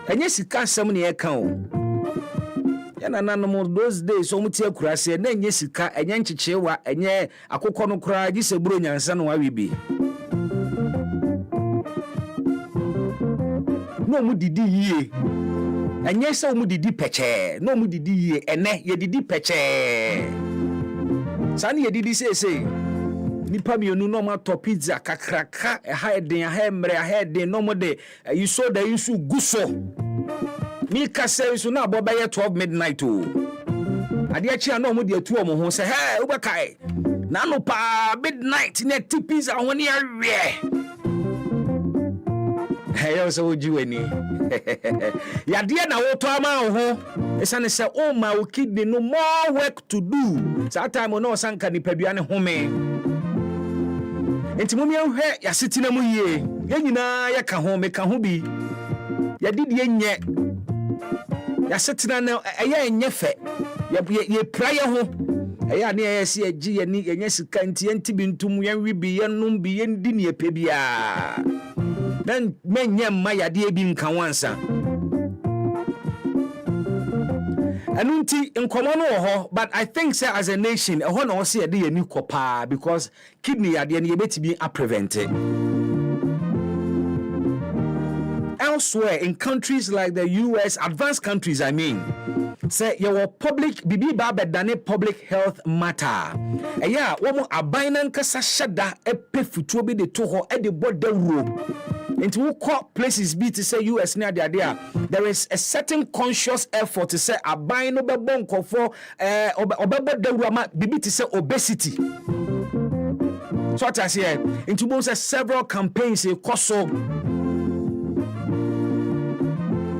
enye sika sam ne eka o yana nanom those days so mutie kurase na enye sika enye nchechewa enye akokɔ no kura gise buro nyansa no wawibi no mu didi yie enye se mu didi peche no mu didi yie ene ye didi peche sani ye didi say nipa mienu no ma to pizza kakraka ha emre ha no mo de you so da yusu guso mi ka say so na boba ye 12 midnight o ade a chia no mo de atu omo ho say hey ubekai na no pa midnight na ti pizza ho ne awe hey so woju ani ya de na wo to ama ho esane say o ma o kidney no more work to do that time no sanka ni paduane home enti mumia hwe ya sitina mu yie ye nyina ya ka ho me ka ho bi ya didi enye ya sitina na eya enye fe ye praye ho eya ne ya si agi ye ni enye sika enti bintum ye wi bi ye num bi ye ndi ne epe bia dan menye ma ya de bi nka wansa Anunti nkomo no ho but I think say as a nation ho na wo say de yani kopa because kidney ade ne yebetimi a prevent it. Elsewhere in countries like the US, advanced countries I mean, say your public bibi ba bedane public health matter. Eya wo mo aban kasa shada epefutuo bi de to ho e de bodawuro. Into who call places be to say US near the idea. There is a certain conscious effort to say a buy no bonko for bibi to say obesity. So what I say into most several campaigns so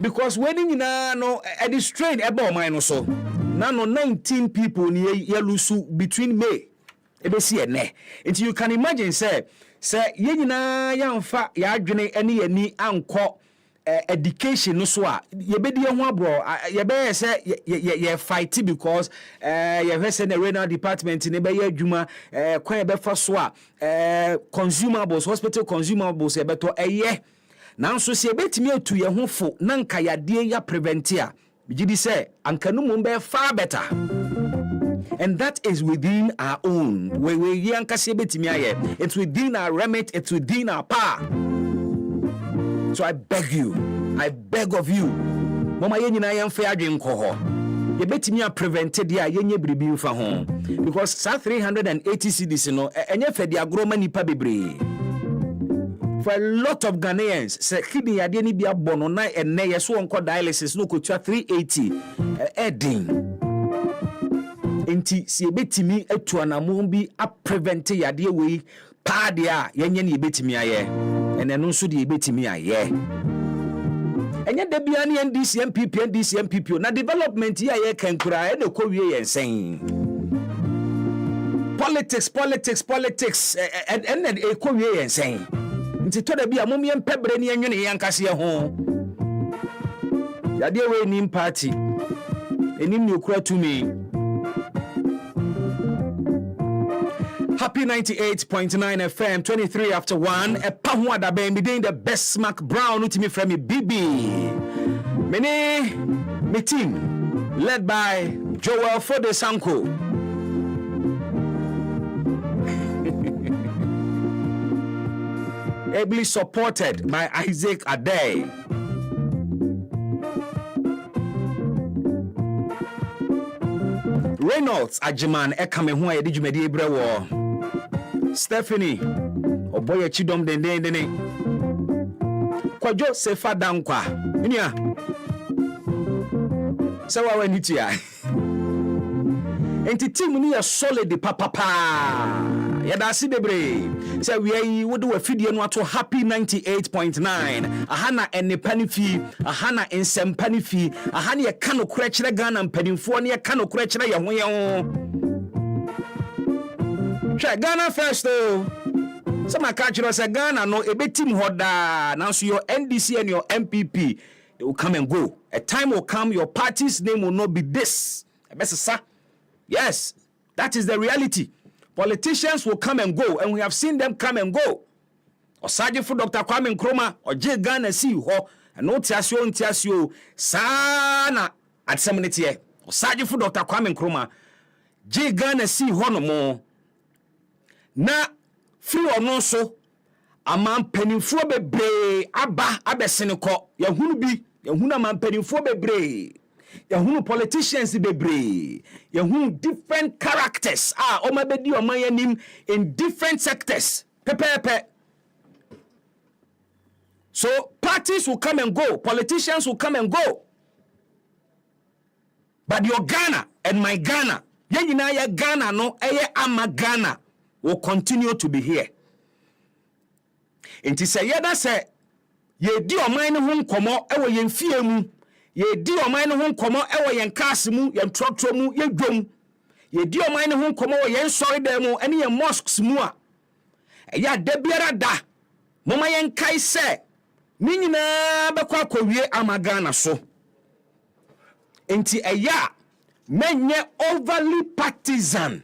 because when you know at the strain about mine so now 19 people near Yelusu between May. Until you can imagine say ye nyina yamfa ya adwene ene yani anko education no so a ye bedi ho abro ye be say ye fight because ye hwese na renal department ne be ye adwuma kwan ye be fa so a consumables hospital consumables ye beto eye nanso se betimi atu ye ho fo na nka yade ya preventia bigidi say anka no mo be far better. And that is within our own. It's within our remit, it's within our power. So I beg of you. Mama yenina yemfa adwen koho. Ye betimi a prevented ya yenye bribi fa ho. Because sa 380 cedis no enye fe dia groma nipa bebre. For a lot of Ghanaians, say kidney ade ni bia bono na enne yeso onko dialysis no ko 380 edin. Enti si ebetimi atu anamon bi a prevent yade we pa de a yenye ne ebetimi aye ene no nso de ebetimi aye enye da bia ne NDC MPP na development ya ye kankura e de kowie yensen politics and e kowie yensen nti to da bia momye mpebre ne enwene yankase ho yade we ni party enim ne okura tumi. Happy 98.9 FM, 23 after 1. A pahwada baby doing the Bismark Brown ultimate from me BB. Me team led by Joel Fode Sanko. Ably supported by Isaac Ade. Reynolds Ajiman ekame ho a yedjumedi ebrewo. Stephanie oboye chidom dendene. Kwajo sefa dankwa. Nia. Sawa wanitia. Enti team ni ya solid papa. Yada si bebre. Say we would do a video no to happy 98.9. Ahana ene panifi, ahana ensem panifi, ahana ye kano kurechire Ghana mpanimfo ne ye kano kurechire ye ho ye ho. Try Ghana first though. Some catch you say Ghana no ebetim hoda. Now so your NDC and your MPP they will come and go. A time will come your party's name will not be this. Yes, that is the reality. Politicians will come and go, and we have seen them come and go. Osaje for Dr. Kwame Nkrumah or J Ghana see ho no tiasio sana at seminity Osaji fu Dr. Kwame Nkrumah J Ghana si hono mo na free ono so ama mpanimfo bebre aba abesene ko yahunu bi yahunu ama mpanimfo bebre yahunu politicians bebre yahunu different characters oma bedi oma yanim in different sectors pepepe. So parties will come and go, politicians will come and go, but your Ghana and my Ghana, ya Ghana no eye ama Ghana will continue to be here. Inti se yeda se ye di oman ne ho nkomo ewo ye mfie mu, ye di oman ne ho nkomo ewo ye nkaase mu, ye ntrotro mu, ye dwom, ye di oman ne ho nkomo wo ye nsori da mu ene ye mosques mu a ya da biara da moma ye nkai se ni nyina bekwa akwawie ama Ghana so. Inti eya menye overly partisan.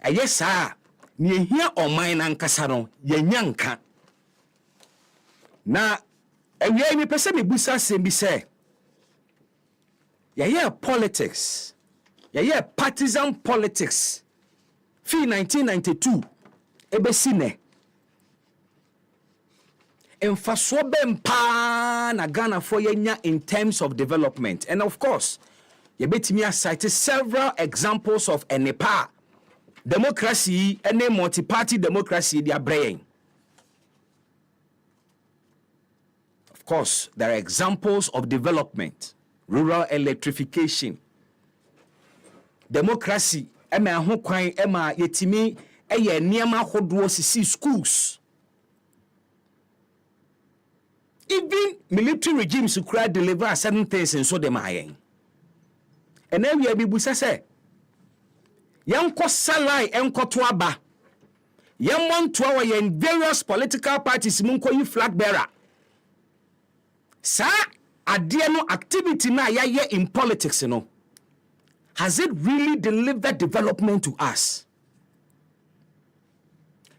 Ayesa ni ehia oman na nkasa no yenyanka. Na ewie mi pese me busa sembi se ye politics. Ye partisan politics. Fi 1992 ebesine. Emfaso bempa na Ghana for yenya in terms of development. And of course, ye betimi cite several examples of Nepal democracy and a multi-party democracy they are bringing. Of course, there are examples of development, rural electrification, democracy, ema ho kwan ema yetimi eye niema hodo sisi schools. Even military regimes could deliver certain things in so them ayen. And then we are bibusa say yanko salai enko to aba yamon to our in various political parties munko yi flag bearer sa adie no activity na ya in politics no, has it really delivered development to us?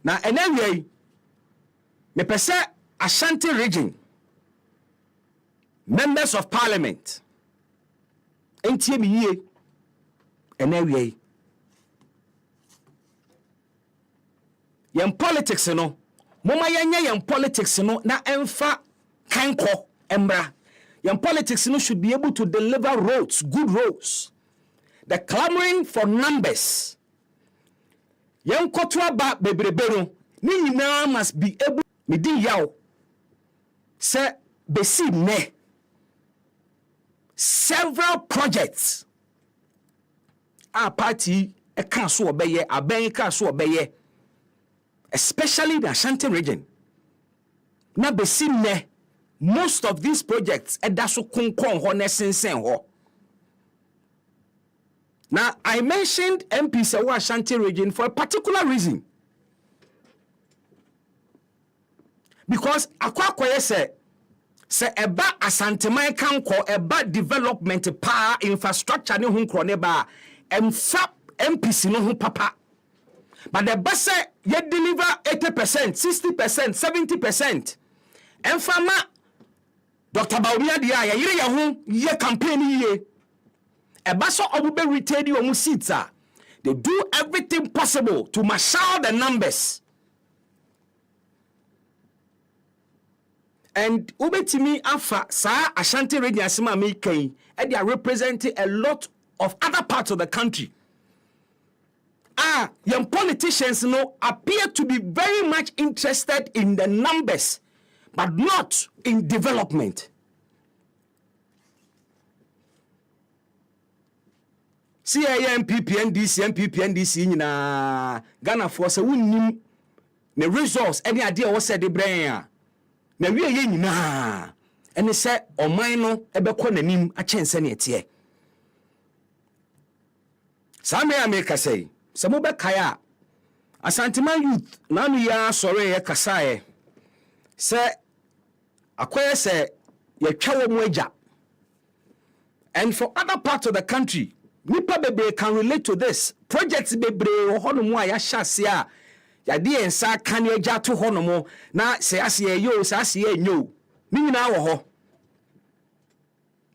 Now and anyway me pese Ashanti region members of parliament entie mi yie anyway yen politics no moma yen politics no na emfa kanko embra. Yen politics no should be able to deliver roads, good roads. The clamoring for numbers yen kotwa ba bebrebe no ni nyina must be able me di yaw se besi ne several projects our party e kan so obeye aben kan so obeye, especially the Ashanti region. Na besi ne most of these projects edaso konkon ho ne sensen ho. Now I mentioned MPs of Ashanti region for a particular reason, because akwakoye se eba asanteman kanko eba development pa infrastructure ne ho nkro ba emfa MPC no ho papa, but the best ye deliver 80%, 60%, 70%. Emfa ma Dr. Bawumia dia ya yire ya ho ye campaign ye eba so obube retain you on seats. They do everything possible to marshal the numbers. And ubetimi afa sa Ashanti region asema me kan and they are representing a lot of other parts of the country. Young politicians appear to be very much interested in the numbers, but not in development. See, MPP, NDC, Ghana for se wunnim the resource, any idea what said the brain. Na we ye nyina ene se oman no ebekọ nanim a chense ne etie same America say se mo bekaya Asanteman youth na no ya sore ye kasae se akoye se ye twawo mo agya. And for other parts of the country, nipa bebre can relate to this. Projects bebre ho no mo a ya hyase a ya de ensa kan agya to ho no mo na se ase ye yo se ase ye nyo ni nyina wo ho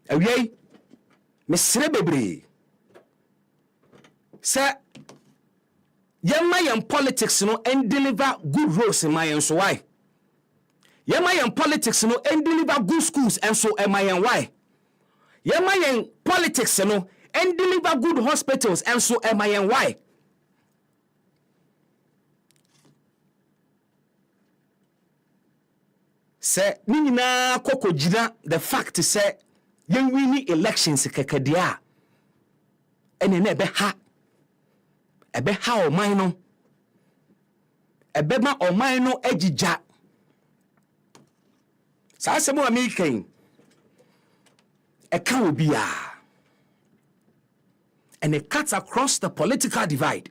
awie mesre bebre se yema yem politics no and deliver good roads in my so why yema yem politics no and deliver good schools and so am I and why yema yem politics no and deliver good hospitals and so am I and why say nina kokojina the fact say yen wini elections kekadia ene na ebe ha oman no ebe ma oman no agija sa asemo american e kan obia and it cuts across the political divide.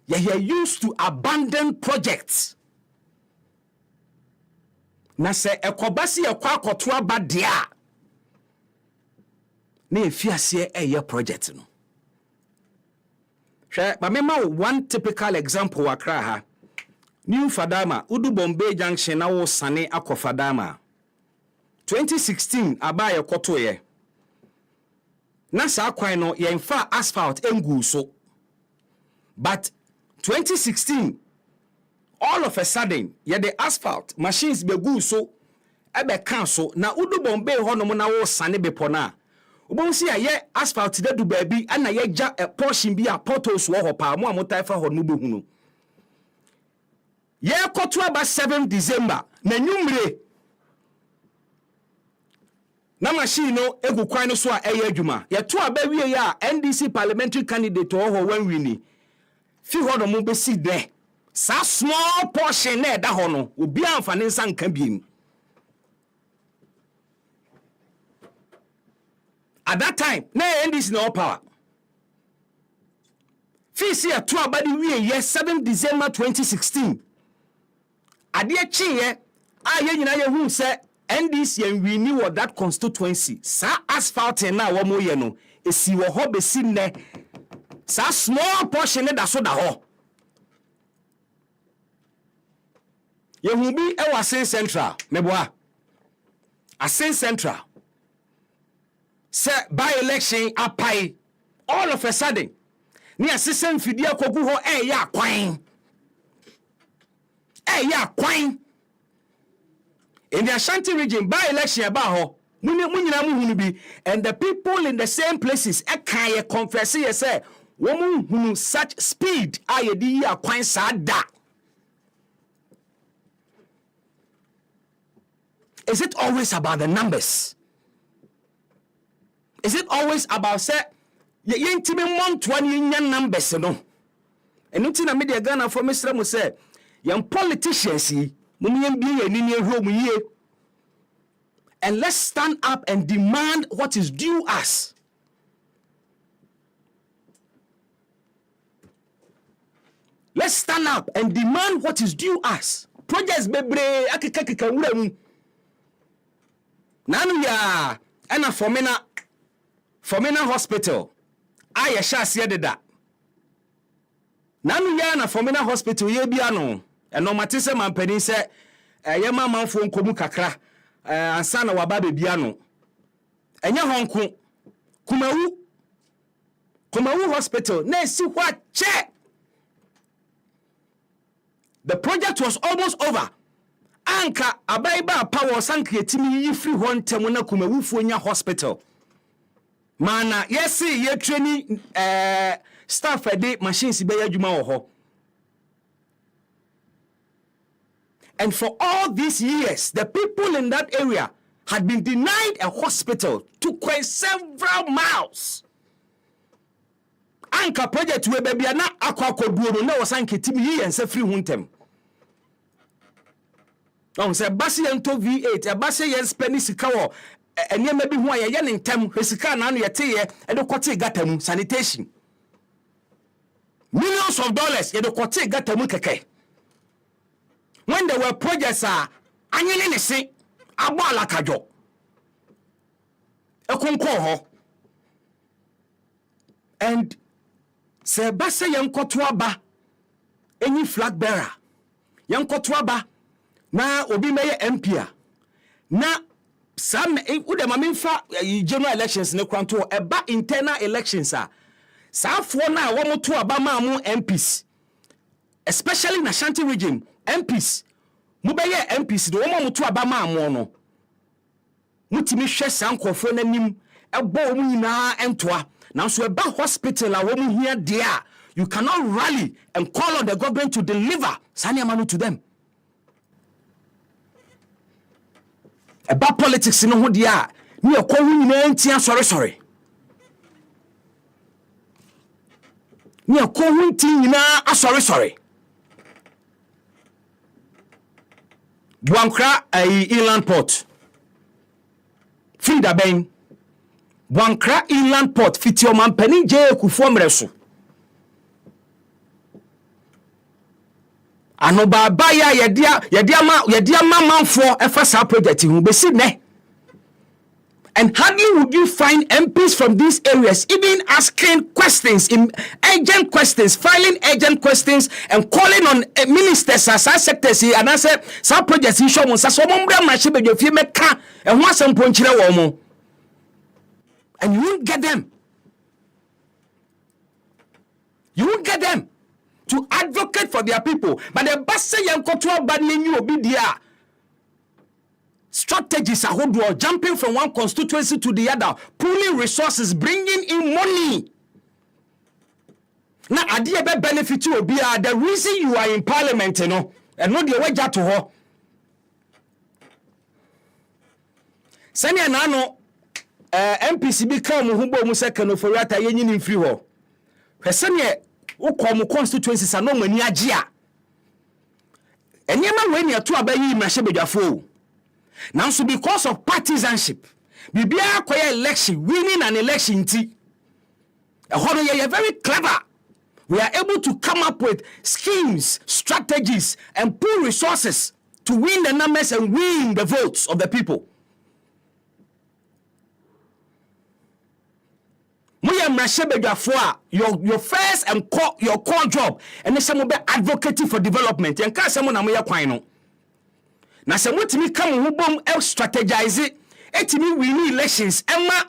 You're used to abandon projects. Na se ekobasi ekwa akoto abadia na efiase eye project no. Hwe ma mema one typical example wakra ha. New Fadama, Udu Bombay Junction na wo sane akofadama. 2016 abaye kotoye. Na sa kwan no ye mfa asphalt engu so. But 2016 all of a sudden ye the asphalt machines begu so ebe kan so na Udu Bombay ho no na wo sane bepo na. Ubonsi ya ye asphalt de du baabi ana ye ja portion bi a portals wo ho pa mo amotai fa ho no behunu. Ye koto aba 7 December na nyumre na machine no egu kwan no so a eye adwuma ye to aba wie ya NDC parliamentary candidate ho wan wini fi ho no mo be si de sa small portion na da ho no obi amfane nsa nka biem. At that time na NDC no power fi si to aba di wie ye 7 December 2016 ade chiye a ye nyina ye hu se NDC and we knew what that constituency sa asphalt na wo mo ye no esi wo ho be si ne sa small portion da so da ho ye hu bi e wa Asen Central meboa Asen Central se by election apai all of a sudden ni asesen fidi akogu ho ya kwan in the Ashanti region by election about ho munyina mu hunu bi and the people in the same places ekaye confess ye say womu hunu such speed ayedi ya kwan sada. Is it always about the numbers? Is it always about say ye ntimi monto an yen numbers no enti na media Ghana for Mr. Mo say young politicians and let's stand up and demand what is due us. Let's stand up and demand what is due us. Projects bebre akikakika wuramu. Nanu ya ena Formina Hospital. Aye sha ase deda. Nanu ya na Formina Hospital ye bia no. Eno matise mampani se ye mamanfo nkomu kakra ansa na waba bebia no. Enye honko Kumawu Hospital na si hwa che. The project was almost over. Anka abaiba power sank yetimi yi free ho ntemu na Kumawufo nya hospital. Mana yesi ye training staff ade machines be adwuma wo ho. And for all these years, the people in that area had been denied a hospital to quite several miles. Anka project we bebia na akwakoduoro na wasanke timi yi ense free huntem. On se basi ento V8, e basi yen spend sika wo enye ma bi hu aye ne ntem hwesika na no yete ye e de kote gata mu sanitation. Millions of dollars ye de kote gata mu keke. When there were projects anyele ne se abo alakajo ekonko ho and se basa yen koto aba any flag bearer yankoto aba na obi meye MP na some would mamfa general elections ne kwanto eba internal elections saafo na wo to aba ma mu MPs especially in Ashanti region MPs mu be ye MPs de wo to aba ma mu no mutimi hwe sankofo nanim ebo mu nyina entoa nanso eba hospital a wo mu hia de a you cannot rally and call on the government to deliver sani amanu to them. About politics no ho de a ne ekọ hu nyina ntia sorry ne ekọ hu ntia nyina sorry Buankra inland port Frida Ben Buankra inland port fitio mampani je kufuo mreso ano baba ya yedia manfo efasa project hu be si ne. And hardly would you find MPs from these areas even asking questions, urgent questions, filing urgent questions, and calling on ministers as sectors and I said some projects in show so and want some and you won't get them. You won't get them to advocate for their people. But the best young control bad you will be there. Strategies are who jumping from one constituency to the other, pooling resources, bringing in money. Now, idea be benefit you be the reason you are in parliament, you know, and not the way to her. Sanya nano MPC become humbo mu second for yata yenyin in free ho. Sanya uko constituencies are no mani agia. Enyema we ni ato abayi mmahye now, so because of partisanship, Bibia acquire election, winning an election, very clever. We are able to come up with schemes, strategies, and pool resources to win the numbers and win the votes of the people. Your first and your core job, and then someone be advocating for development. And can someone amoya na se mutimi come who bom strategize it etimi win elections emma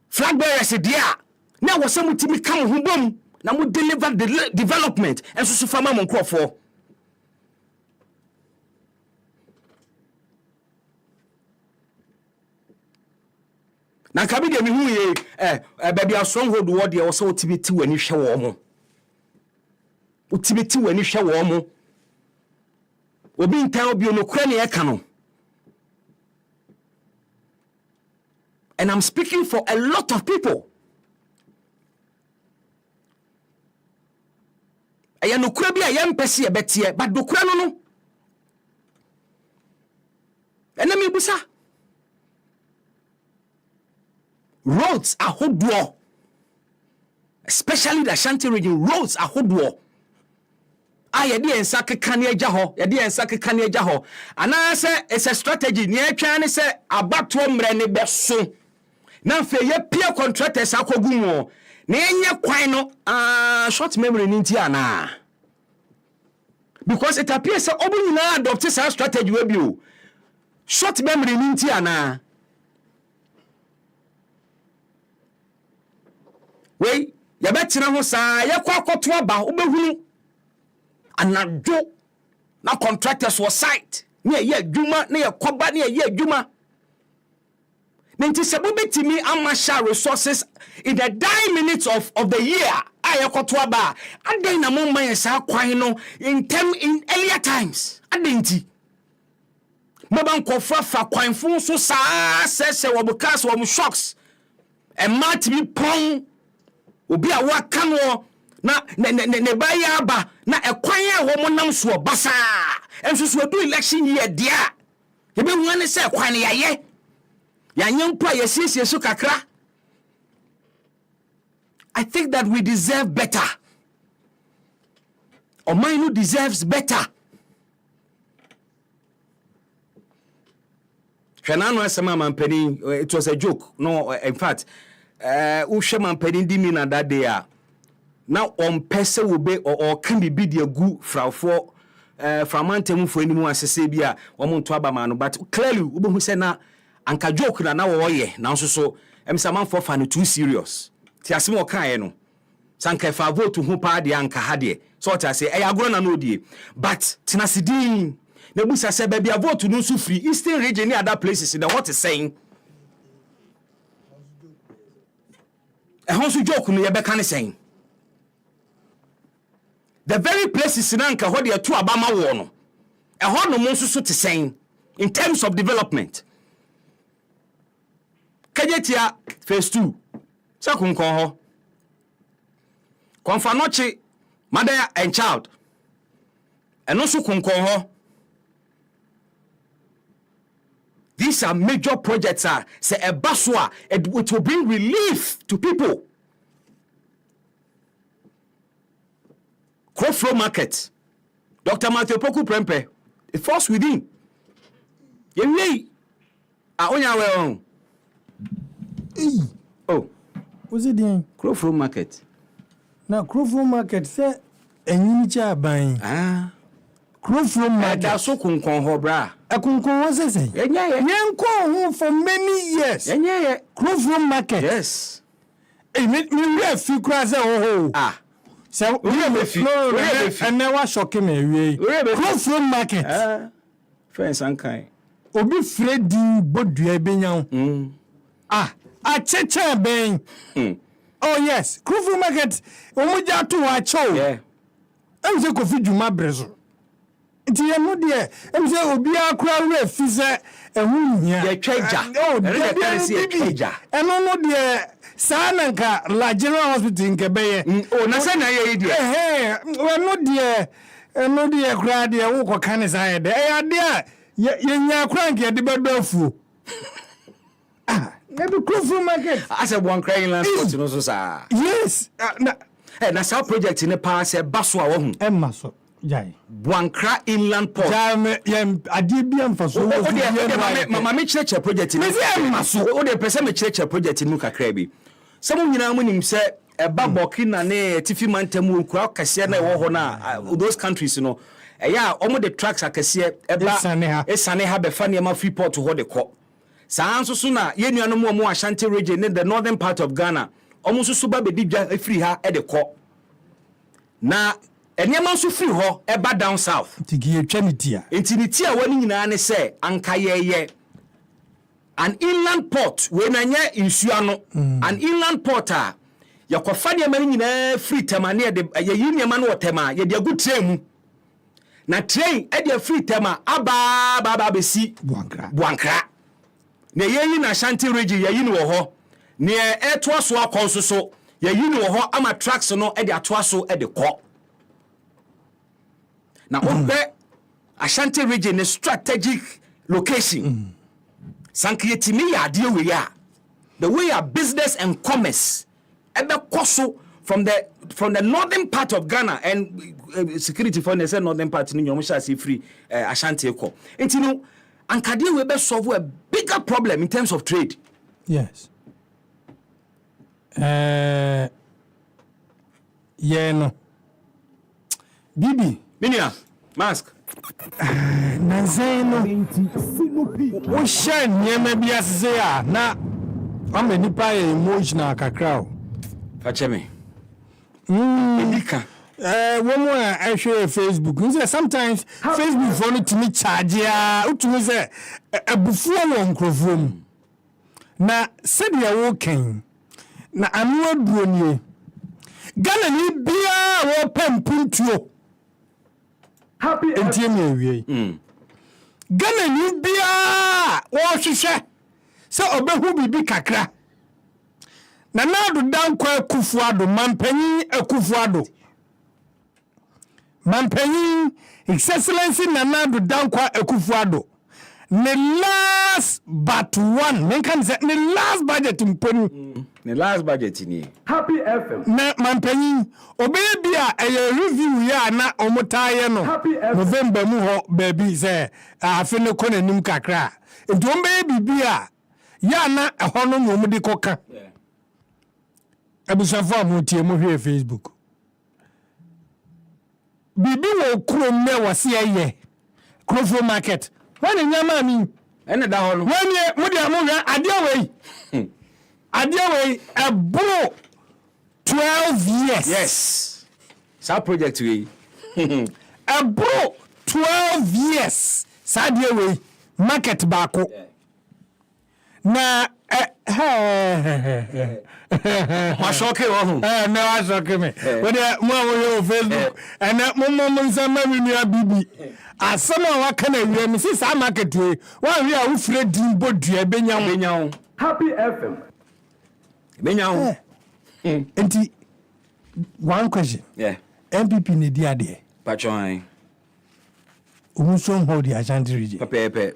flag bearers dia na wo se mutimi come who bom na mu deliver the development and so fama mon crofo na kabi de mi hu ye baby a stronghold word ye wo se otibiti wani hwe wo mo otibiti wani hwe wo mo obi ntan obi onokura ne eka. And I'm speaking for a lot of people. Aya nokura bi aya mpese e betie but dokura no enemi busa roads are hodo, especially the Ashanti region. Roads are hodo. Yedi ensa kekane agya ho ana se it's a strategy ne atwa ne se abato mre ne beso na fe ye pia contractors akogu mu na enye kwan no short memory ni nti ana because it appears obu nyina adopt this strategy we bi o short memory ni nti ana we ya betina ho saa ye kwa akoto aba obehunu anado na contractors were site ne ye adwuma ne ye koba ne ye adwuma nti se bobetimi amasha resources in the 9 minutes of the year ayekoto aba adan na mo man sa kwan no in earlier times adenti moban kofa fa kwan fun so saa se wo bukas wo shocks e mat bi pon obi a waka no na ne baya ba na ekwan a wo monam so basa enso so do election year dia ye be hu ane se ekwan yaye yanyempo a yesiesie so kakra. I think that we deserve better. Omainu deserves better. Shanano asema mampeni, it was a joke. No, in fact, Usha mampeni di mina that day. now on pese will be or can be the good for framantem for any more sesebia or Montuabamano, but clearly who say na anka joke na now now so Saman for fan too serious. Tiasimo Kaeno. Sanka if I vote to who party anka hadie. So I say, I agree na no die. But Tinasidin, Nebusa said, baby, I vote to no so free. Eastern region, any other places in the what is saying. A house joke no yebeka saying. The very places in Anka what they are two Abama wono. A hon no monso so to saying in terms of development. Kajetia phase 2. Sakun konho. Konfanochi mother and child. And also kunkonho. These are major projects say a baswa it will bring relief to people. Crop market. Dr. Matthew Poku Prempe. It falls within. Yemi. Onya we oh. What's it doing? Crop market. Now crop market say enyinicha ban. Crop market. Da so kunkon ho bra. Akunkon was say. Yenko for many years. Crop market. Yes. Me fi kra say oh. So we have flow and now shocking me. Crop market. Friends and kind. Obi Freddy Bodua Benyan. A cheche ben. Oh yes, Crop market. Omoja to wacho. Yeah. Em say Kofi Djuma brezo. Nti ye no de em say obi akura we fi se ehun hia. Ye twaja. Oh, de twaja. Eno no de Sananka La General Hospital in Kebeye. Oh, na say na ye de. We no de kura de wo ko kan say de. De ye nya kura nke de bedofu. Maybe Crop market. As a one crying land spot no so sa. Yes. Na sa project in the past say baso a wo hu. Emma so. Jai. Buankra inland port. Jam adibiam for so. Mama me church project in. Me maso. O de person me church project in kakra bi. Some nyina mo nim say e ba Burkina ne tifi mantamu nkura kase na e wo ho na those countries no. Yeah, omo the tracks akase e ba esane ha be fa ne ma free port ho de ko. Sanso so na ye nuanom mo Ashanti region in the northern part of Ghana. Omo so ba be didwa free ha e de ko. Na enyeman so free ho eba down south tigi etwanitia intinitia wani nyina ne se anka ye an inland port we na nya insua no an inland port a yakofa de mani nyina free tema ne de ye nyema no tema ye de agu train mu na train e de free tema aba besi buankra na ye na Ashanti region ye ni wo ho ne e to so akonso so ye ni wo ho ama tracks no e de ato so e de ko. Now, Ashanti region is strategic location. Sankiyetimi ya deal we are. The way our business and commerce ebe koso from the northern part of Ghana and security for the northern part ni nyomo sha see free Ashanti eko. Enti no ankade we be solve a bigger problem in terms of trade. Yes. Yeah no. Bibi Minia, mask. Nanzeno. O shine nyeme bi asese ya na ameni pa emotional kakra. Fache me. Indika. Womo I share Facebook. You say sometimes Facebook for no to me charge ya. Utumi say abufuo wo nkrofom. Na said ya woken. Na anu aduro nie. Ghana ni bia wo pempuntuo. Happy Entiemi Ghana ni bia wo hwehwe se obehu bibi kakra na nadu dankwa akufuado mampanyi excellency na nadu dankwa akufuado ne last but one men kan say ne last budget mponi the last budget ni Happy FM na mampanyi obeye bia eye review ya na omotaye no November mu ho baby say afi ne ko nanim kakra enti obeye bibia ya na eho no mo de koka abusafo amotie mo hwe Facebook bibi wo krom me wase ye Krofo market when nyama mi ene da ho no when ye mo de amwa ade wey a bro 12 years yes sa project we a bro 12 years sa de wey market baako na ma shock e wo na wa shock me we de mo wo Facebook and mo nsama mi nua bibi asama wa kana wi mi si sa market we wa wi a wo fire din bodua benya Happy FM benya enti one question MPP ne di ade patron Umuson hold the Ashanti region pepe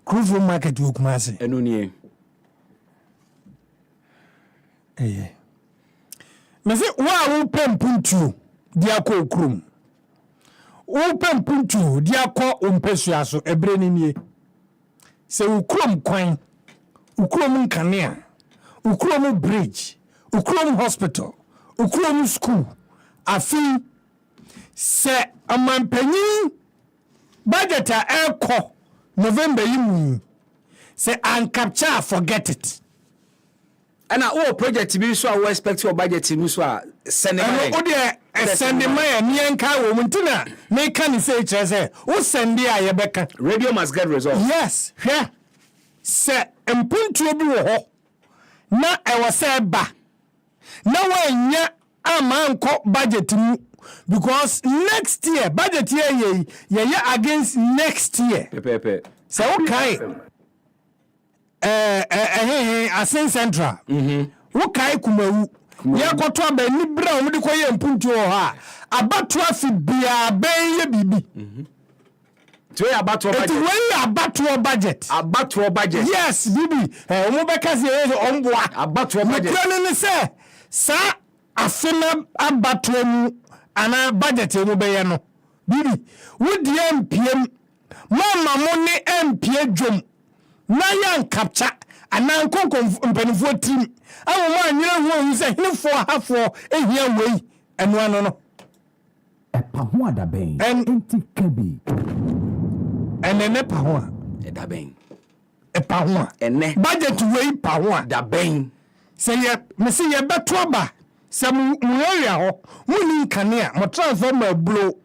Krofo market wo kuma ase enu nie me say wa wo pempuntu dia ko okrum wo pempuntu dia ko ompesua so ebre ni nie se ukrom kwan ukrom nkanea ukrom bridge ukrom hospital ukrom school afi se amampanyin budget a eko November yimu se an capture forget it and our project be so we expect your budget be so send o de send my nyanka wo muntina me kan say say o send ya ye beka radio must get results yes hwe se mpuntuo bi wo ho na e wo se ba na wanya amanko budget mu because next year budget year ye against next year pepe so okay Asen Central wo kai kumawu ye koto aba ni bra wo de koye mpuntu ho ha abato afi bia ben ye bibi to ye abato budget it when abato budget yes bibi omo beka se omboa abato budget no se sa afena abato mu ana budget mu be ye no bibi wo die mpiem mama mo ne mpie dwom na yan capture anan konko mpanifo tim awo ma anyira ho se hinfo hafo ehia wei eno ano no epa ho adaben enti kabi enene pa ho adaben epa ho ene budget wei pa ho adaben se ye me se ye beto aba se mu area ho muni kanea mo transformer blow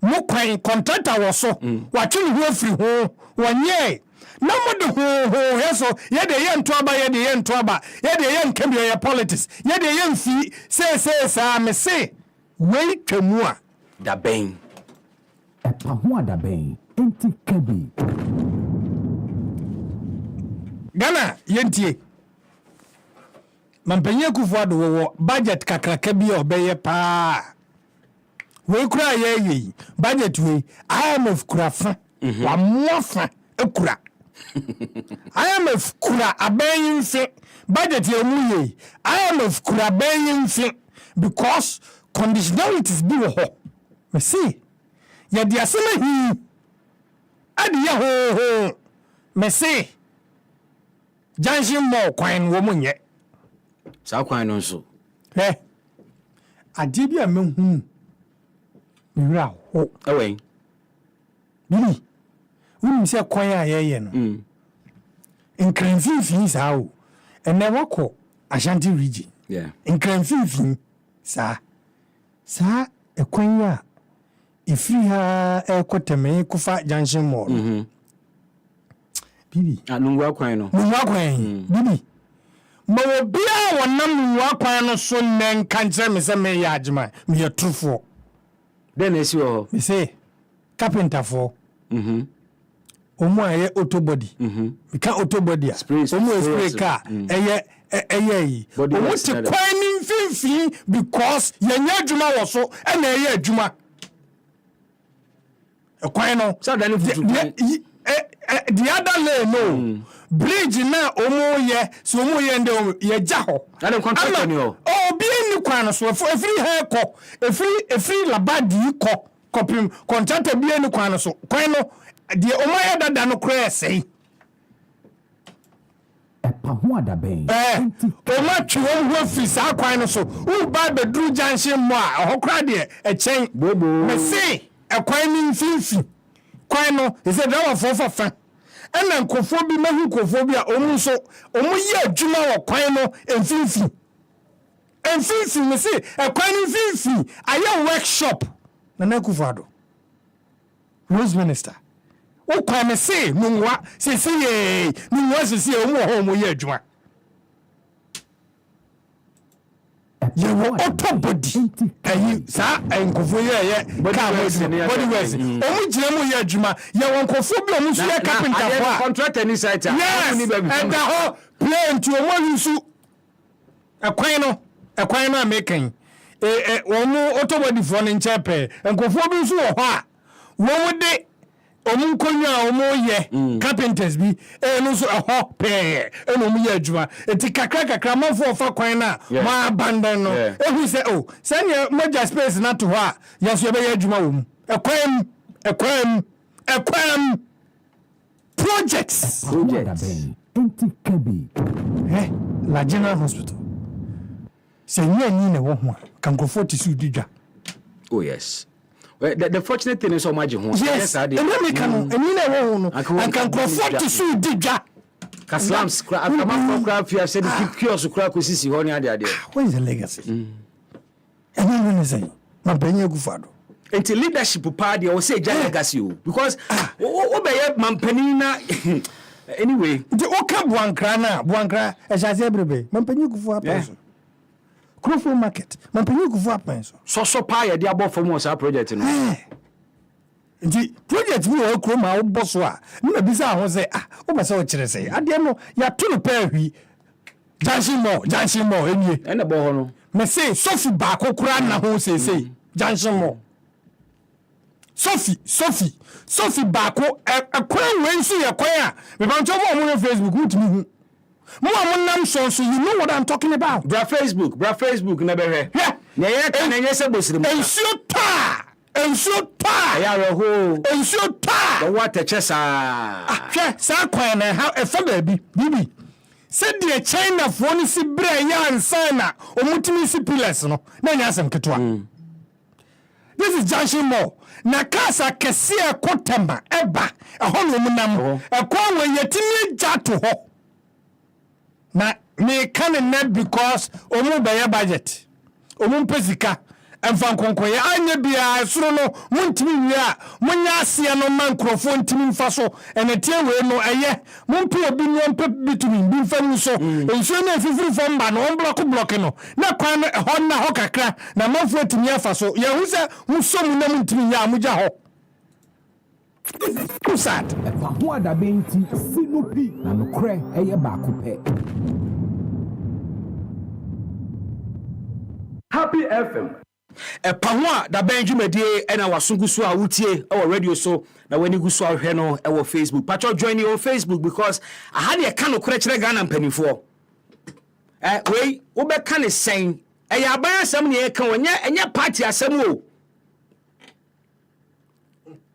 mo kwan contractor wo so wa twini ho afiri ho wonye na mo de ho yeso ye de ye ntoaba ye de ye ntoaba ye de ye nkebia ye politics ye de ye mfi se sa me se wei twemu a da ben epa ho da ben enti kabi Ghana yentie mampanye kufuado wo budget kakraka bi obeye pa we kura ye budget we IMF kura fa wa mofa ekura IMF kura abayin fi budget ye mu ye IMF kura abayin fi because conditionalities be ho me see ya dia sema hi adi ya ho me see Janshi mo kwan wo munye sa kwan no so ade bi a mehu mira ho ewe bibi woni se kwan a ye no nkranfifin sa o ene wako Ashanti region nkranfifin sa ekwan a ifiri ha ekoteme kufa Janshi mo bibi anungwa kwan no bibi ma obia wonam nwa kwan no so nen kanche me se me ya agema me ye trufo den esi ho me say carpenter for omo aye auto body we can auto body omo spray car eye yi omo ti kwan ni mfimfin because yenya adwuma wo so e na eye adwuma kwan no so dan futu the other lane no bridge na omo ye so omo ye nde ye ja ho na dem contract ni ho obi ni kwan so efiri ha ko efiri labadi ko kopim contract bi ni kwan so kwan no de omo ye dada no kra sei epa Oma chwo ho fi sa kwan no so u ba bedru junction mo a hokra de e chen me se e kwan ni mfinfi kwan no e se dawa fofa fa ena nkofo bi mahu nkofo bi a omu so omu ye adwuma wo kwan no mfinfi me se e kwan ni mfinfi aye workshop na kufado Rose Minister o kwa me se nwa se ye nwa se omu ho omu ye adwuma you will autobody ayi sa enkofo ye body works omu gire mu ye adwuma ye wonkofo bi omu so ye carpenter for contractor ni site yes and the whole plan to omu nsu ekwan no American omu autobody for ni nchepe enkofo bi nsu wo ho a wo de omu konya omu ye carpenters bi no so ho pe omu ye adwuma enti kakra manfo fa kwan na ma abandon no ehu se se ne moja space na to ho a yeso ye be ye adwuma wo mu ekwam projects enti kabi la General Hospital se ni ne wo ho kankofo ti su didwa. Oh yes. The fortunate thing is so much home. Yes, and then we can and can confront to sue didja. Kaslams, craft, you said keep curious to crack with Sissy Honey. What is the legacy? And then when I say, my penny gufado. Until leadership party, I will say legacy because obey Mampenina anyway. The Oka Buankra, as I said, Mampenny gufado. Crofo market mampeni kufu apenso so pa ye dia bo fam o project no nti project bi o kro ma wo boso a na bisa ho se o ba se o kire se ade no ya to no pa hwi junction mo enie ene bo ho no me say sofi ba kokura na ho se junction mo sofi ba ko akwan wensu ye kwan a me ba nto mo no Facebook utimi hu mo amon so you know what I'm talking about. Bra Facebook na behwe. Na ye ka na nye se bosirim. Ensuo ta. Ya reho. Ensuo ta. The water chesa. Hwe sa kwan na ha e fa ba bibi. Se de China fo ni si bra ya ansa na omutimi si pillars no. Na nya asem ketwa. This is junction mall. Na kasa kese e kotamba eba. Eho no munam. Ekwa we yetimi jato ho. Na me can net because omu be budget omu pesika emfa nkonkoye anya bia soro no muntimi wi a munya asia no man krofo ntimi mfa so enetie we no eye mumpe obi no mpe bitumi bi mfa mu so ensuo na fifiri fo mba no block no na kwan ho na ho kakra na manfo timi afa so ye hu se musomu na muntimi ya muja ho kusat ho adabenti sinupi na nokre eye baako pe. Happy FM. Pahwa da benjumedie ena wasungusu a wutie e radio so na wani gusu ahwe no e Facebook. Pacho join you on Facebook because I had a can okure kire Ghana mpanifo. We wo be kan sen e ya ban asem ne e kan enye party asem o.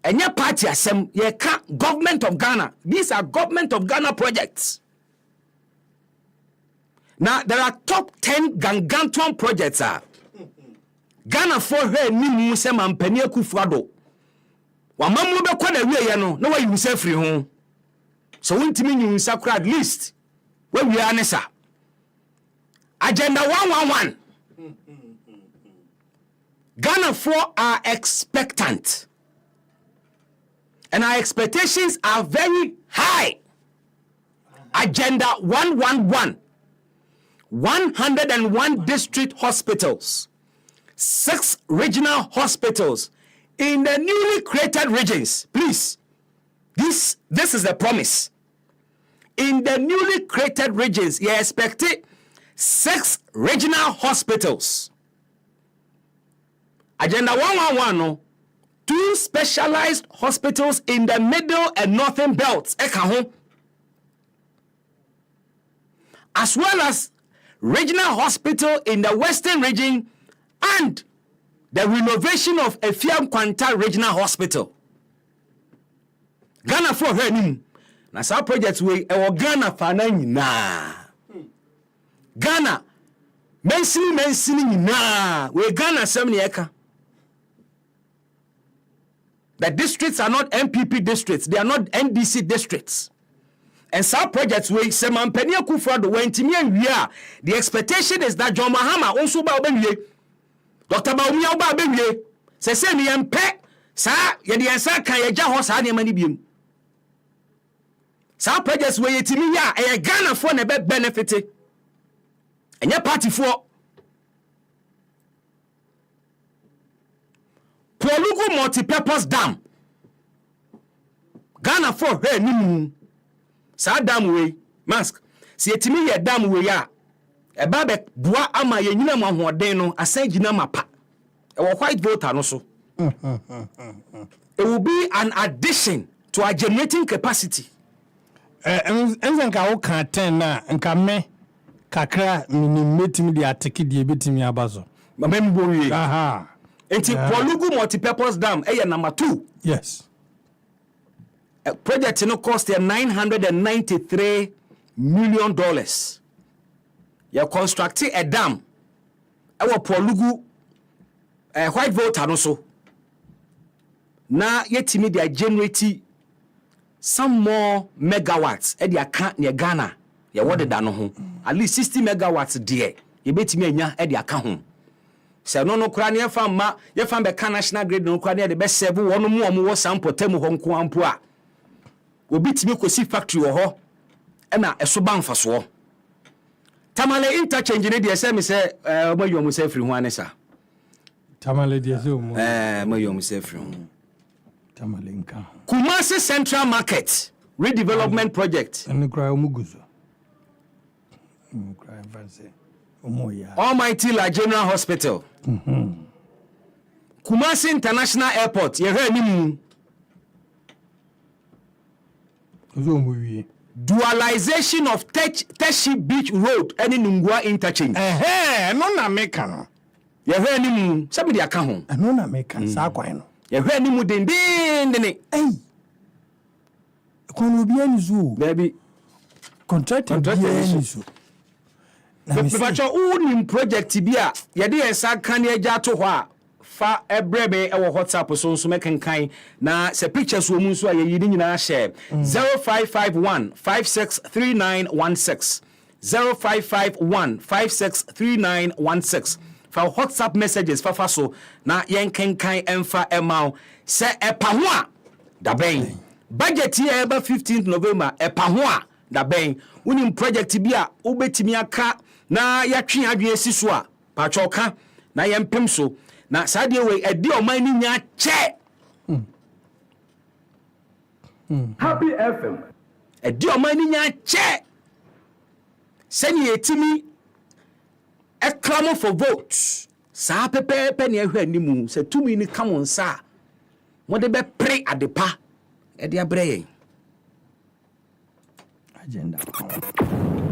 Enye party asem ye ka government of Ghana. These are government of Ghana projects. Now there are top 10 gangantuan projects Ghana for her ni mu se mampani akufuado. Wa mamu be kwa na wiye no na wa yimsa free ho. So wontimi nyimsa kra at least we anesa. Agenda 111. Ghana for are expectant. And our expectations are very high. Agenda 111. 101 district hospitals, 6 regional hospitals in the newly created regions. Please, this is the promise. In the newly created regions, you expect 6 regional hospitals. Agenda 111, 2 specialized hospitals in the middle and northern belts, as well as regional hospital in the western region and the renovation of Efiam Kwanta Regional Hospital. Ghana for her na sa project we e Ghana fa na nyina. Ghana mensini nyinaa we Ghana asɛm ne yɛka. The districts are not MPP districts, they are not NDC districts. And some projects we say Mampani Akufo-Addo when Timia, the expectation is that John Mahama also ba obewie. Dr. Baumia ba obewie. Se ni empe sa ye de ansa kan ye gya ho sa ne mani biem. Some projects we Timia e Ghana for na be benefit. Enye party for Polugu multi-purpose dam. Ghana for her nimu. Sa dam we mask. Si etimi ye dam we ya. Eba be boa ama ye nyina mo ahoden no asan gina mapa. E wo white voter no so. It will be an addition to our generating capacity. Enzenka wo kan 10 na nka me kakra minimetimi di atiki di ebetimi abazo. Mamembo we. Aha. Enti Polugu multi-purpose dam number 2. Yes. Project no cost $993 million. You constructing a dam. Our Polugu white voter no so. Na yetimi they generate some more megawatts e dey account near Ghana. Ya wode da no ho. At least 60 megawatts there. You betimi anya e dey account ho. Se no kura ne ye fa be ka national grid no kura ne de be serve wono mu omo sample temu ho nko ampo a obi timi kosi factory wo ho e na eso ba mfaso Tamale interchange ne de se me se omayo mu se free ho anesa Tamale de se omo omayo mu se free ho Tamale nka Kumasi Central Market redevelopment project ene kura omuguzo kura fancy Almighty La General Hospital. Kumasi International Airport. Ye heard ni dualization of Teshi Beach Road any Nungua interchange. No na meka no. Ye heard ni mu. Sabi di aka ho. No na meka sa kwan no. Ye heard ni mu den. Kono bi anizo. Baby. Contractor bi anizo. Pacho unim project bia ye de esa kan ye gya to ho a fa ebrebe e wo WhatsApp so nso mekenkan na se pictures wo mu nso a ye yidi nyina share 0551 563916 0551 563916 fa WhatsApp messages fa so na yen kenkan emfa emau se epa ho a da ben budget ye eba 15th November epa ho a da ben unim project bia obetimi aka na yatwe adwe siso a pachoka na yempem so na saade we edi oman ni nya che Happy FM edi oman ni nya che sani etimi claim for votes sa pepepe ne ahwa animu se tumi ni kamon sa mo de be pre adepa edi abreye agenda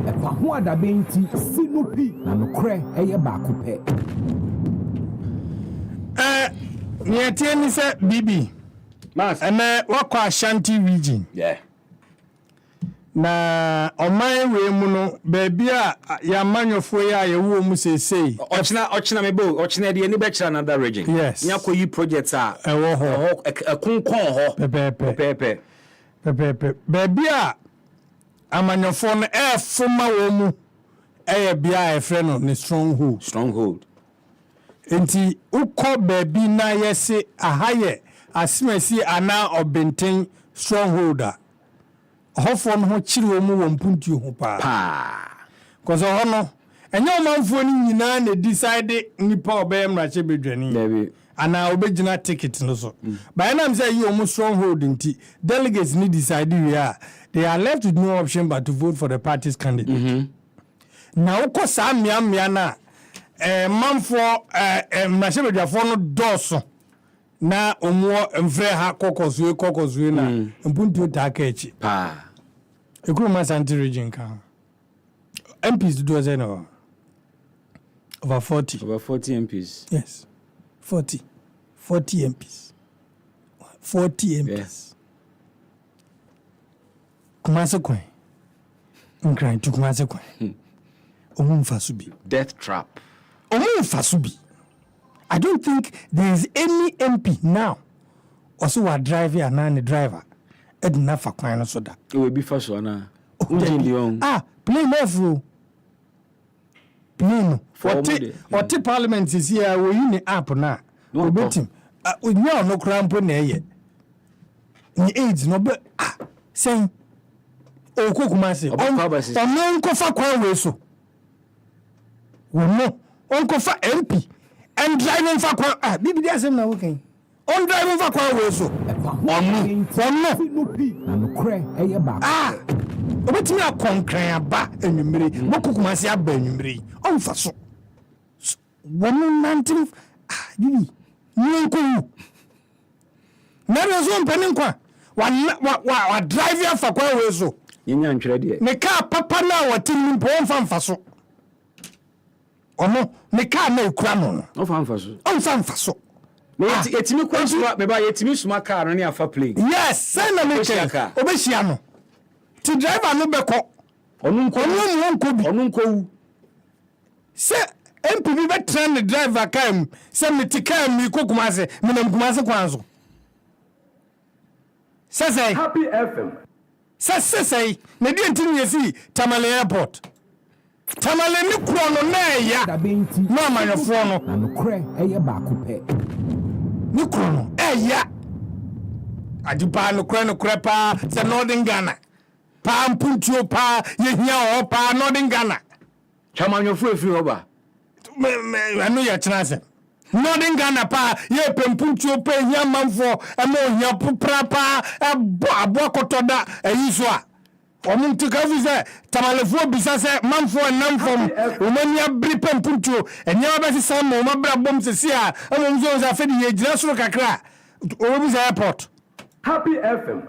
epa ho adabe nti sinupi na nokre eye baako pe niatie ni se bibi mas wakwa Ashanti region na oman we mu no baabi a ya manyofo ya yewo mu sesei ochina mebo ochina de ni be kira another region nya koyi projects a ewo ho ekonkon ho pepe baabi a amanyofo no foma wo mu bia efre no ne stronghold enti ukọ baabi na yese ahaye asimasi ana obenten strongholder hofo no ho chiri wo mu wo mpuntuo ho pa cause ho no enye omanfo ni nyina na decide nipa obeyem na che bedwani ana obegina ticket no so by na am say you omu stronghold nti delegates ni decide we are they are left with no option but to vote for the party's candidate na uko sa mia na manfo na che bedwafo no doso na omo mfre ha kokosue na mpuntuo ta aka echi Ekuruma Ashanti region kan MPs do as no over 40 MPs yes 40 MPs 40 MPs yes Kumase kwen nkran tu kumase kwen Omumfasubi. Death trap. Omumfasubi. I don't think there is any MP now. Also, a driver and a driver. Edna for quite so that. It will be first one. Plane off. Plane. What parliament is here? We in the app now. No betting. We know no cramp on there yet. Ni AIDS no but saying. Oh, Kukumasi. On Uncle Fakwa so. We know Uncle Fa MP and driving Fakwa. Bibi there's him now working. On driving Fakwa so. Obetimi akonkran aba enwumire mokukumase aba enwumire onfa so wono nantim bibi nyenko na rezo mpanin kwa wa drive afa kwa wezo yenya ntwere de ne ka papa na watin mpo onfa so ono ne ka na ekura no onfa so yetimi kwa suma me ba yetimi suma car no ne afa plane yes say na me ke obehia no ti driver no beko onunko se MPB be train the driver kam se metika mi kokumase me na mkumase kwanzo se Happy FM se na di ntini yesi Tamale airport Tamale ni kuro no na ya na amanyofo no na nokre eye ba kopɛ ni kuro no ya adipa no kure pa se Northern Ghana pa mpuntuo pa yehia o pa Northern Ghana chamanyofo efiri oba me anu ya chenase Northern Ghana pa ye pempuntuo pa yehia manfo emo hia popra pa abo kotoda ayiso a omuntika vise tamalefo bisa se manfo namfom omania bri pempuntuo enya ba se sam o mabra bom se sia emo mzo za fedi ye gira soro kakra o bisa airport Happy FM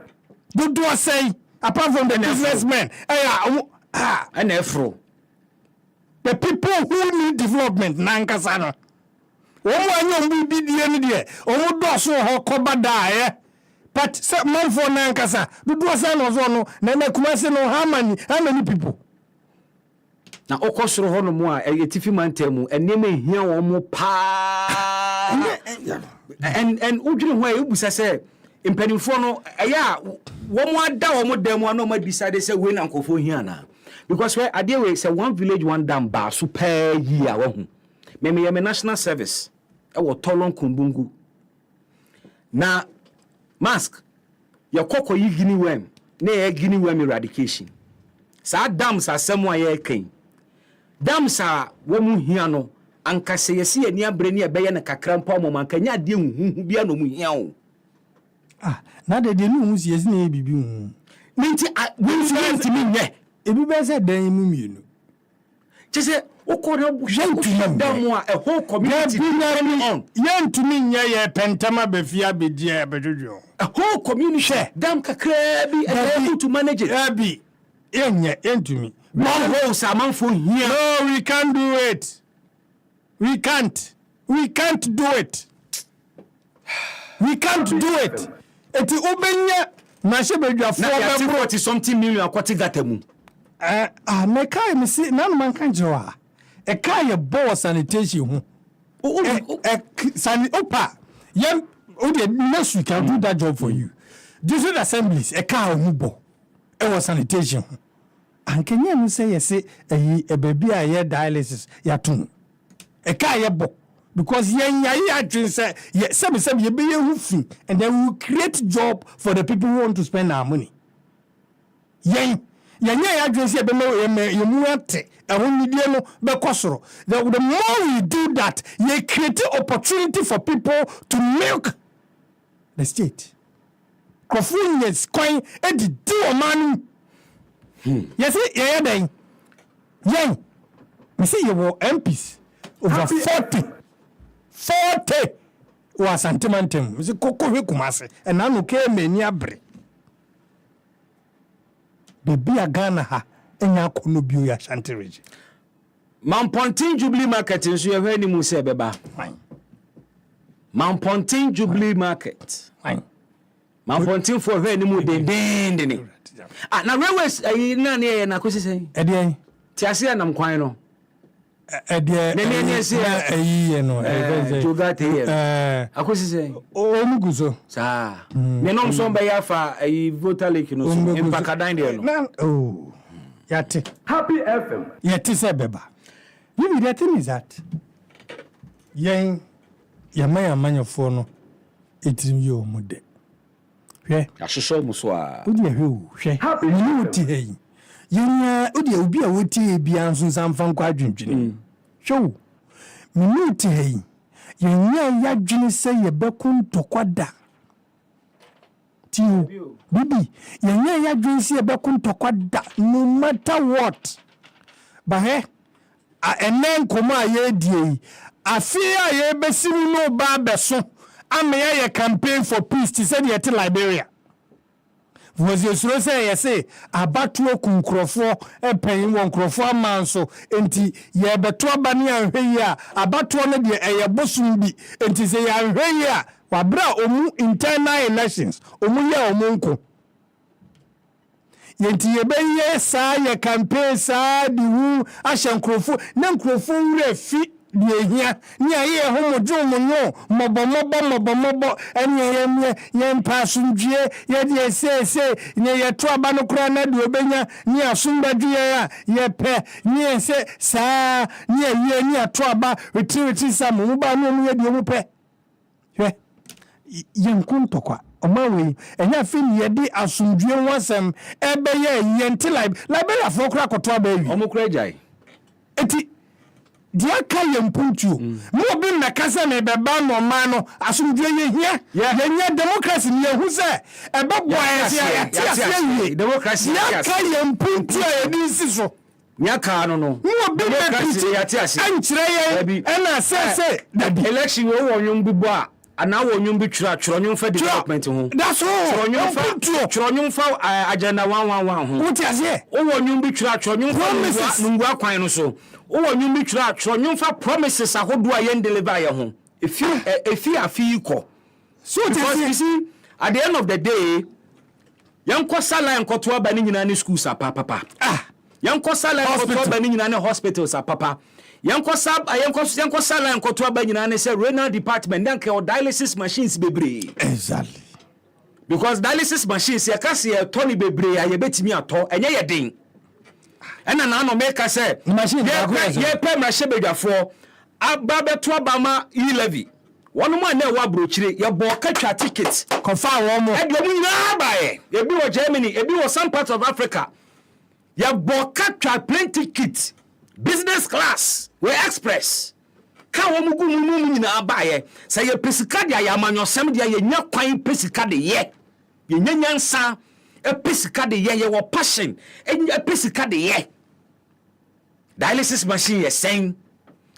do say apart from the businessmen, and afro. The people who need development, Nankasano. One will be the end there. Oh, does so hokoba die. But some man for Nankasa, the Dwasan was on, Nana Kumasino, how many people? Now, Okosro Honomoa, a Tiffy man temu, and name here or more pa. And Ujin way, Ubusa said. Impenifono one more down one them one no might decide say win uncle for here now because where I deal say one village one dam bar super year one me national service I was tolon kumbungu na mask your koko yi guinea worm na guinea worm eradication sa dams are somewhere here king dams are womu here no anka say yesi ani abre ne be ye na kakrampa mo manka nya de huhu bia no mu hia o na de no hu sie na bibi hu minti winti minye ebi be se dan mu mienu chese okore yantu damu a whole community on yantumi nya ye pentama be fia be dia be jojo a whole community dam kakra bi able to manage it abi yantumi one whole samanfo here no we can't do it we can't do it we can't do it. Eti ubenya na shebedwa na 40 something million akwati gatamu me kai me si na man kan jewa e kai ye boss sanitation hu sani opa yem ode next week I'll do that job for you different assemblies e kai hu bo e was sanitation an kenya mu say yes e baby a ye dialysis ya tun e kai ye bo because yen say some ye be ye and then we will create job for the people who want to spend our money yen ya dream say be no ye mu ate e won die no be kosoro the more we do that ye create opportunity for people to milk the state kofun yes coin e di o man yes ye den yen me say you MPs over 40 wa santimantem mzi koko hwe kumase ena no ke mani abre bebi agana ha enya kono bio ya shantereji Mampontin Jubilee Market nso ye hwe ni mu se beba Mampontin Jubilee Market Mampontin for hwe ni mu denden ni na railways na na ye na kwesi sen ede ti ase na mkwan no Omuguzo. Sa. Nenom so be ya fa voter leak no so impakadan de no. Oh. Yate. Happy FM. Yate se beba. You the thing is that yen yamaya manyofo no etim ye omude. Hwe. Ahwehwe mu so a. Odi ehwe o. Hwe. Ni oti heyi. Yen odi obi a woti bia nso samfa nkwa adwendwene. Show. Minuti heyi. Yen ya dwene se ye bekun tokwada. Tio. Bibi, yen ya dwene se ye bekun tokwada no matter what. Ba he enen koma ye die. Afia ye besimu no ba beso. Ameya ye campaign for peace to say ye Liberia. Was your so say ye say abatuo kunkrofo epen won krofo amanso enti ye beto abane anhwe yi a abatuo no de eye bosum bi enti say ya anhwe yi a wabra omu internal elections omu ya omunko yenti ye be ye sa ye campaign sa di wu ahye nkrofo na nkrofo wure fi die hia ni aye homojo monyo mobo enye ye mpasundwie ye de se ni ye to aba no kura na de obenya ni asumbadwie a ye pe ni se sa ni ye ni ato aba retreat sam mu ba no mu ye de mu pe hwe ye nkuntokwa omawe enya fi ni ye de asundwie wasem ebe ye nti Liberia fo kura koto aba wi omukura jai eti dia ka ye mpuntuo mo bi mmekasa me beba no man no asomdwe ye hia ye nya democracy ni ehu se ebebo ya democracy ya ka ye mpuntuo ye di nsiso nya ka no mo bi democracy ya ti ase ankyere ye na se election wo wonwum bibo a ana wonwum bi twira nwum fa development ho that's all nwum fa agenda 111 ho what is here wo wonwum bi twira nwum fa nungu akwan no so wo nwum bi twira nwum fa promises ahodo a yen deliver ye ho efi afiko so because you see at the end of the day yanko sala yanko to aba ni nyina ni schools papa yanko sala yanko to aba ni nyina ni hospitals papa yanko sala yanko to aba nyina ni say renal department then ke dialysis machines bebre exactly because dialysis machines ya kasi ya toni bebre ya betimi ato enye ye den ena na no make say machine ye pe machine bedwafo aba beto aba ma e-levy one man na wa brochire ye bo katwa ticket confirm one more e de mu nyina ba ye bi wo Germany e bi wo some parts of Africa ye bo katwa plane ticket business class we express ka wo mugu mu nyina ba ye say ye pesika dia ya manyosem dia ye nya kwan pesika de ye nya nyansa e pesika de ye wo passion e pesika de ye dialysis machine ye saying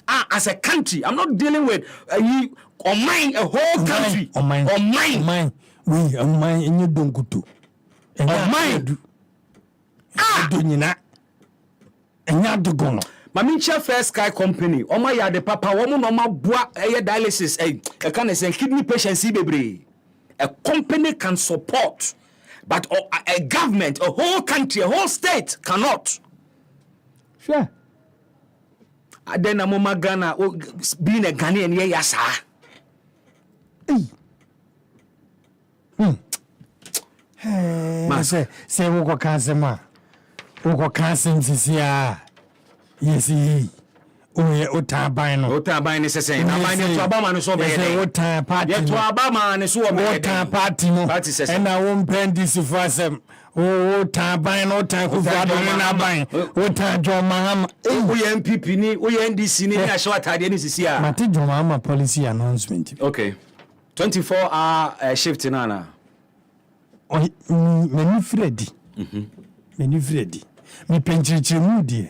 as a country I'm not dealing with a whole country on mine we on mine enye donkuto on mine do nyina enya dogono Mamincha First Sky Company oma ya de papa womo no maboa dialysis can say kidney patients bebre a company can support but a government a whole country a whole state cannot sure then amoma Ghana being a Ghanaian ye yasa say woko kansema woko kansen sisia yes oye otaban no otaban se say na ban to abama no so be ye otaban ye to abama ne so be otaban no and I won't bend this for asem otaban no tan ku fado na ban otan Mahama oye MPP ni oye NDC ni ahye watade ni sisi a mate Mahama policy announcement okay 24-hour shift nana meni Freddy me penchirichiri mu die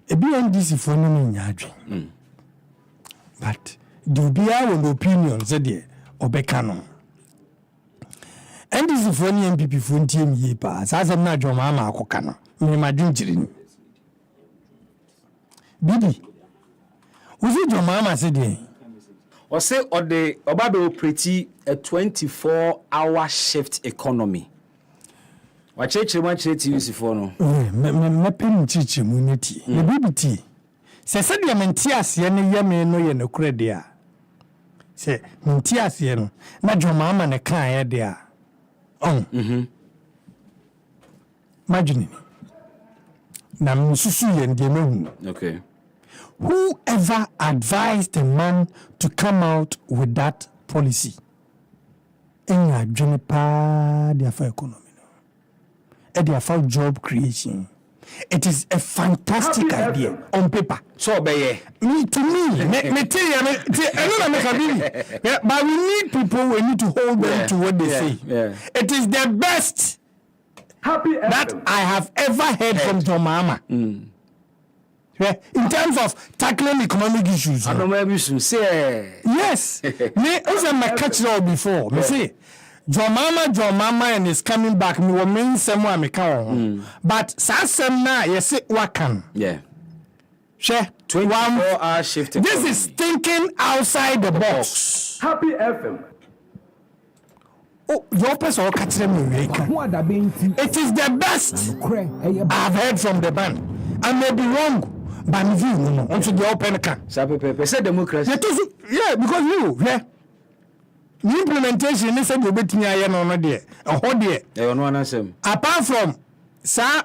ebi NDC for no nyadwe but do be our opinion said there obeka no NDC for ni MPP for ntiem yi pa sasa na adwoma ama akoka no me madwinjiri ni bibi uzi adwoma ama said there or say or the obabe operate a 24-hour shift economy Wacheche one TV for no. Me pen chichi munity. The BBT. Se said ya mentias yen yame no ye no credia. Se mentias yen na jomama ne kan ye dia. Imagine. Na msusu yen de mehu. Okay. Whoever advised the man to come out with that policy? In a juniper, they for economy, they for job creation. It is a fantastic idea on paper. So, me to me, but we need people. We need to hold them to what they say. Yeah. It is the best that I have ever heard from John Mahama. In terms of tackling economic issues. I don't know say. Yes. Me also my catch all before. Me say John Mama and is coming back. Me will mean someone me come. But sasem na yes wakan. Yeah. Share 24-hour shift. This is thinking outside the box. Happy FM. Oh, your person will catch them. It is the best I've heard from the band. I may be wrong. But no, onto the open can. Say democracy. Yeah, because the implementation is a good bit near no there. A whole day. Apart from sir,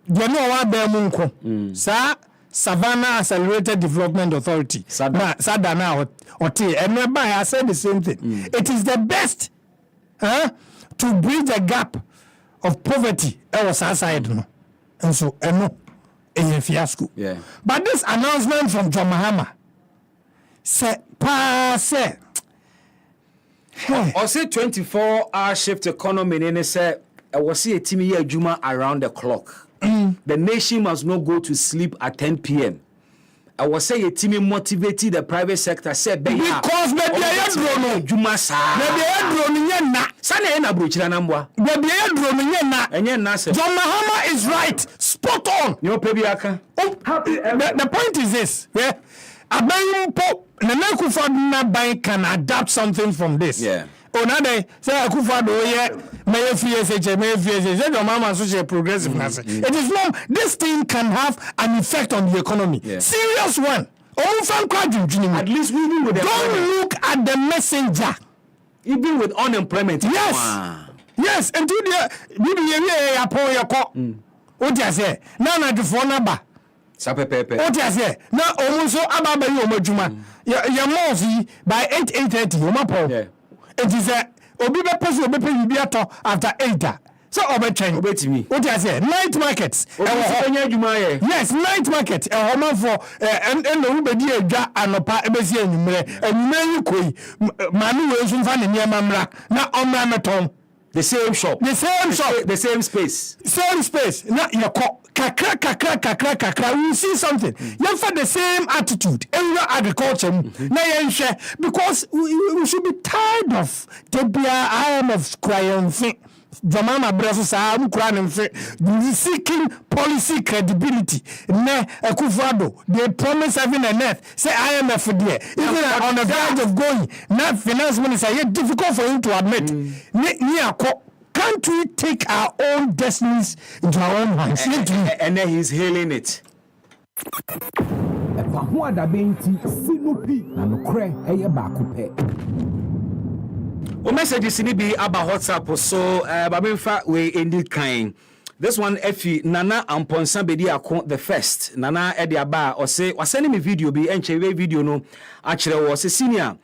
you know what Bermunko, sir, Savannah Accelerated Development Authority. Sadana or T. And nearby I said the same thing. It is the best to bridge the gap of poverty. I was outside, no. And so, no. A fiasco. Yeah. But this announcement from John Mahama say or say 24-hour shift economy and say I was see a team here Juma around the clock. The nation must not go to sleep at 10 p.m. I was say a team motivated the private sector said because maybe I drone Juma sa maybe I drone na sana na brochira na mbwa maybe I drone na enye na say John Mahama is right, spot on. You pebi aka. The point is this, yeah. Aban po na Akufo na ban can adapt something from this. Yeah. Oh, now they say Akufo do ye may FSH say John Mahama so progressive na say. It is not, this thing can have an effect on the economy. Yeah. Serious one. At least we with the don't look at the messenger. Even with unemployment. Yes. Wow. Yes, and to the BBA upon your call. What you say? Now, not the phone number. Sapepepe. What you say? Now, almost so about you, Majuma. Your mousy by 8:30, you map. It is a Obiba person will be paying you after 8. So, obey me. What you say? Night markets. Yes, night market. A home for and the Ubedia and a pa ebesi and you koi Manu will soon find in your mamra. Now, on Ramaton. The same shop. The same space. Same space. Now, your kakra. We see something. You have the same attitude. Every agriculture. Now, because we should be tired of the IMF crying thing. Jamama Brasso seeking policy credibility. Ne Akufo they promise heaven and earth. Say IMF there. Even on the verge of going. Now finance minister, it's difficult for him to admit. Can't we take our own destinies into our own hands? And then he's hailing it. O messages ni bi about WhatsApp so babemfa we indeed kind. This one efi Nana Amponsa bedi akon the first. Nana edi aba o say wa send me video bi enche video no akire wo say senior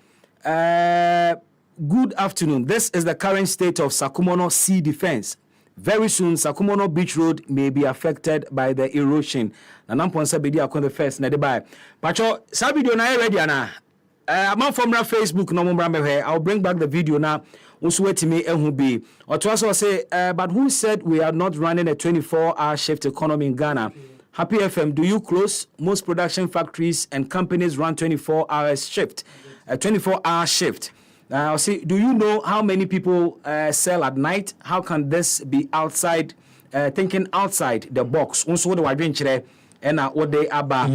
good afternoon. This is the current state of Sakumono Sea Defense. Very soon Sakumono Beach Road may be affected by the erosion. Nana Amponsa bedi akon the first na de buy. Pacho sa video na ready ana. I'm from Facebook no more. I'll bring back the video now. Be or to also say, but who said we are not running a 24-hour shift economy in Ghana? Happy FM, do you close? Most production factories and companies run 24 hours shift, a 24-hour shift. I'll say, do you know how many people sell at night? How can this be outside, thinking outside the box? Also, what do I drink today? And what they are about?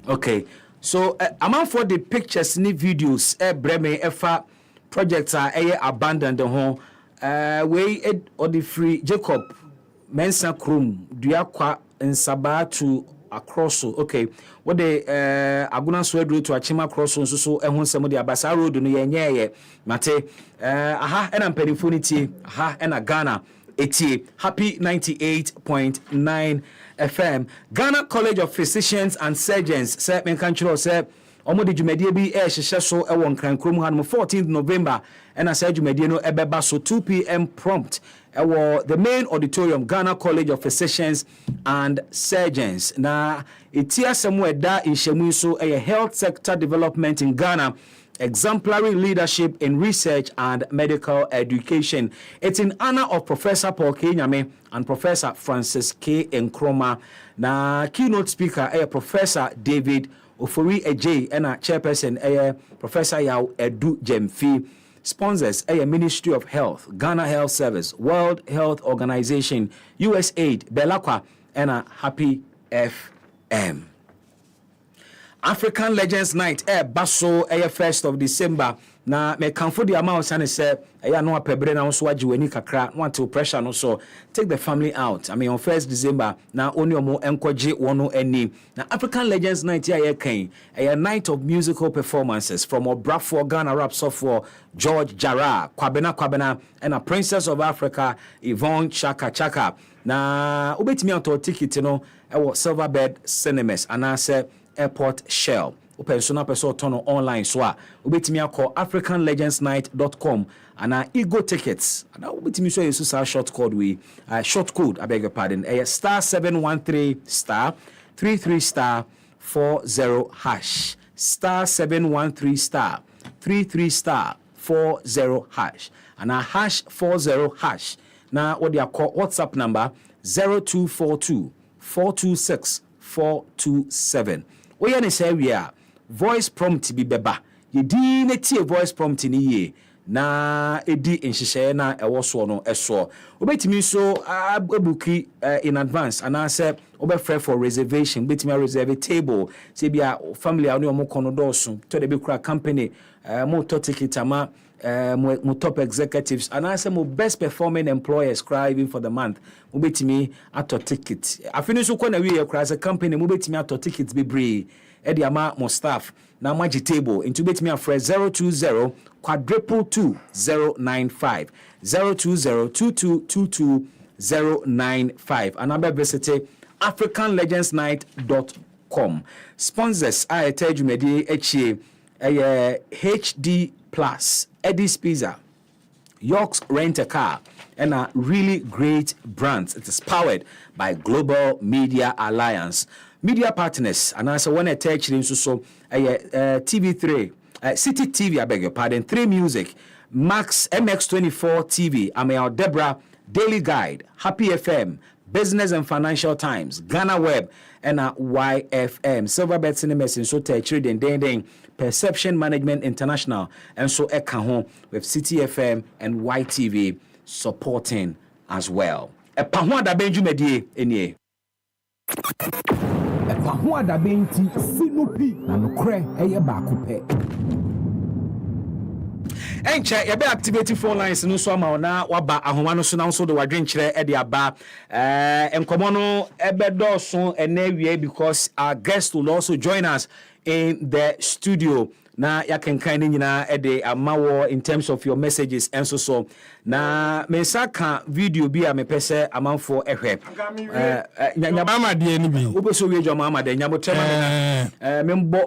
Okay, so amount for the pictures ni videos breme efa projects are abandoned ho we or the free Jacob Mensa Krum Duakwa Nsaba to across okay what the Aguna Swedro to Achima cross so ehun semo de Abasa road no ye mate aha and am perifonity aha and a Ghana eti happy 98.9 FM Ghana College of Physicians and Surgeons say men kan chiro say omo de dwumadie bi hyehyɛ so won krankrom ha no 14th November and as dwumadie no ebeba so 2 p.m. prompt the main auditorium Ghana College of Physicians and Surgeons na etia semu eda inhyemu so health sector development in Ghana, exemplary leadership in research and medical education. It's in honor of Professor Paul Kenyame and Professor Francis K. Nkrumah. Na keynote speaker Professor David Ofori Ejay and chairperson Professor Yao Edu Jemfi. Sponsors Ministry of Health, Ghana Health Service, World Health Organization, USAID, Belakwa, and Happy FM. African Legends Night Basso 1st of December. Na me kanfo the amount and say no apebre na so agi wani kakra want to pressure no so take the family out. I mean on 1st December na oni omo enkoje wono ani. Na African Legends Night here kan a night of musical performances from Obrafo Ghana rap software George Jara, Kwabena and a Princess of Africa Yvonne Chaka Chaka. Na obetimi auto ticket no e Silverbird Cinemas and I say Airport Shell. Open sona person turn online so obetimi call africanlegendsnight.com and ego tickets and obetimi so use our short code I beg your pardon star 713 star 33 star 40 hash star 713 star 33 star 40 hash and hash 40 hash now what they call WhatsApp number 0242 426 427 we are say we are voice prompt bi beba ye di na tie voice prompt ni ye na edi nhyehyɛ na ɛwɔ so no ɛso obetimi so abuki in advance and I say obefrɛ for reservation betimi reserve a table say bia family a no mo kono dɔso to de be kura company mo to ticket ama mo top executives and I say mo best performing employers cry even for the month mo betimi ato ticket afini so kɔ na we ye kura as a company mo betimi ato tickets bebree edi ama mo staff na magi table into betimi afre 020 quadruple 095 020 095 and number visit africanlegendsnight.com. Sponsors I tell you medi HD Plus, Eddie's Pizza, York's Rent a Car, and a really great brands. It is powered by Global Media Alliance. Media partners, and as when I tell you so TV3, City TV, I beg your pardon, 3 Music, Max MX24 TV, Amel Deborah, Daily Guide, Happy FM, Business and Financial Times, Ghana Web, and YFM, Silverbird Cinemas, and so trading, then Perception Management International, and so Eka with City FM and YTV supporting as well. A Pahwada Benjumedie in Ho adabenti sinupi na nokre eye baako pe enche ye be activate phone lines no so ama na waba ahoma no so na so do wadwenkyere e de aba enkomo no ebedo so enawie because our guest will also join us in the studio na yakenkan ni nyina e de amawo in terms of your messages and so na mensaka video bi a mepese amanfo ehwe nyabama de ni bi obeso wie joma amade nyabo tema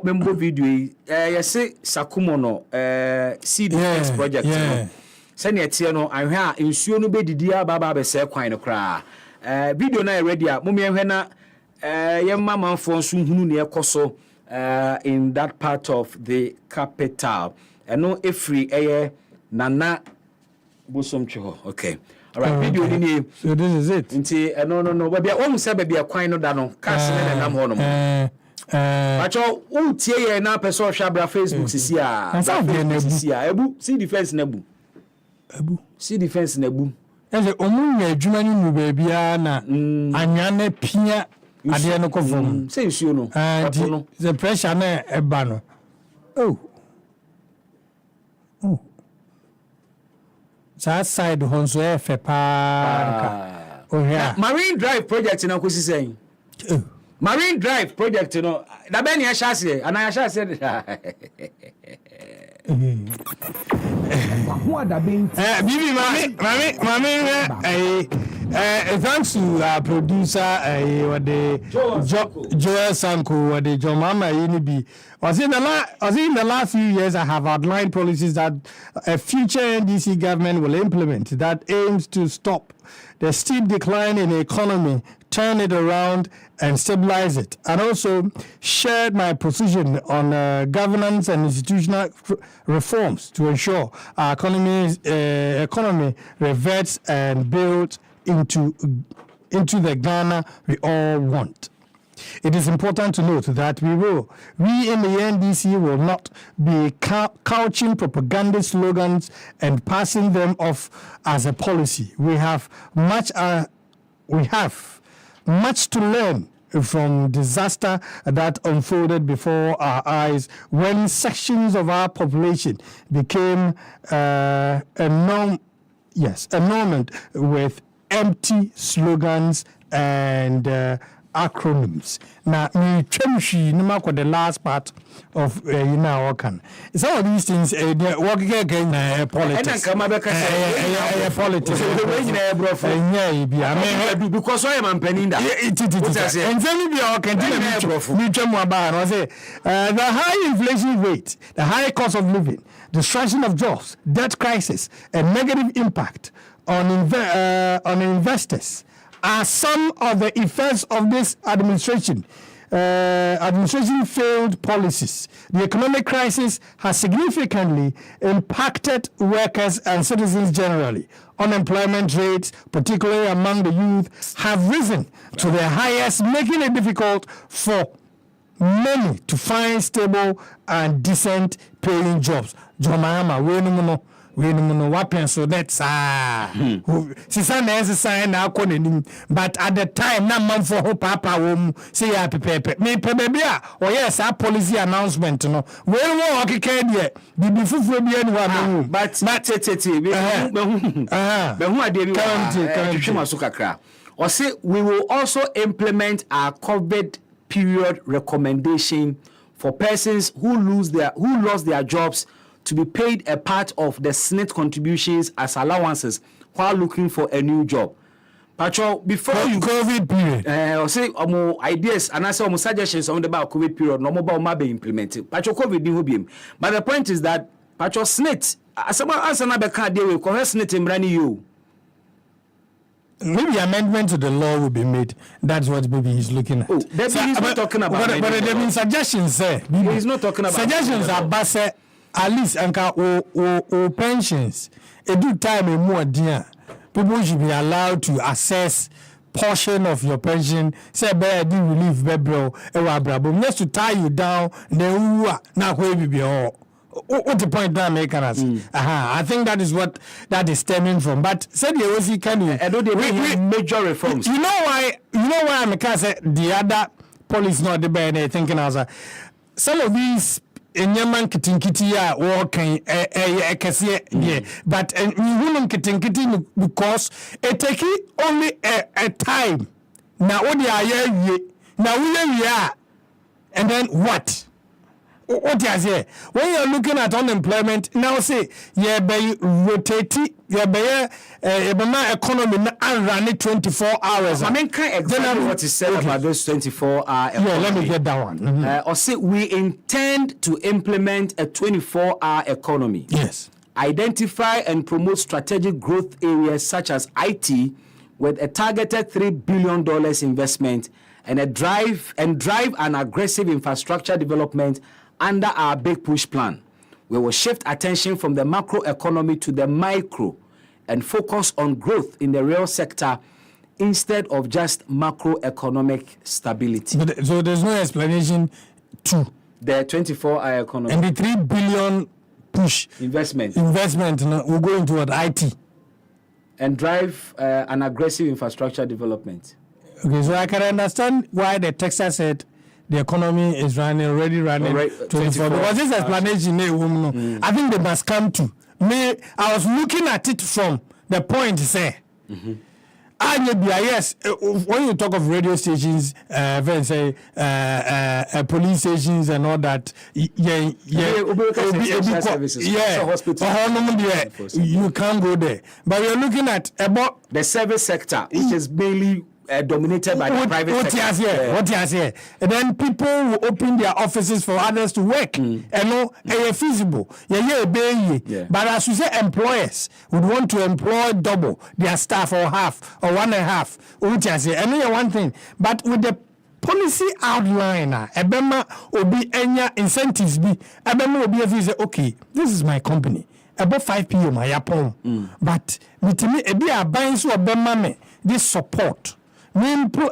membo video yesi sakumo no CDS project no sene etie no ahwe a ensuo no bedidi aba be se kwan no kra video na ready a mumie hwe na yemma manfo nso hunu ne ekoso in that part of the capital. No every nana bosomcho. Okay. All right. Video ni. So this is it. Nti no. Baby, o say baby akwan no da no. Cast na nam ho no. Acho o tie ye na person hwa Facebook sisi a. Sisi a. Ebu see defense na ebu. See defense na ebu. Ese omu nya adwuma ni mu baby na anya na pia ade no kofom say nsuo no the pressure na eba no that side honso e fe pa oh yeah Marine Drive project na ko sisɛn Marine Drive project no da be ne ya hyase ana ya hyase Bibi mami thanks to our producer what the Joel Sanko what the John Mama Yinibi was in the last few years I have outlined policies that a future NDC government will implement that aims to stop the steep decline in the economy, turn it around and stabilize it, and also shared my position on governance and institutional reforms to ensure our economy reverts and builds into the Ghana we all want. It is important to note that we in the NDC will not be couching propaganda slogans and passing them off as a policy. We have much to learn from disaster that unfolded before our eyes when sections of our population became enormous with empty slogans and acronyms. Now, me chemistry, no matter the last part of can. Some of these things, work again politics. Politics. Because I am peninda. And then we are the high inflation rate, the high cost of living, destruction of jobs, debt crisis, and negative impact on investors are some of the effects of this administration failed policies. The economic crisis has significantly impacted workers and citizens generally. Unemployment rates, particularly among the youth, have risen to their highest, making it difficult for many to find stable and decent paying jobs. We no weapon, so that's but at the time na man for papa say happy pepe me baby or yes our policy announcement no we won okay there be fufu bi anwa but or say we will also implement our COVID period recommendation for persons who lost their jobs to be paid a part of the SNIT contributions as allowances while looking for a new job. Pacho, before you COVID period, or say ideas and answer suggestions on the about COVID period, no more be implemented. Pacho COVID didn't be. But the point is that Pacho SNIT, as someone answer another card, they will correct SNIT in brand new. Maybe amendment to the law will be made. That's what maybe he's looking at. Oh, he's not talking about. But there have been suggestions there. He's not talking about suggestions are base. At least o pensions a do time in more dear people should be allowed to access portion of your pension say bear do relief bebro just to tie you down then now what the point that make us I think that is what that is stemming from, but said the OC can major reforms. You know why I'm say the other police not the bad thinking as some of these enyaman kitinkiti ya working ekese but wouldn't kitinkiti because it take only a time now what they are now we are and then what you say when you're looking at unemployment now say yeah by rotating yeah by economy and run it 24 hours. I mean can't exactly what is said about those 24-hour economy. Yeah, let me get that one. Or say we intend to implement a 24-hour economy. Yes. Identify and promote strategic growth areas such as IT with a targeted $3 billion investment and drive an aggressive infrastructure development under our big push plan. We will shift attention from the macro economy to the micro and focus on growth in the real sector instead of just macroeconomic stability. So there's no explanation to the 24-hour economy. And the $3 billion push investment will go into what IT and drive an aggressive infrastructure development. Okay, so I can understand why the Texas said the economy is already running 24 because this explanation I think they must come to I was looking at it from the point say. Yes, when you talk of radio stations, say police stations and all that, you can't go there. But you're looking at about the service sector, which is mainly dominated by the private sector. What you say? And then people will open their offices for others to work. And no, feasible. But as you say, employers would want to employ double their staff or half or 1.5. What you say? And one thing, but with the policy outline, Ebema will be any incentives. Ebema will be a visa. Okay, this is my company. About 5 p.m. I yapon. But me ebi a buying so Ebema me this support. We employ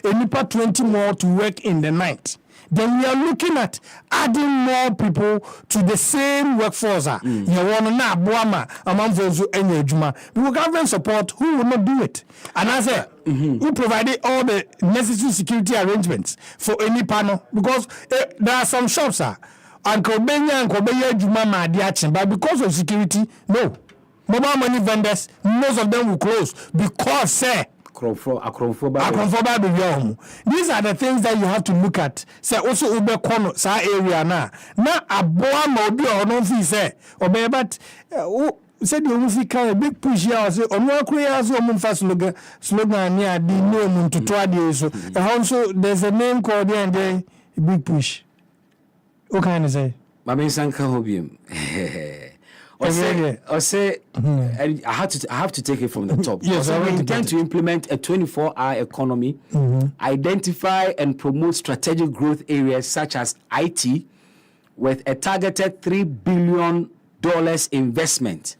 a NIPA 20 more to work in the night. Then we are looking at adding more people to the same workforce. You want to know, Boama, among those who any juma. Because government support, who will not do it? And I say, who provided all the necessary security arrangements for any panel? Because there are some shops, and Kobenya Juma Madiachin, but because of security, no. Mobile money vendors, most of them will close because, say, these are the things that you have to look at. Say also ube kono sa area na aboa ma obi ono fi say obe but said you must carry a big push here say ono akura so omo fa slogan near the name to try so also there's a name called there and there big push. What can I say? Mami sanka hobium. I have to take it from the top. Yes, we intend to implement a 24-hour economy, identify and promote strategic growth areas such as IT, with a targeted $3 billion investment,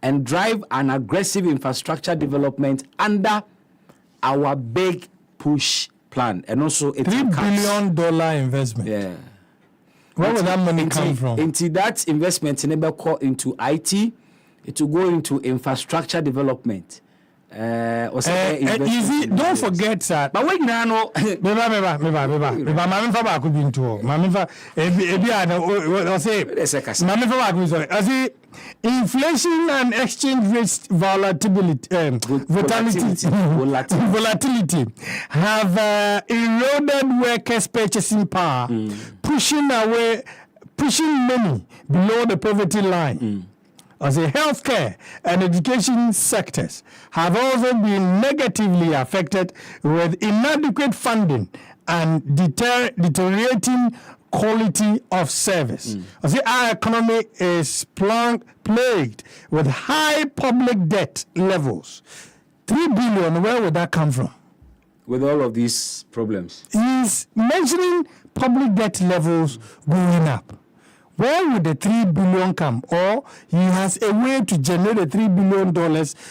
and drive an aggressive infrastructure development under our big push plan. And also $3 billion investment. Yeah. Where will that money come from? Into that investment, into IT, it will go into infrastructure development. Don't forget that. But wait now, inflation and exchange rate volatility have eroded workers' purchasing power, pushing many below the poverty line. As a healthcare and education sectors have also been negatively affected with inadequate funding and deteriorating quality of service. As our economy is plagued with high public debt levels. $3 billion, where would that come from? With all of these problems. He's mentioning public debt levels going up. Where would the $3 billion come? Or he has a way to generate the $3 billion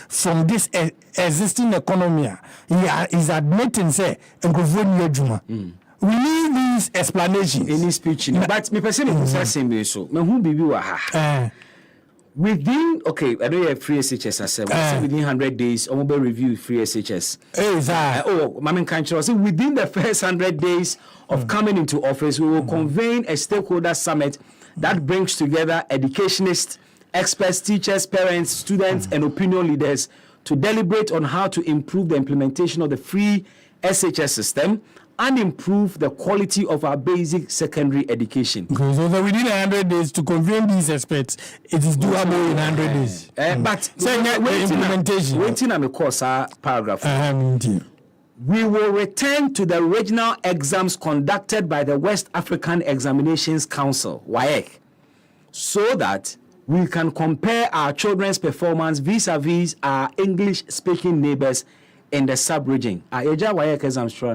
from this existing economy. He is admitting, say, Juma. We need this explanation. In his speech, but me personally, me so. Me who be within, okay, I know you have free SHS as well. Within 100 days, I'm going to review free SHS. Within the first 100 days of coming into office, we will convene a stakeholder summit that brings together educationists, experts, teachers, parents, students, and opinion leaders to deliberate on how to improve the implementation of the free SHS system and improve the quality of our basic secondary education. Okay, so within 100 days to convene these experts, it is doable in 100 days. But implementation. Waiting on the course paragraph. We will return to the regional exams conducted by the West African Examinations Council, WAEC, so that we can compare our children's performance vis-a-vis our English-speaking neighbors in the sub-region. WAEC exams true.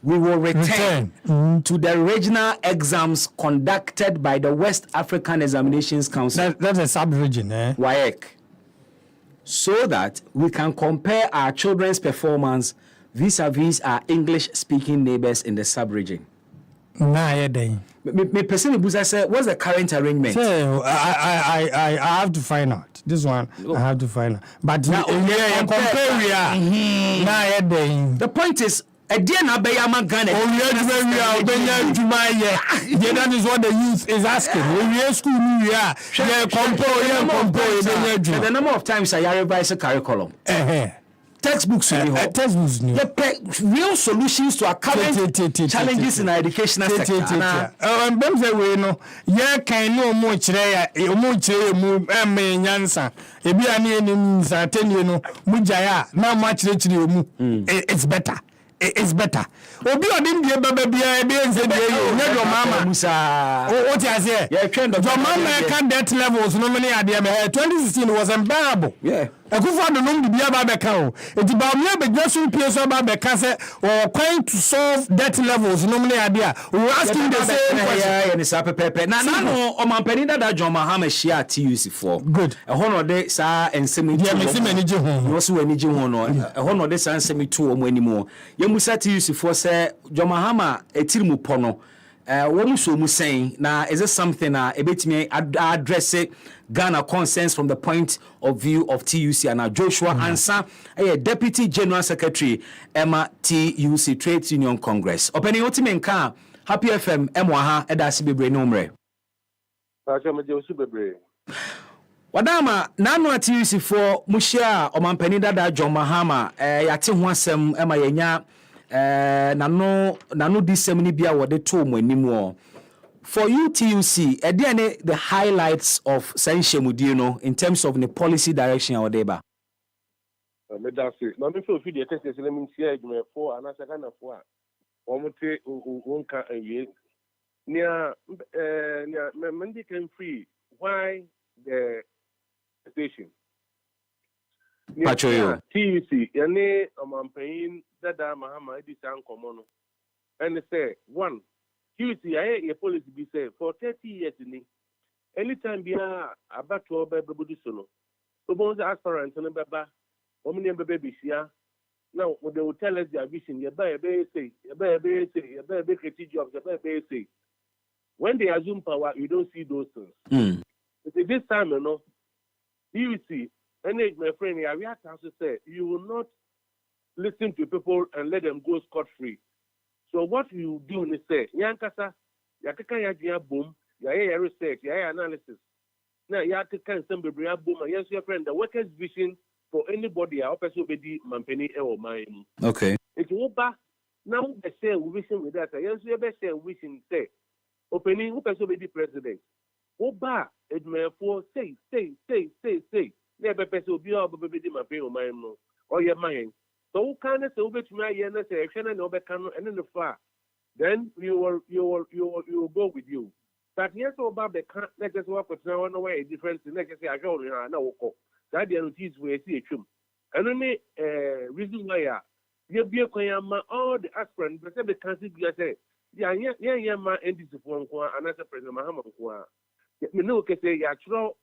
We will return to the regional exams conducted by the West African Examinations Council. That's a sub-region, WAEC. So that we can compare our children's performance vis-a-vis our English-speaking neighbors in the sub-region. Me personally, Busa said, what's the current arrangement? So, I have to find out. This one, I have to find out. But now, compare. The point is, Again, I be a man Ghana. That is what the youth is asking. We are school, the number of times I revise a curriculum. Textbooks, textbooks, real solutions to our current challenges in our educational sector. And them say we know, yeah, can no more chire, Yansa, Ebiani, 10 you know, Mujaya, now much it's better. It's better. Obi odin be baby say your mama musa what you say your mama can debt levels no many are there 2016 was unbearable Akufo do no be aba beka o enti ba me be just place aba beka say or trying to solve debt levels no many are there we asking the same question yeah sa pepepe na no o mampani dada John Mahama share TUC for good e ho no de sa ensemi dia me se manage ho no so anige ho no e ho no de sa ensemi tu o mo animu Musa TUC for say John Mahama etirimu pono what so mu saying now is it something a bit me address it Ghana concerns from the point of view of TUC and Joshua Ansa a Deputy General Secretary Emma TUC Trade Union Congress opening ultimate car Happy FM emwaha edasi bebre nomre Wadama nanu TUC for mushia omampani dada John Mahama yate ho asem Emma yenya nano dissemini bia wode to mo animu for you TUC the highlights of Sanshemudi no in terms of the policy direction or deba me da se na me feel the test let me see adwuma for ana sakana for omote wonka awie nia me can free why the station Pachoyo TUC yani omampain dada Mahama edi san komo no and say one TUC a policy be say for 30 years ni anytime bia abato obebudi so no obonza aspirant no beba omni bebe bisia now they will tell us their vision say create jobs say when they assume power you don't see those things this time you know TUC and my friend we have to say you will not listen to people and let them go scot-free. So what you do is say, Yankasa, Yakaka Yagia boom, Yaya research, Yaya analysis. Now Yakaka and Sambria boom, and yes, your friend, the workers' vision for anybody, our person will be Mampeni or mine. Okay. It's over. Now the same vision with that. Yes, your best wishing say, opening who person will be president. Oba, it may for say. Never person will be able to be Mampeni or mine, or your mind. So can say over to my election and overcome and in the far. Then you will go with you. But yes, about the can't let us work with no one way difference in next say I go no that the notice we see a chum. And only reason why you be a koyama all the aspirants, but the country be say, yeah, my end is for another President Mahama. Me no can say ya throw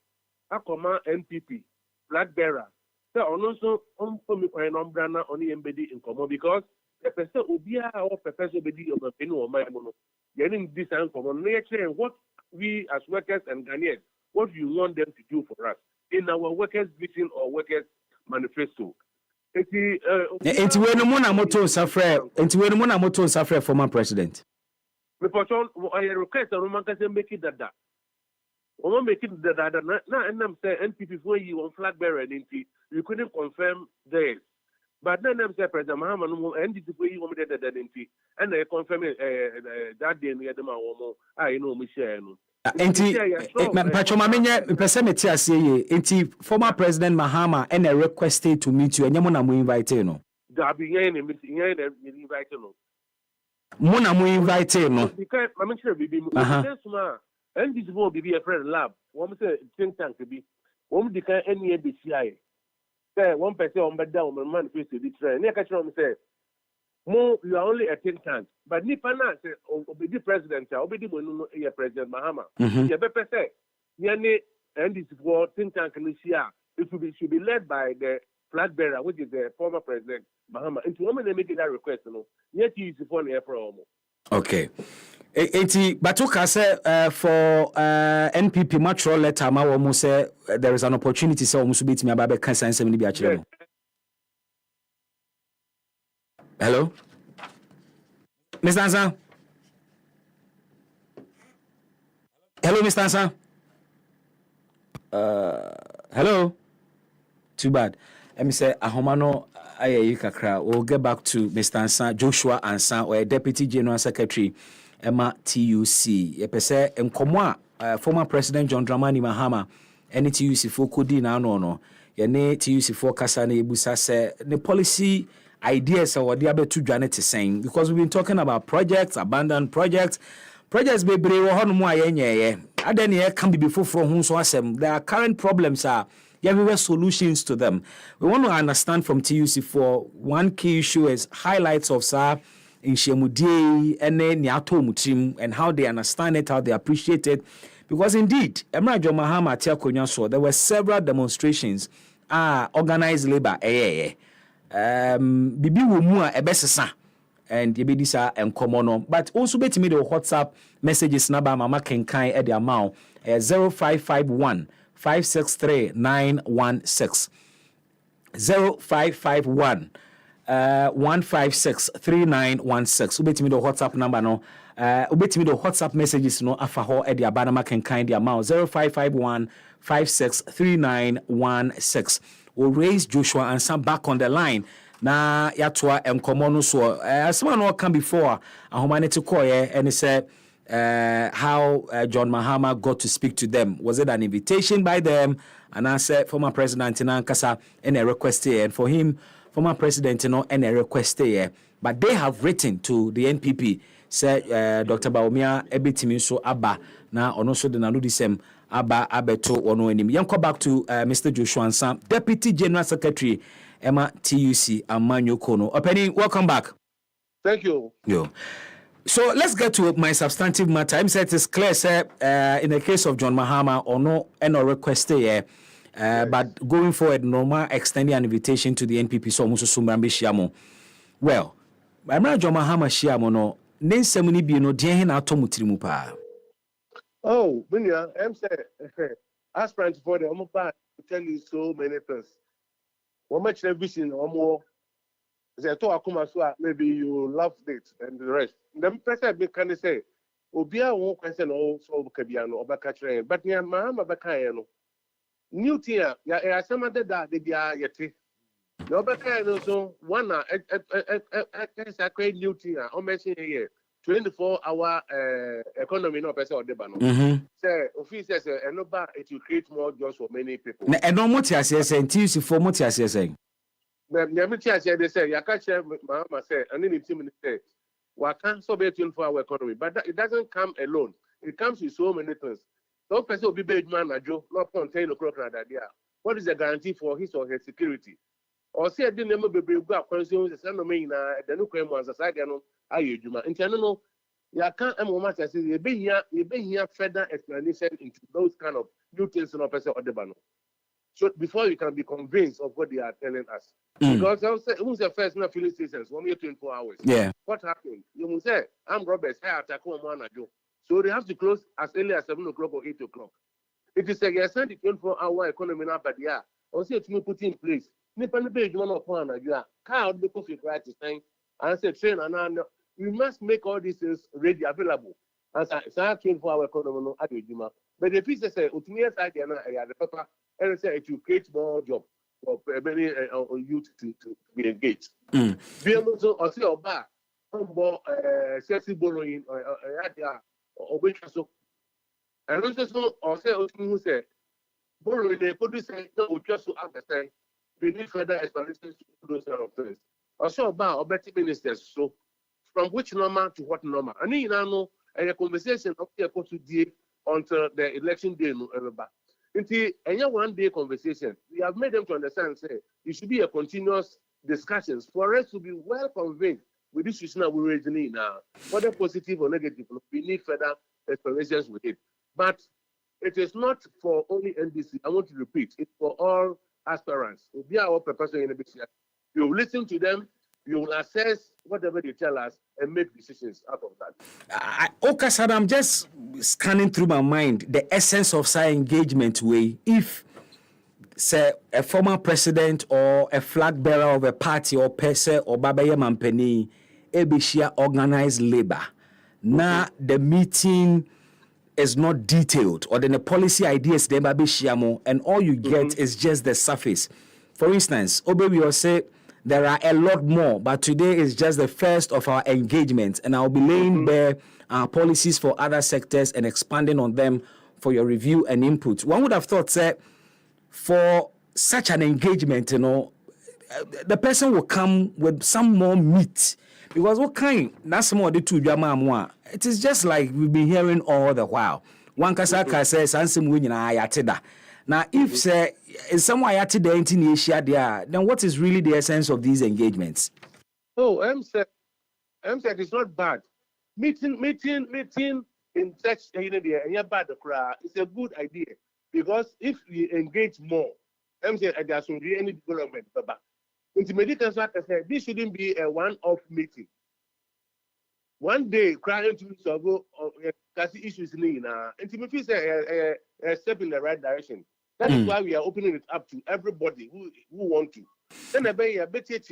a comma NPP, flag bearer. So also for me when umbrella only embedded in common because the person ubia or professor bedi of a pen or my mono. Getting this and common nature and what we as workers and Ghanaians, what you want them to do for us in our workers' vision or workers' manifesto. It's when no one moto suffer former president. The person I request a Roman can make it that. We make it that now and I'm saying NPP for you on flag bearer and you couldn't confirm this. But then I'm saying President Mahama no and this way you want me that and I confirm that day near the Mawomo. I know Michelle. Pachoma menye pese meti aseye enti former President Mahama and requested to meet you and yamona mu invite no. Da be yen invite no. Mona mu invite no. Because I mention bibi mu. And this will be a friend lab. One say think tank to be. One declare any BCI. Say 1% on bed down on manifest to the train. Near catch on say, more you are only a think tank. But Nipana say, be the president, I'll be the President Mahama. Yeah, better say, Yanni and this war think tank in this year. It should be led by the flag bearer, which is the former President Mahama. And to women they make that request, yet he is for the April. Okay. Eti Batuka say for NPP matro letter ma wo mu say there is an opportunity say almost bit me about can sense me bi a kire. Hello. Mr. Ansa. Hello, Mr. Ansa. Hello. Too bad. Let me say, Ahomano Aye Kakra. We'll get back to Mr. Ansa, Joshua Ansa, or Deputy General Secretary, Emma TUC. Yepese Nkomwa, former President John Dramani Mahama, any TUC for Kudi na no. Yene TUC for Kasane Ibusa say the policy ideas or the other two Janet is saying, because we've been talking about projects, abandoned projects be brave or more yenye. Aden here can be before from whom so asem. There are current problems are everywhere solutions to them. We want to understand from TUC for one key issue is highlights of sir in Shemudie and Niato Mutim and how they understand it, how they appreciate it. Because indeed, Emra John Mahama Tiakonyaso, there were several demonstrations organized labor bibi wo mu a ebesesa and yebedisa enkomono, but also bet me the WhatsApp messages number mama kenkan at the amount 0551 563 916 0551 156 3916. Ubet me the WhatsApp number no ubet me the WhatsApp messages no afa ho at the abanama kenkan the amount 0551 56 3916. We'll raise Joshua and some back on the line. Na yatwa enkomo no so asema no come before humanity call and he said how John Mahama got to speak to them. Was it an invitation by them? And I said former president Nankasa and a request here, and for him former president and a request here, but they have written to the NPP said Dr. Baumia ebitimi so aba na ono so de na no disem aba abeto ono anim. Yanko back to Mr. Joshua Ansam, Deputy General Secretary Emma TUC Amanyo Kono. Openi, welcome back. Thank you. Yo. So let's get to my substantive matter. I'm saying it is clear, sir, in the case of John Mahama, or no, and or request here. Yes. But going forward, normal extending an invitation to the NPP. So muso sumrambe shiamo. Well, I'm not John Mahama shiamo no. Nen semuni bi no diehen atomu trimu pa. Oh, Bunya, I'm saying, aspirant for the Omopa to tell you so many things. One much vision or more. They talk maybe you loved it and the rest. The person can say, Obia won't question also Kabiano or Bacatran, but near Mahama Bacayano. New tier, ya some other that they are yet. No Bacayano, so one, a great new tier, or mention here. 24-hour economy no person or debano. Say officers and no bar it will create more jobs for many people. And no what you say until for what you saying. They say you can't share Mama say and then it's say we can't so be 24-hour economy, but it doesn't come alone. It comes with so many things. So person will be big man a Joe, not contain the crocodile idea. What is the guarantee for his or her security? Or say I didn't remember be go consume the same domain the new crime was society no ayejuma. Internal you can't moment say you be here further explanation into those kind of new things no person or debano. So before you can be convinced of what they are telling us. Because I will say who's the first no filling stations 1 year 24 hours. Yeah. What happened? You will say I'm Roberts hey attack one ajo. So they have to close as early as 7 o'clock or 8 o'clock. It is a yes and 24-hour economy now but yeah. Or say to put in place. Nipa no be one upon ajo. Car be coffee right to saying and say train and we must make all these things ready available. As I 24-hour economy no adejuma. But the piece say ultimate side there na the paper and say it will create more job for many youth to be engaged. Be able to or see oba on sexy borrowing or which so and also or say who say borrowing they could say no just to understand we need further explanations to those kind of things. Also about or better ministers so from which normal to what normal. And you know a conversation of the to deal until the election day no ever back. Until any 1 day conversation, we have made them to understand say it should be a continuous discussions for us to be well convinced with this issue that we're raising now. Whether positive or negative, we need further explanations with it. But it is not for only NDC. I want to repeat, it's for all aspirants. If they are all preparing in the you will listen to them, you will assess whatever they tell us and make decisions out of that. Okay, sir, I'm just scanning through my mind the essence of side engagement way. If say a former president or a flag bearer of a party or person or Babaye Mampeni ebeshia organized labor. Now the meeting is not detailed, or then the policy ideas they babeshiamo, and all you get is just the surface. For instance, Obe will say there are a lot more, but today is just the first of our engagements, and I'll be laying bare our policies for other sectors and expanding on them for your review and input. One would have thought, say, for such an engagement, the person will come with some more meat. Because what kind? That's more the two drama. It is just like we've been hearing all the while. One kasaka says, "Ansem winning ayatida." Now, if say is someone ayatida in Asia there, then what is really the essence of these engagements? Oh, I'm saying it's not bad. Meeting in such a bad crowd. It's a good idea because if we engage more, I'm saying there shouldn't be any development, Baba. Intimidation, this shouldn't be a one-off meeting. One day, crying to go issues in intimidation is a step in the right direction. That is why we are opening it up to everybody who want to. Then I bet you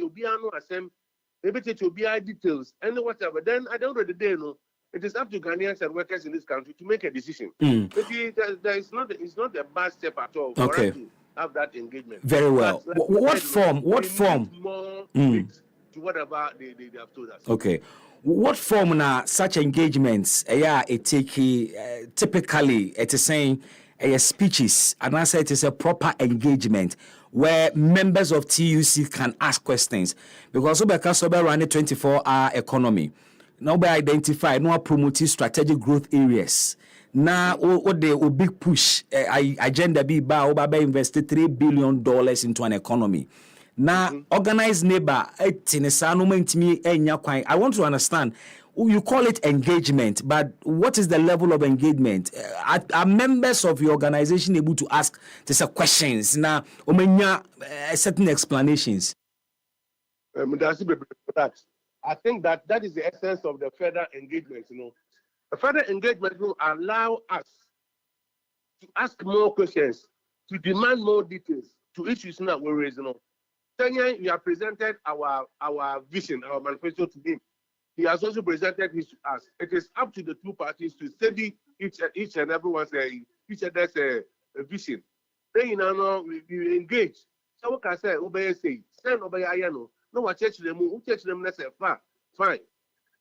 be details and whatever. Then at the end of the day, it is up to Ghanaians and workers in this country to make a decision. It's not a bad step at all for us to have that engagement. Very well. What form? More to whatever they have told us. Okay. What form now such engagements? It take typically it is saying speeches, and I say it is a proper engagement where members of TUC can ask questions, because we run a 24-hour economy. Now we identify, now promote strategic growth areas. Now, what the big push agenda be by invested $3 billion into an economy. Now, organized neighbor, I want to understand. You call it engagement, but what is the level of engagement? Are members of your organization able to ask these questions? Now, certain explanations. I think that is the essence of the further engagement. The further engagement will allow us to ask more questions, to demand more details, to issues that we raise. Kenya, we have presented our vision, our manifesto to him. He has also presented his to us. It is up to the two parties to study each and everyone's each other's vision. Then we engage. So what can I say? Obey say, send obey ayano. No, what church them? Who church them? Let's say fine.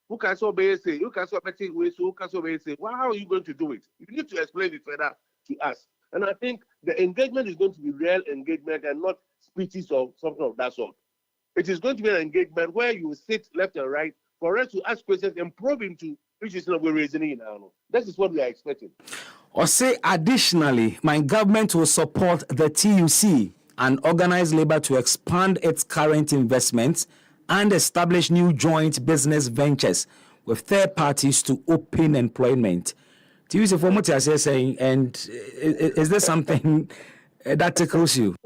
Who can so obey say? Who can so obey way? So who can so obey say? Well, how are you going to do it? You need to explain it further to us. And I think the engagement is going to be real engagement and not speeches or something of that sort. It is going to be an engagement where you sit left and right for us to ask questions and probe into which is not we're raising now. That is what we are expecting. Or say, additionally, my government will support the TUC and organized labor to expand its current investments and establish new joint business ventures with third parties to open employment. TUC for what you're saying, and is there something that tickles you?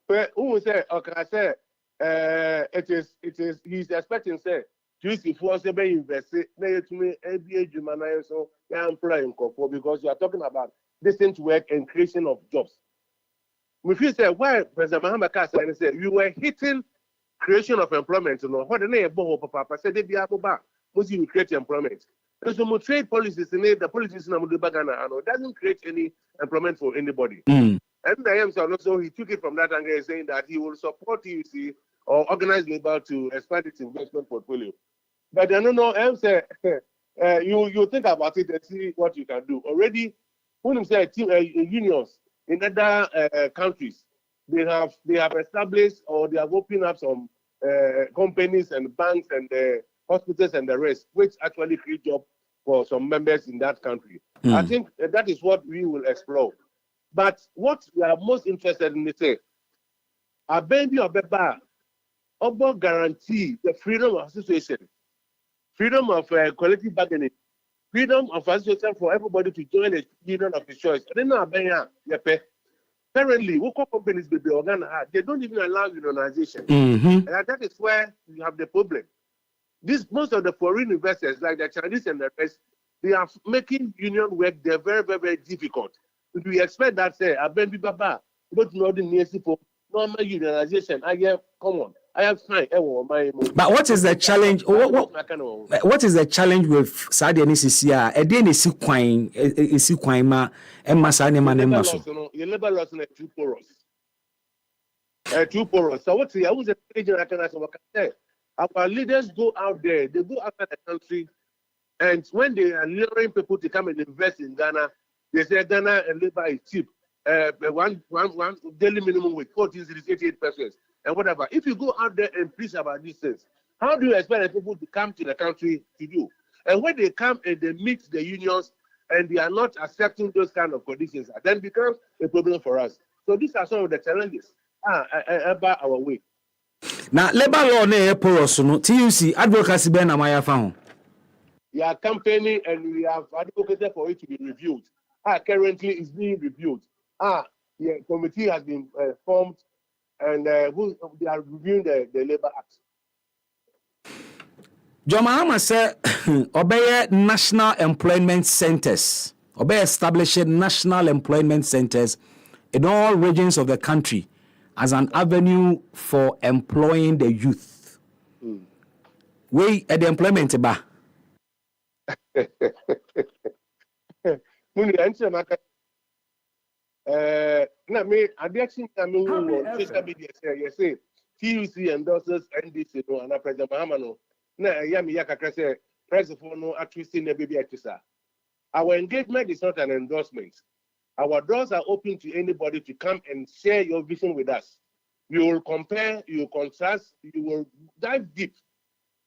Well, who will say, okay, I say, it is, he's expecting, say, TUC for us to be invested, because you are talking about decent work and creation of jobs. If you say, why President Mahama Kassa said, you were hitting creation of employment, what the name of Papa said, they be able to create employment. There's some trade policies in it, the policies in Amudubagana, doesn't create any employment for anybody. And the IMC also, he took it from that angle, saying that he will support TUC or organized labor to expand its investment portfolio. But I don't know, IMC, you think about it and see what you can do. Already, when you say unions in other countries, they have established or they have opened up some companies and banks and hospitals and the rest, which actually create jobs for some members in that country. I think that is what we will explore. But what we are most interested in is a baby of a bar, about guarantee the freedom of association, freedom of collective bargaining, freedom of association for everybody to join a union of his choice. Currently, local companies they don't even allow unionization. And that is where you have the problem. Most of the foreign investors, like the Chinese and the rest, they are making union work very, very, very difficult. If we expect that, say, Baba, but not the for normal unionization, come on. I have fine. But what is the challenge? What is the challenge with Saudi and CCR? A day is quine ma and Masani Manemaso. Your labor laws are too porous. Too porous. So what's the I was a region I can say. Our leaders go out there, they go after the country, and when they are luring people to come and invest in Ghana, they say Ghana and labor is cheap. One daily minimum wage, 14 cities, 88 pesos, and whatever. If you go out there and preach about these things, how do you expect people to come to the country to do? And when they come and they meet the unions and they are not accepting those kind of conditions, then becomes a problem for us. So these are some of the challenges about our way. Now, labor law ne porous no TUC advocacy be na maya fa. We are campaigning and we have advocated for it to be reviewed. Currently it's being reviewed. The committee has been formed and they are reviewing the Labor Act. Jomahama said, obey national employment centers, obey establishing national employment centers in all regions of the country as an avenue for employing the youth. We at the employment ba. Na me addiction on social media say TUC endorses NDC no and President Mahama no na yami yakakra say president no actually na baby atisa. Our engagement is not an endorsement. Our doors are open to anybody to come and share your vision with us. You will compare, you will contrast, you will dive deep.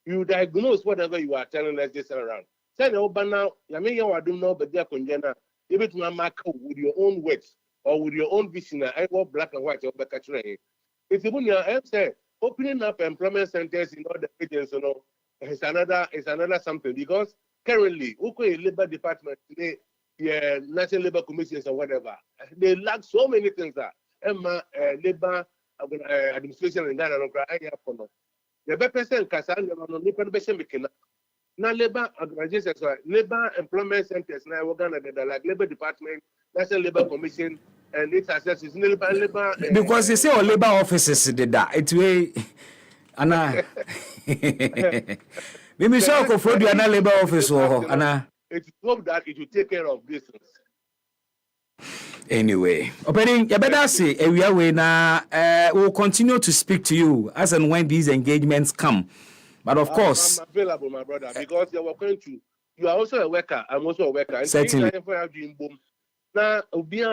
You will diagnose whatever you are telling us this around. Say the open now, yami ya wadum no but there conjena, able to mark with your own words or with your own vision. I want black and white or back. It's even your say opening up employment centers in all the regions, you know, is another something because currently, Labor Department today, National Labor Commissions or whatever, they lack so many things that labor administration in Ghana the better person Kasan now labor organizations, labor employment centers now Ghana like Labor Department, National Labor Commission, and its assessors labor because they say all labor offices did that. It's way Anna. Maybe so go for the labor office or Anna. It's hope that it will take care of this. Anyway, opening you better say we na we'll continue to speak to you as and when these engagements come. But of course, I'm available, my brother, because you are also a worker. I'm also a worker. And certainly. Now,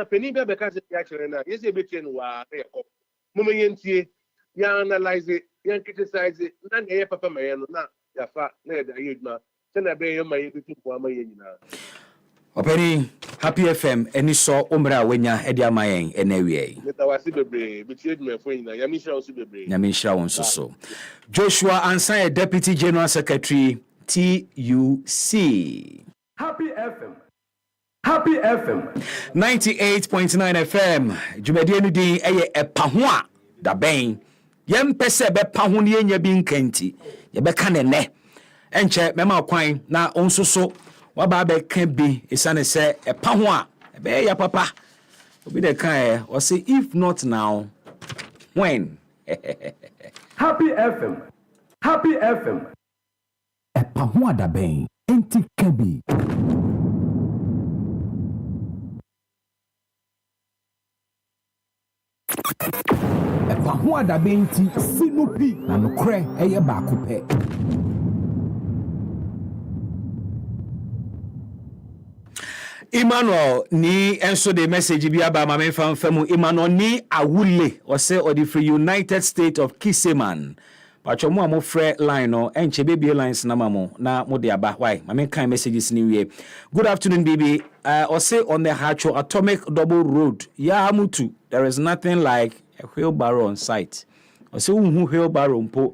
penny because actually now, yes, a bit in wa moment you analyze it, you criticize it, none here, Papa Mayano, now, ya fat, neither you now. Send a bay on my Openi Happy FM any so umbra wenya edia mayen enewie. Nyamisha won so. Joshua Ansai, Deputy General Secretary TUC. Happy FM. Happy FM 98.9 FM. Jumedi enu din eye epahoa da ben. Yem pese be paho ne nya bi nkanti. Ye be ka ne ne. Enche mema kwan na onsoso waba be kan bi isane se epaho a be ya papa. Obi de kan o say if not now when. Happy FM. Happy FM epaho da ben enti kabi. Epaho adabe nti sinupi na nokre eye baako pe. Emmanuel ni enso the message bi aba ma me famu Emmanuel ni awule o se odi free United States of Kiseman pacho mo amofre line no enche baby lines na mamo na mo de aba why ma me kan messages ni wie. Good afternoon baby o se on the Hacho Atomic Double Road ya amutu there is nothing like a wheelbarrow on site o se hu wheelbarrow mpo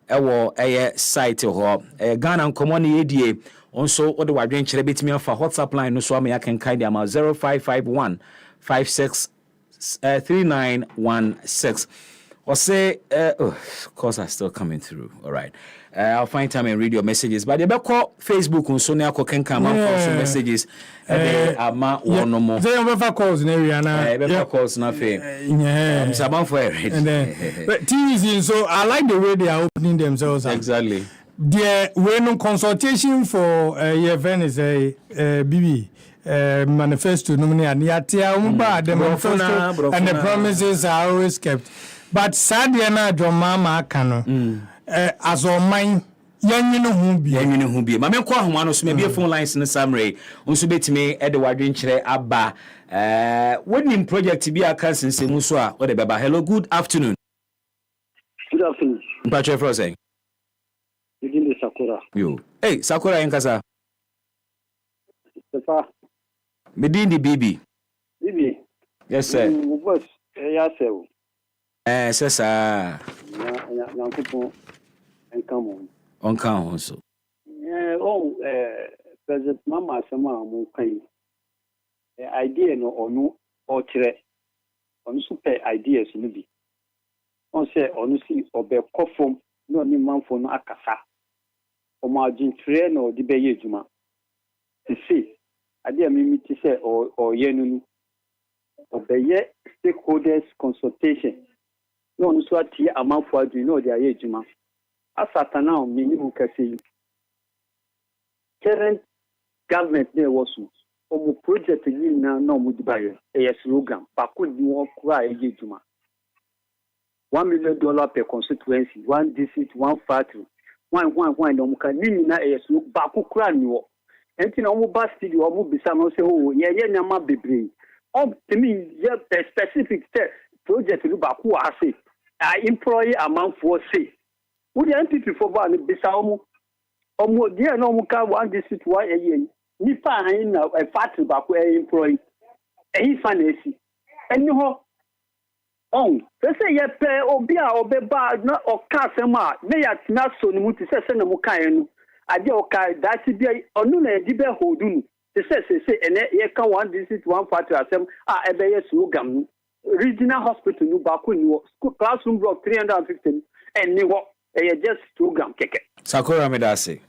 ewo eye site ho Ghana nkomo ne yedie also what the wadwen chere betimi afa WhatsApp line no so am ya kan kind am 0551 56 3916 Or say, calls are still coming through. All right. I'll find time and read your messages. But they call Facebook on Sonia can come out for some messages. Ama one no more. They have calls in area now. Calls nothing. I'm Saban for it. But TV, so I like the way they are opening themselves up. Exactly. There were no consultation for your event is a BB. Manifesto nominee the manifesto and the promises are always kept. But sadly na Mama Kano as on mine yan be ma me kwa ho ano so me be phone lines in summary unso betime Edward Nkyere aba wedding project bi aka sensemu so a what beba. Hello, good afternoon. Good afternoon. Patrick Frozen. Begin Sakura. Yo. Hey, Sakura Yankasa. Sefa. Medin the BB. BB. Yes, sir. Boss, yourself. Sir. Nyankopon enka on count so. President Mama Sama mo kan. Idea no onu o kire. Onu super ideas no bi. On say onu si obe kofom no ni manfo no akasa. O ma jintre no di beye ejuma. See, idea me ti say o yenu obeye stakeholders consultation. No no so ati amanfo adu no dia ye ejuma. Asatana o minimum kasi. Current government there was o project ni na no mu di baye e slogan pa ko di won kura e ejuma. $1 million per constituency, one district, one factory, one no mu kan ni na e slogan ba ko kura ni wo. Enti na omo ba studio omo bisa no say oh ye nyama bebre o temi ye specific project lu ba ku ase I employ amount for say wo the NPP for ba ni bisa omo dia na omo ka one district one ye ni fa han na factory ba ku employ fa na esi eni ho on say ye pe obi a obeba na o ka sema na ya tina so ni mu ti say na mu kan no ade oka that be onu na edi be hodunu say ene ye kan one district one factory asem ebe ye slogan regional hospital nu ba ko ni school classroom block 350 eni wo ye just slogan keke Sakura medase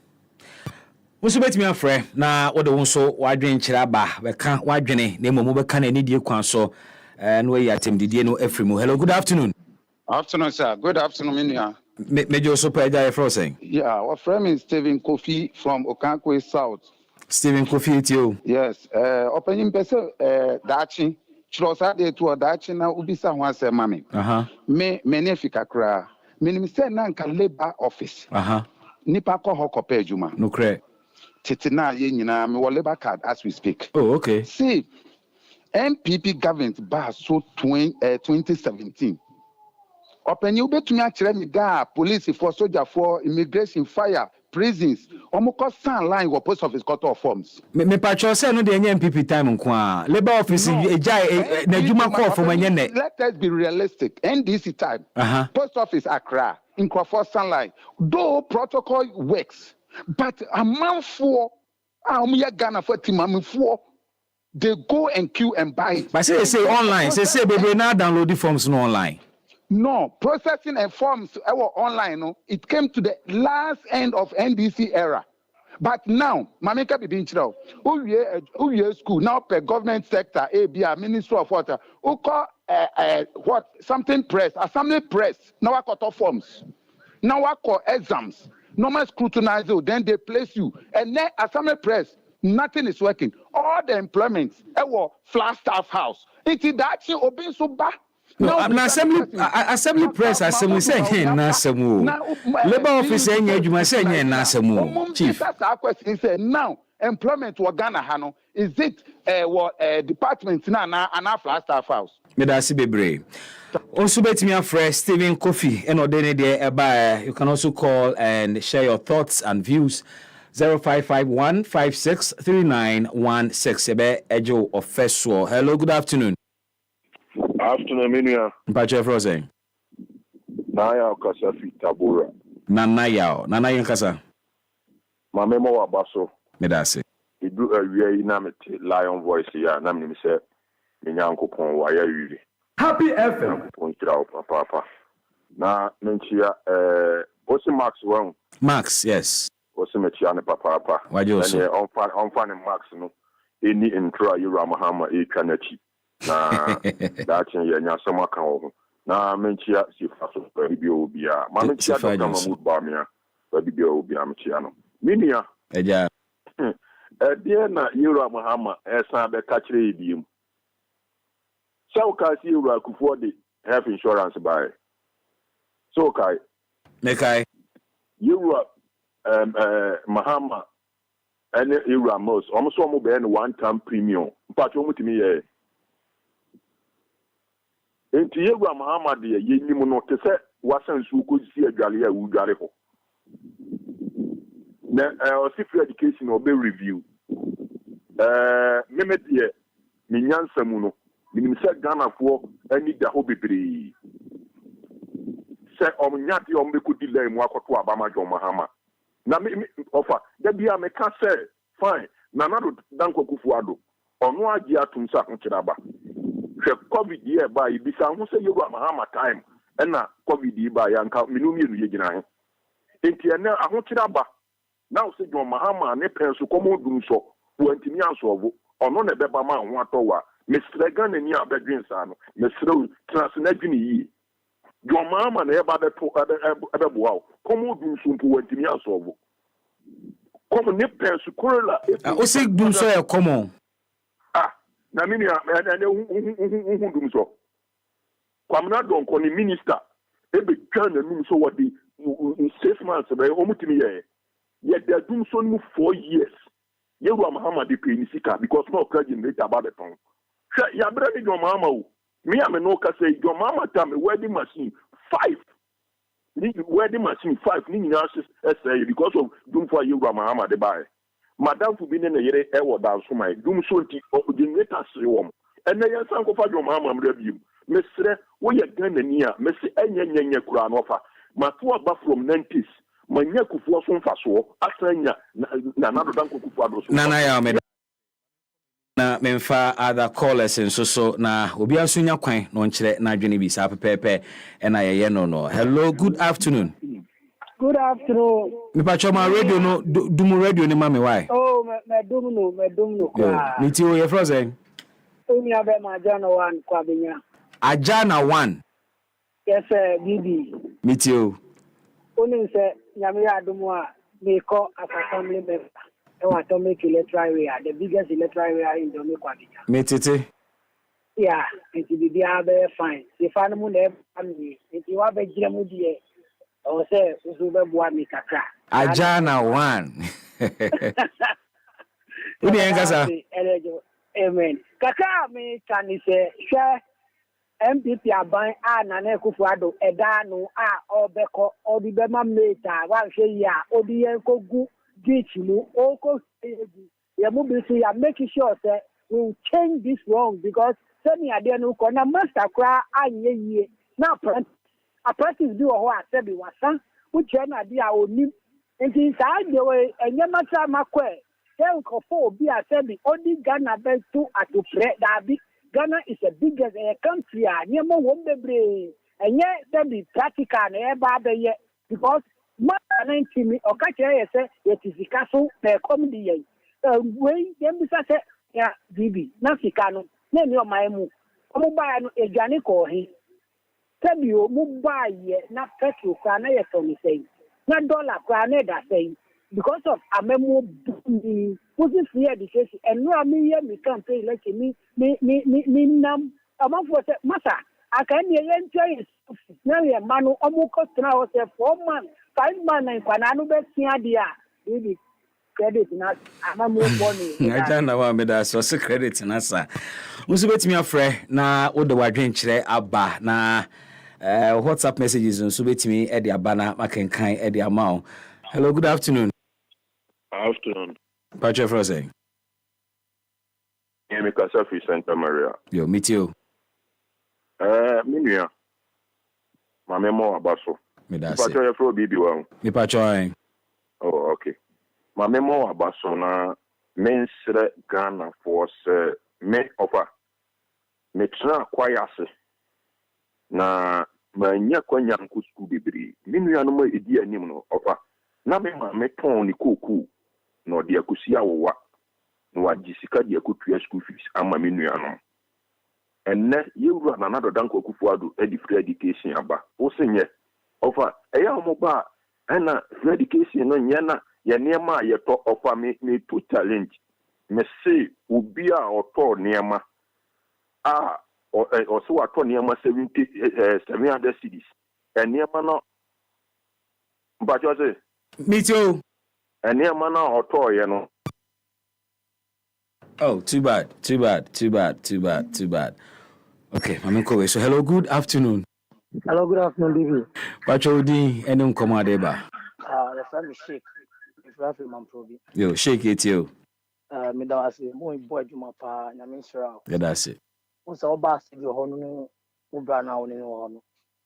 Musu betimi afre na wo de wonso wadwen kyira ba be ka wadwene na emo be ka na ni die kwan so no ye atem didie no afrimu. Hello, good afternoon. Afternoon, sir. Good afternoon, Minia. Major Super Jai Frozen. Yeah, our friend is Stephen Kofi from Okankwe South. Stephen Kofi, it's you. Yes. Opening person, Dachi. Chirosa de to Dachi na ubisa wanse mami. Me menefika kra. Minimse nanka labor office. Nipa ko hokope juma. No cre. Titina ye nyina me wo labor card as we speak. Oh, okay. See, MPP government bar so 2017. Open you bet me actually ga police for soldier for immigration fire prisons omoko san line or post office cut off forms me patcho say no dey MPP time nko a labor office ejai na juma call for manye ne. Let us be realistic. NDC time post office Accra in Crawford Sunline though protocol works but a man for Ghana for team for they go and queue and buy it. But say online say baby now download the forms no online. No, processing and forms were online. No, it came to the last end of NDC era. But now, Mamika Bibinchiro, who year school now per government sector, ABR, Ministry of Water, who call what something press, assembly press, now I cut off forms. Now I call exams. Normal scrutinize you, then they place you. And then assembly press, nothing is working. All the employments, flat staff house. It is that she obeying so bad. No, assembly press assembly say na asemu. Labor office enye adwuma say enye na asemu. Chief. That's our question say now employment wo Ghana ha no is it department na flat staff house. Me da si bebre. Also betimi afre Stephen Kofi and odene there eba you can also call and share your thoughts and views 0551 563916 ebe ejo ofeso. Hello, good afternoon. Afternoon, Minia. Patrick Frozen. Naya Kasafi Tabura. Nana Kasa. My memo Abaso. Medase. You do a really namity lion voice here. Naming say, Minyanko Pon, why are you? Happy FM. Point it out, Papa. Na menchia osi Max won. Max, yes. Osi mechia ne papa. Wajoso. On fan Max no. Any intro Yura Mahama e kanachi. Na that nya sama kan wo. Na menchia si faso bi obia. Ma menchia Dr. Mahmoud Bamia. Bi obia menchia no. Minia. Eja. Dear na Yura Mahama esan be kachire ibiem. So ka si Yura kufuo de health insurance by. So kai Mekai Yura Mahama and Yura Mos almost almost be one time premium. But you mutimi ye. Enti Yura Mahama de ye nimu no te se wasan su ko si adwale a wudware ho. Na o free education obe review. Meme de me nyansa mu no. Minim se Ghana fo ani da ho bebre. Se omnyati ombekudi le mu akoto abama jo Mahama na me offer da bia me ka say fine na nado danko kufuado ono agi atum sa ho kiraba hwe covid ye ba ibisa ho se Yura Mahama time na covid yi ba ya nka minu mienu ye gina he enti na aho kiraba na o se jo Mahama ne penso komo dum so wantimi asovo ono na beba ma ho atowa mesre Ghana ni abedwen sa no mesre transna dwini yi Your mama never ever wow. Come on, do something with me as well. Come on, nip pen sukurla. O se dum so e common. Na mini and dum so. Kwamna don ko ni minister e be twan na num so what the in 6 months be o mutimi ye. Ye the dum so no 4 years. Ye Yura Mahama de pay ni sika because no credit rate about the ton. Ya brother your mama o. Me am no ka say your mama time wedding machine 5. Wedding machine 5 ni nyina say because of dum for Yura Mahama de buy. Madam fu bi ne yere e wo dan so mai dum so nti o generator se wom. Ene yan san ko fa your mama mra bium. Mesre wo ye Ghana ni a mesi enyenyenye kura no fa. Ma to aba from 90s. Manya kufuo so mfa so asanya na nado dan kufuo ado so. Nana ya me na memfa other callers so na obi aso nya kwan no nkyere na adwene bi sa pepepe na ye no. Hello, good afternoon. Good afternoon. Me pacho ma radio no dum radio ni ma me why? Oh, me dum no. Me ti o ye frozen. Omi abe ma Ajana 1 kwa benya. Ajana 1. Yes, Bibi. Me ti o. Oni se nyame adumu a me ko as a family member. I want to make electoral area, the biggest electoral area in the kwa benya. Me tete. Yeah, it will be fine. If I no ne family, if you have a jemu die, o se usube bua mi kakra. Ajana 1. Udi enkasa. Amen. Kaka me can say share MPP aban a na na Kufuado eda no a obeko odi be ma meta wa hwe ya odi yen kogu ditch mu oko ya mu bi ya make sure say we will change this wrong because semi ade no ko na master kra anye yie na apprentice bi wo ho asebi wasa uche na dia onim nti sa de we enye mata makwe obi asebi odi Ghana be to atupre dabi. Ghana is the biggest country. Nyemo wombebre. Enye sebi practical na eba be ye because ma na ntimi okache ye se yetisika so na ekom di ye. We dem bisa se ya bibi na sika no na mi o mai mu. Omo ba no eguane ko he. Sebi o mu ba ye na petrol kwa na ye to mi sei. Na dollar kwa na da sei. Because of amemo pusi free education and no me here me campaign like me nam amafo masa aka me yen try na we manu omuko tena o se 4 man 5 man na kwana no be tia dia bibi credit na amamo boni aja na wa me da so se credit na sa musu betimi afre na wo de wadwen kire aba na WhatsApp messages nso betimi e de aba na makenkan e de amao. Hello, good afternoon. Afternoon. Patrick Frozen. Yeah, me kasa fi Santa Maria. Yo, meet you. Minua. Mame mo abaso. Me da se. Patrick Fro bibi wa. Me Patrick. Oh, okay. Mame mo abaso na mensre Ghana for se me offer. Me tra kwayase. Na nya kwanya nko school bebre minu ya no ma edi anim no ofa na me ma me ton ni koku no de akusia wowa no wagisika de akutua school fees ama minu ya no enne yewura na nado danko kufuado edi free education aba wo senye ofa eya mo ba na free education no nya na ye niema ye to ofa me to challenge me say obi a oto niema or so ato niema 700 cedis niema no ba jo say Mitio niema na oto ye no. Oh, too bad. Okay, Mamiko. So hello, good afternoon. Hello, good afternoon, David. Pachodi, enum komadeba. The friend is Sheikh. If you have a man probi. Yo, shake it yo. Me da was mo boy juma pa na me sure. Yeah, that's it. So ba se go hono ubra na woni no.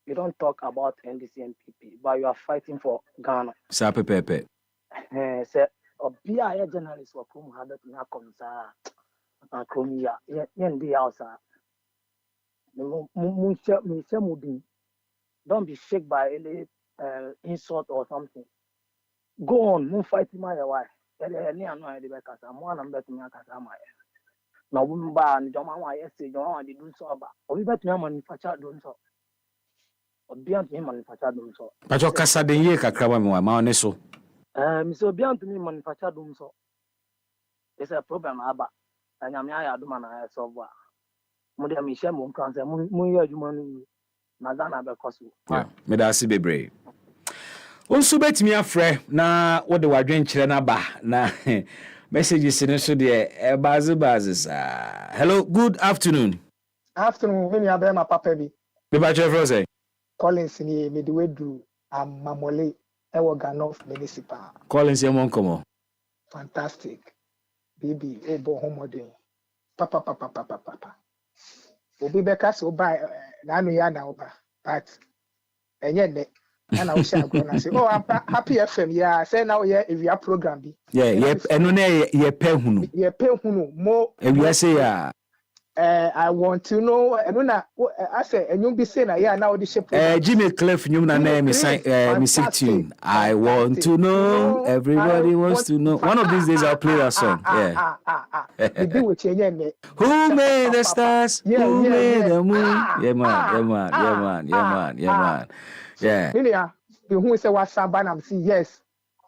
You don't talk about NDC and PP, but you are fighting for Ghana. Sa pepe. Say obi a ye journalist wa kum habet na komsa. Akromia. Ye ndi outside. Don't be shaken by any insult or something. Go on, move fight my wife. Any annoy the back as I'm one and bet me a casama. Now, woman, and Joma, say, Joma, do so about. Or we bet me manufacture doing so. Or beyond me manufacture doing so. But your casa de ye cakraba, my neso. So beyond me manufacture doing so. It's a problem, Abba. And I'm here, do man, I solve. Modia Michel mon kanse mu ye adwuma no na Ghana be koso me da se bebre onso betimi afre na wo de wadwen kire na ba na messages ne so de bazi sa. Hello, good afternoon. Afternoon, me ya be ma papa bi be ba chefro say Collins ni me de wedru amamole e wo Ghana of municipal Collins e mon komo fantastic baby o bo homodin papa obi beka so buy na no ya na oba but enye ne na wo sha go na say oh happy FM yeah say now yeah if your program bi eno na ye pe hunu mo we say ya I want to know eno na I say enyum bi say na yeah now the shape Jimmy Cliff nyum na me sing tune. I want to know, everybody wants to know. One of these days I'll play that song. Yeah. Who made the stars? Who made the moon? Yeah man. Yeah. Who say what Samba am see yes.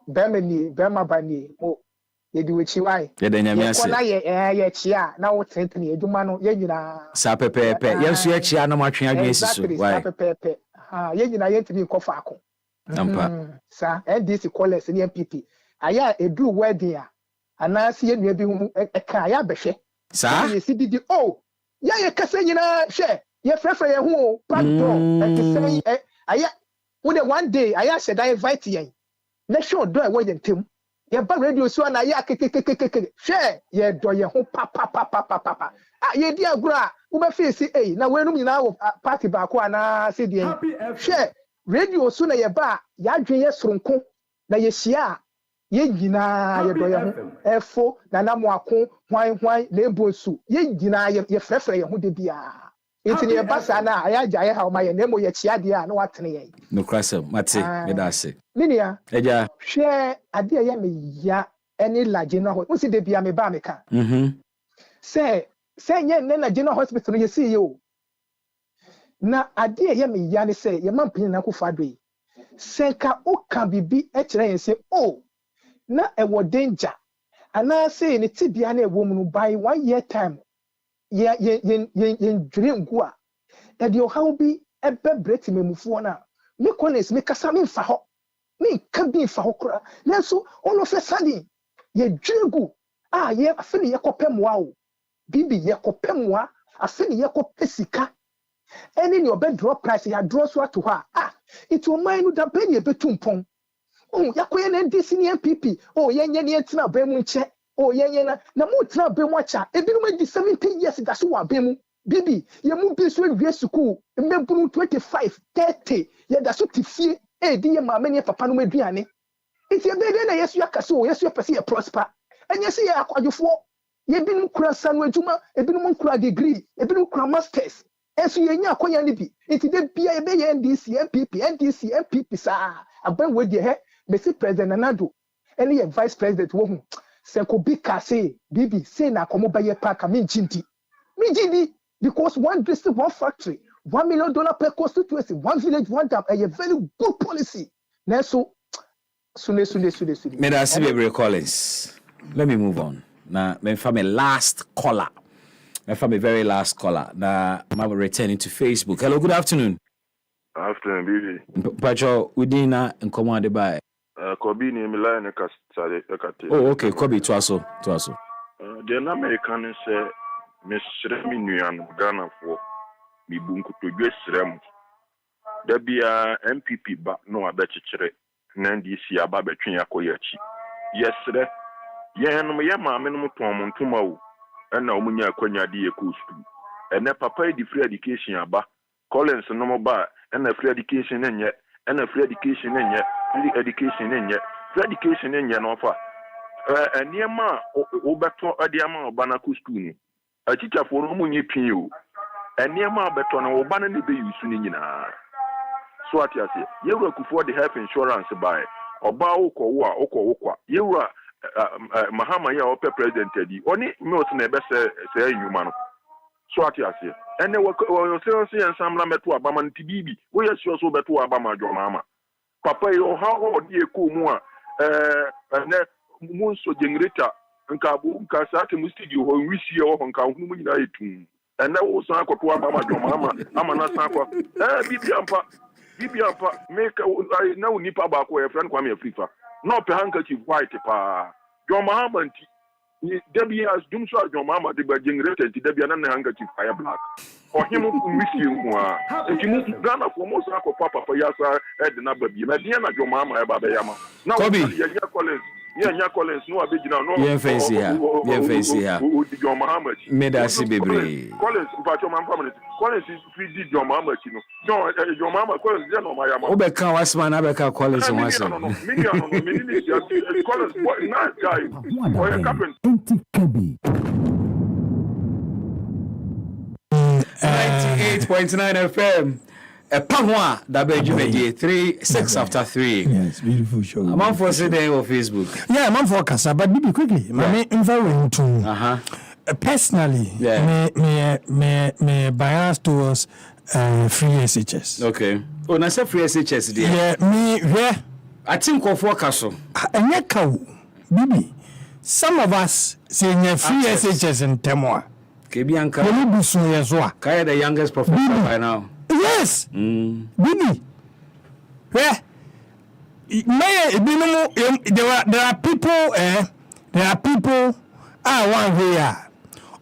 Bema bani mo ye di wechi wai. Yeah den nyame ase. Na ye chia na wo tenten ye dwuma no ye nyina. Sa pepepe. Yes ye chia na matwe adwen siso. Why? Pepepe. Ye nyina ye ntimi nko faako. Ampa. Sa NDC callers ni MPP. Aya edu wedding a anasi ye nua bi hu eka ya behwe. Sa? Ye CDD oh. Ya ye kasa nyina hwe. Ye frefre ye hu pardon. E say aya when one day aya said I invite yen. Na show do e wo yentem. Ye ba radio so na ya kekekekeke. Hwe ye do ye ho pa. Ye di agura wo be face na wenum nyina wo party ba ko ana se die. Hwe radio so na ye ba ya dwen ye soronko na ye hia ye nyina ye do ye ho efo na na mo ako hwan na ebonsu ye nyina ye frefre ye ho de bia. Iti ye basa na ayaja ye ha o ma ye na mo ye chia de a na watene ye. No krasem mate me da se. Minia Eja hwe ade ye me ya eni laje no ho usi de bia me ba me ka se nye ne na general hospital ye see you na ade ye me ya ne se ye mampin na kufa do yi senka o kan bibi e kire yen se o na e wo danger ana se ne tibia na e wo mu no by 1 year time ye dream go a e de o how bi e be breti memufuo na me Collins me kasa me mfa ho me ka bi mfa ho kura na so all of a sudden ye dwigu ye afini ye kopemwa o bibi ye kopemwa afini ye kopesika eni ni obe drop price ya draw so ato ha it will mind that ben ye betumpon yakoye na NDC ni MPP yenye ni entina ba mu nche yenye na mu tina ba mu acha ebinu ma di 70 years da so wa ba mu bibi ye mu bi so wie school mbebunu 25 30 ye da so tifie di ye ma mani papa no maduane iti ebe na yesu akaso yesu pese ye prosper enye se ye akwadwofo ye binum kura sanu adwuma ebinum kura degree ebinum kura masters Enso yenya akonya ni bi. Enti de bia ye be NDC, MPP sa. Aban we de he me si President Nanado. Any vice president wo hu. Se ko bi ka say bibi say na komo ba ye park me ntinti. Me gidi because one district, one factory, $1 million per constituency, one village, one dam, a very good policy. Now so Sunday. May I see Baby Collins? Let me move on. Now, my family last caller. My family very last caller. Now, I'm returning to Facebook. Hello, good afternoon. Afternoon, baby. Pacho, Udina and commanded by. Kobe ni Milan ekate. Oh, okay. Kobe, Twaso. The American say, Miss Remy Nuan Ghana for me bunku to Rem. There be a MPP but no abetchere. NDC aba between akoyachi. Yes, sir. Yen me yama minimum tom tumau. And now munya kwanya di school. And papa di free education aba. Collins no ba and free education enye. And free education enye. Free education enye. Free education enye no fa. And yama obeto adiama obanaku school. A teacher for no munye pin. And yama beto na obana ni be yusu ni nyina. So what you say? You work for the health insurance by Oba Okowa Okowokwa. You were Mahama ya Ope President Teddy. Only most never say human. So what you say? And they were say and some lametu Abaman Tibibi. We are sure so betu Abama Jomama. Papa, you how old ye kumua and Munso generator and Kabu Kasaki Mustidio who we see your Honka Humunaitum. And that was Sanko to Abama Jomama. Amana Sanko. Bibiampa make I know nipa back where friend Kwame Afrifa. No per handkerchief white pa. Your mama Debbie has doomed so your mama de be generated to Debbie and handkerchief fire black. For him who miss you if you move to Ghana for most of Papa for Yasa at the number be Mediana your mama about Yama. Now Collins. Yeah, Collins, no original, no. Yeah, face here. Your Muhammad. May I see baby. Collins, but your mama, Collins is free, your mama, you know. No, your mama, Collins, you know, my mama. Obeka was man, Abeka Collins, and was Collins, nice guy. Or a carpenter. 98.9 FM. A Pamwa, WJD 3-6 after 3. Yes, beautiful show. I'm on for today on Facebook. Yeah, I'm on for Casa, but maybe quickly. I'm very into. Personally, me bias towards free SHS. Okay. Oh, I said free SHS. Yeah, me where I think of for Castle. And yet, Bibi, some of us say free SHS in Temoa. Kebianka. Kaya the youngest professor by now. Yes. Bibi. Where? There are people. There are people. One way.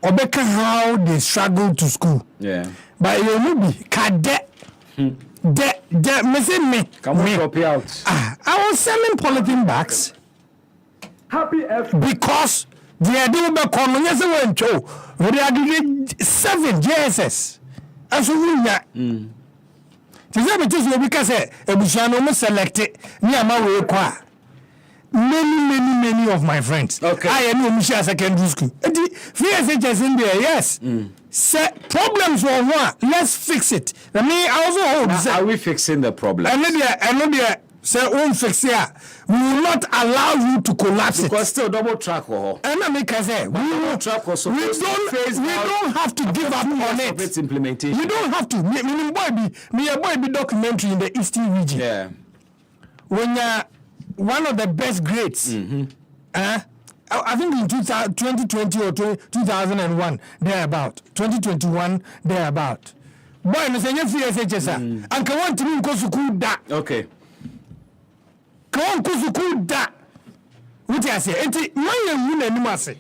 Obeka how they struggle to school. Yeah. But you will be cadet. Me. Come on, drop you out. I was selling polythene bags. Happy F Because the idea of coming as a went to. We are doing 7 JSS. As we know. Because Ebushano must select it. Many of my friends. Okay. I know Michelle secondary school. Free SHS in there, yes. Problems were one. Let's fix it. I mean, I also hold. Are we fixing the problem? I know they say, won't fix here. We will not allow you to collapse because it. still double track. And I make I say, we don't have to give up on it. Its implementation. We don't have to. Me a boy be documentary in the Eastern region. Yeah. When you're one of the best grades. I think in 2020 or 2001, thereabout. 2021, thereabout. Boy, no say free SHS. And can want to mean school da. Okay. Can want school da. What I say? Enti maye wuna ni mase.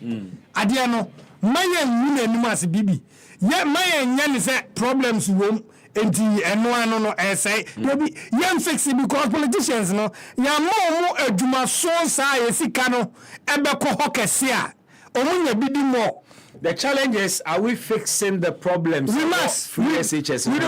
Adia no maye wuna ni mase bibi. Ye maye nya say problems wom. Enti eno no say maybe yam fix it because politicians no ya mo adwuma so sa yesika no ebe ko hokese a omunya bidi mo. The challenge is, are we fixing the problems? We must. Free SHS. We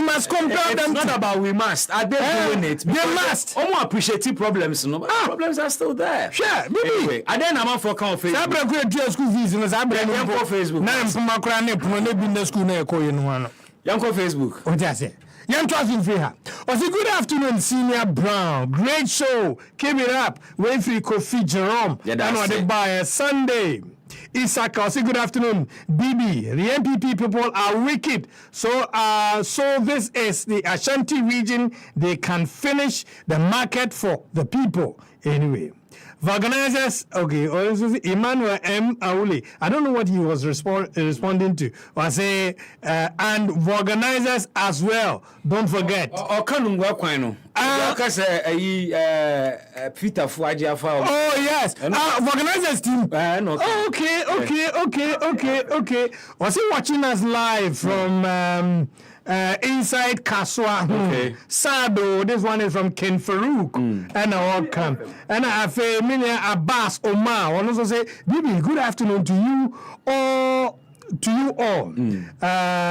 must compare them. It's not about we must. Are they doing it? They must. Omo appreciate problems, no? Problems are still there. Sure. Anyway, and then I'm on for Facebook. Sabra go to school fees no sabra no for Facebook. Na mpuma kra na mpuma na bi na school na ekoye no ano. Yanko Facebook. What I say? Young Trusting Freeha. I say good afternoon, Senior Brown. Great show. Keep it up. Wait for Kofi Jerome. Yeah, that's and it. the buyer Sunday. Isaka, I say good afternoon, BB. The MPP people are wicked. So this is the Ashanti region. They can finish the market for the people. Anyway. Organizers, okay, also Emmanuel M. Auli. I don't know what he was responding to. I say, and organizers as well. Don't forget. Peter Fuajiafa. Oh, yes. Organizers team. Okay. Was he watching us live from inside Kaswa? Okay. Sado, this one is from Ken Farouk. And welcome. And I feel Abbas Omar. I also say, Bibi, good afternoon to you all.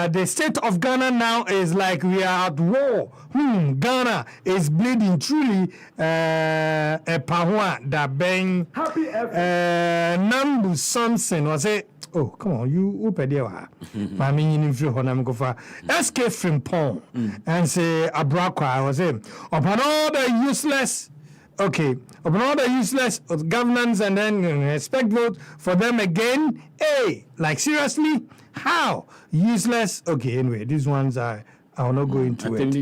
The state of Ghana now is like we are at war. Ghana is bleeding truly. Pahua da bang. Nambu Samson was it? Oh, come on, you upedewa. Mami in free honam go for SK Frimpong and say Abrakwa was it? Upon all the useless. Okay, upon all the useless governance and then expect vote for them again. Hey, like seriously? How? Useless? Okay, anyway, these ones I will not go into it.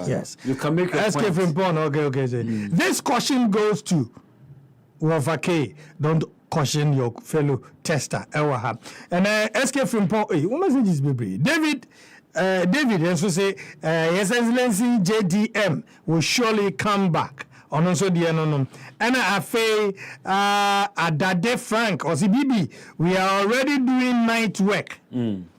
Yes. You can make a SK point. Frimpong, okay. So this question goes to Wafake. Don't caution your fellow tester. And SK Frimpong, what message is baby? David also say, His Excellency JDM will surely come back. On also the anonym. And I say, Adade Frank or CBB, we are already doing night work.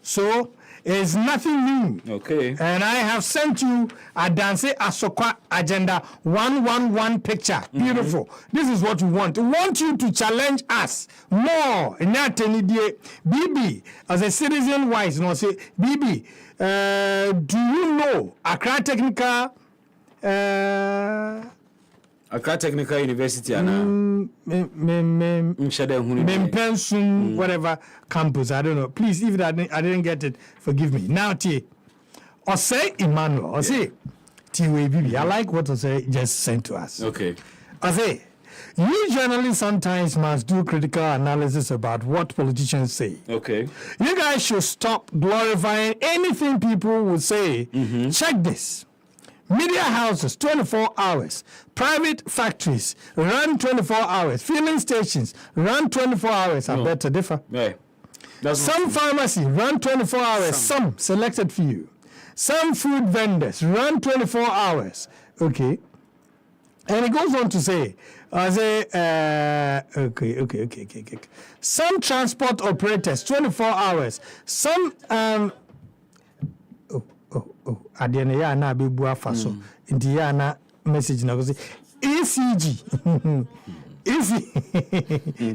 So it's nothing new. Okay. And I have sent you a Dance Asokwa Agenda 111 picture. Beautiful. This is what we want. We want you to challenge us more. BB, as a citizen wise, say, BB, do you know Accra Technical Accra Technical University, whatever campus, I don't know. Please, if I didn't get it, forgive me. Now, or say Emmanuel, or say Bibi. I like what Osei just sent to us. Okay. I say, you journalists sometimes must do critical analysis about what politicians say. Okay. You guys should stop glorifying anything people would say. Check this. Media houses, 24 hours. Private factories run 24 hours. Filling stations run 24 hours. I beg to differ. Yeah. Some pharmacy run 24 hours. Some selected for you. Some food vendors run 24 hours. Okay. And it goes on to say, okay. Some transport operators, 24 hours. Some, Adiana ya na bebua faso. Inti ya na message na gozi. ECG.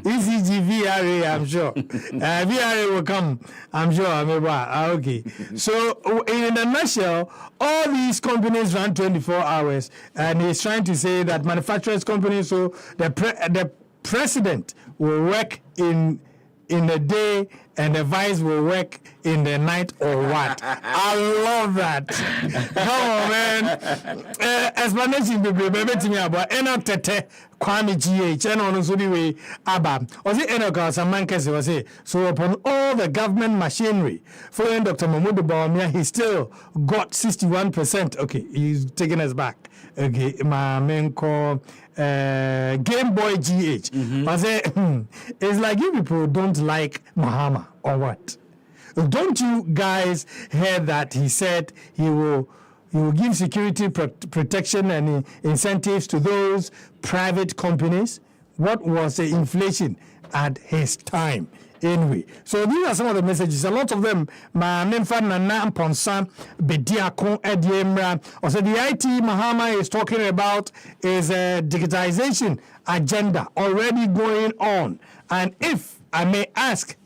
ECG VRA, I'm sure. VRA will come, I'm sure. Okay. So, in a nutshell, all these companies run 24 hours, and he's trying to say that manufacturers companies, so the president will work in the day and the vice will work in the night or what? I love that. Come on, man. Explanation be to me about Tete Kwame GH and on the way Abba. Was it Enoka Samankes was it? So upon all the government machinery, following Dr. Mahmoud Bawumia, he still got 61%. Okay, he's taking us back. Okay, my main call Game Boy GH. I say it's like you people don't like Mahama or what? Don't you guys hear that he said he will give security protection and incentives to those private companies? What was the inflation at his time? Anyway, so these are some of the messages. A lot of them, ma memfa nana mponsa bediako ediemra. Also, the IT Mahama is talking about is a digitization agenda already going on. And if I may ask,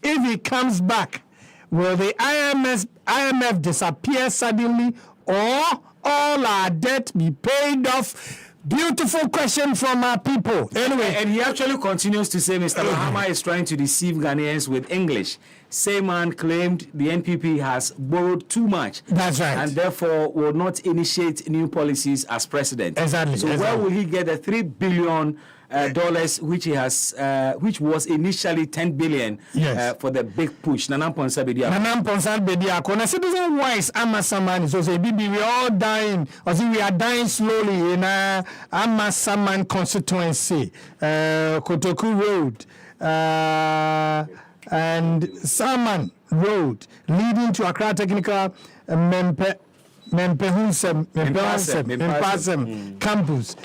if he comes back, will the IMF disappear suddenly, or all our debt be paid off? Beautiful question from our people. Anyway, and he actually continues to say Mr. Mahama is trying to deceive Ghanaians with English same man claimed the NPP has borrowed too much. That's right. And therefore will not initiate new policies as president. Exactly. So where will he get the $3 billion which he has, which was initially 10 billion for the big push? Nanam Ponsa Bedia. Kona citizen wise, Amasaman. So say, we are all dying. Or see, we are dying slowly in Amasaman constituency, Kotoku Road, and Saman Road, leading to Accra Technical Mempasem campus,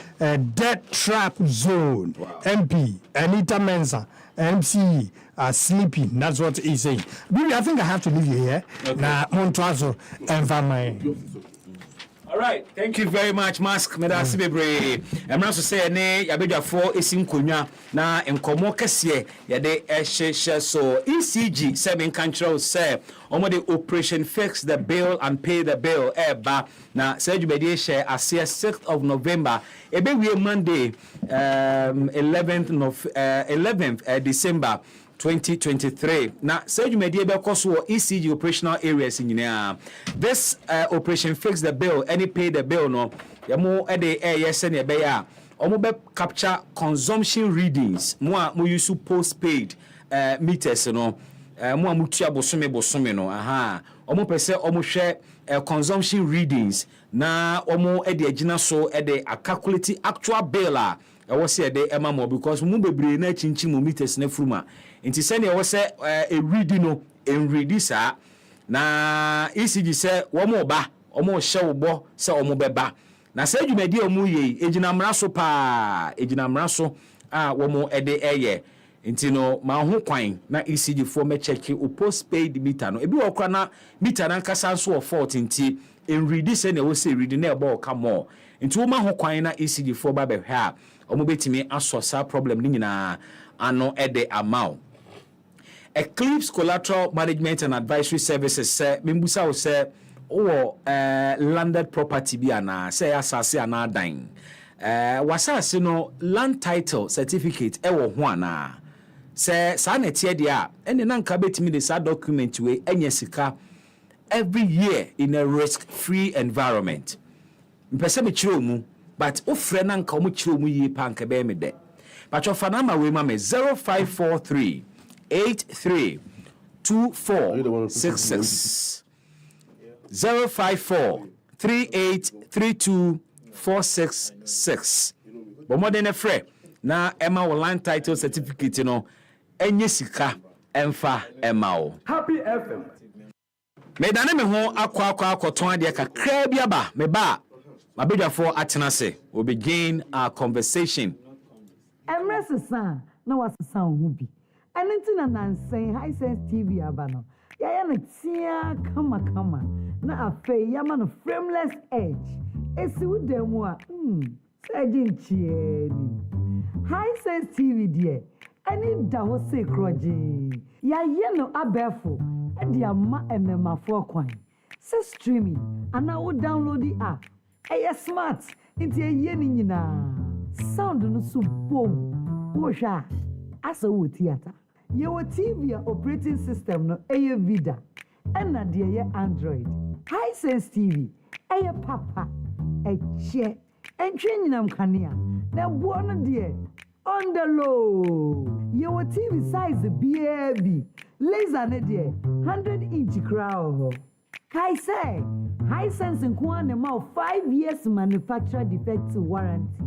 death trap zone. Wow. MP Anita Mensah, MCE are sleeping. That's what he's saying. Baby, I think I have to leave you here. Now, Montrazo and Family. All right, thank you very much, Mask. Medasi bebre. I'm not to say ne yabeja for isim kunya na enkomo kese yade ehye so ECG 7 control say omo the operation fix the bill and pay the bill eba na say jubedi share as 6th of November ebe we Monday 11th December 2023. Now, say you may be because ECG operational areas in this operation fix the bill, any pay the bill no. Ya mo ede yes and ya omo be capture consumption readings. Mo use postpaid meters no. Mo amutua bosome no. Aha. Omo pese omo share consumption readings na omo ede agina so ede a calculate actual bill I was say de ema mo because mo bebre na chinchi mo meters na fruma. Inti sene wo se e readi no en readi sa na ECG se wo mo ba omo hye wo bo se omo beba na se adwumadi omo ye ejina mraso pa ejina mraso a wo mo ede eye inti no ma ho kwan na ECG fo me check o postpaid meter no ebi wo kra na meter na nkasa so of fault inti en readi se ne wo se readi na e bo ka mo inti wo ma ho kwan na ECG fo ba be hwa omo betimi aso sa problem ni nyina ano ede amount. Eclipse Collateral Management and Advisory Services say membusa wo say landed property bi ana say asase ana dan wasase no land title certificate wo ho ana say sa na tie dia ene na nka betimi de sa document we enya sika every year in a risk free environment mpese me kire mu but ofre na nka mo kire mu yi pa nka be me de but your fanama we ma me 0543 832466 054383246 bomodene frɛ na Emma land title certificate no enye sika emfa Emma o Happy FM me dane me ho akwakoton ade kakra bi aba me ba mabedwafo atena se we begin our conversation emresa na wasesa ho bi Anentina nansen high sense TV abano. Ya na tia kama na afe ya man frameless edge. Esi udemu a ni. High sense TV die. Ani da ho se kroje. Ya ye no abefo e dia ma enemafo kwan. Se streaming ana wo download the app. E smart nti ye ni nyina. Sound no so boom. Wo hwa asa wo theater. Your TV operating system no eye Vida and na Android. Hisense TV eye papa che entwe nyinam kanea na buo no de on the low. Your TV size BAB laser ne de 100-inch crowd. Kai say Hisense nko na ma 5 years manufacturer defect warranty.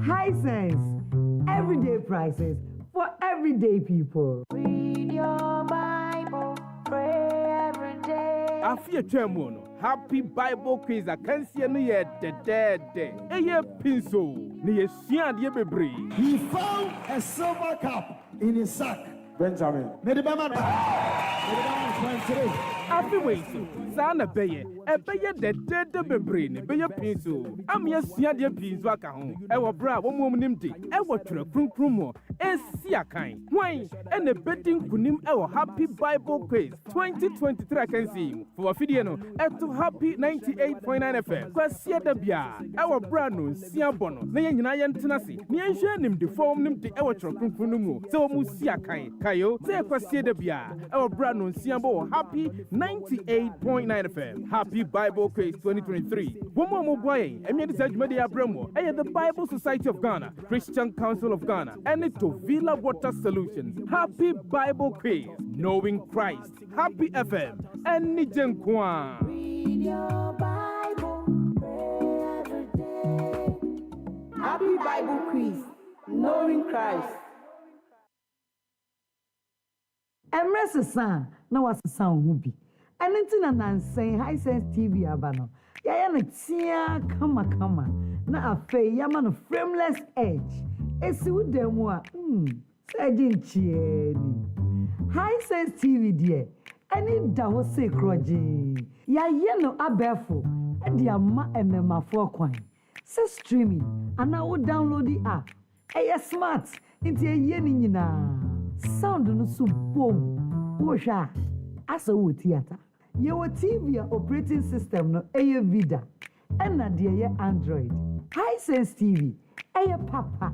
Hisense everyday prices for everyday people. Read your Bible, pray every day. Afia Chemono, Happy Bible Quiz. I can't see any yet. The dead. Eye Pinso. Ni Sian Yebebre. He found a silver cup in his sack. Benjamin. Medibama 23. afi wei so saa na bɛyɛ ɛbɛyɛ dɛdɛɛdɛ bebree ne bɛyɛ pii so amea sua deɛ pii nso aka ho ɛwɔ berɛ a wɔn nim de ɛwɔ twerɛ kronkron mu ɛsi akan hwan ɛna bɛdi nkunim ɛwɔ happy bible quiz 2023 akansi mu fo afidie no ɛto happy 98.9 fm kwasia da bia ɛwɔ berɛ a no nsia bɔ no na yɛn nyinaa yɛntena se ne yɛnhwɛ nimdefoɔ nim de ɛwɔ twerɛ kronkron no mu sɛ wɔn si akan kayo sɛ kwasia da bia ɛwɔ berɛ a no nsia bɔ wɔ happy 98.9 fm happy bible quiz 2023 wɔn a wɔboa yɛn ɛmɛ de sɛ adwumadi abrɛ mu ɛyɛ the bible society of ghana christian council of ghana ɛne tovila water solutions happy bible quiz knowing christ happy fm ɛne gye nko a Read your Bible, pray every day. Happy Bible Quiz, knowing Christ. Emre sesa na wasesa ho bi. Ene nti na nansen High Sense TV aba no. Ya na tia kama na afei ya ma no frameless edge. Esi udemu a ni. High Sense TV die. Eni da ho se kroje. Ya ye no abefo e di ama enemafo kwan. Se streaming ana wo download the app. Eye smart nti eye ni nyina. Sound no so boom. Wo hwa asa wo theater. Ye wo TV operating system no eye Vida. Ena de ye Android. High Sense TV eye papa.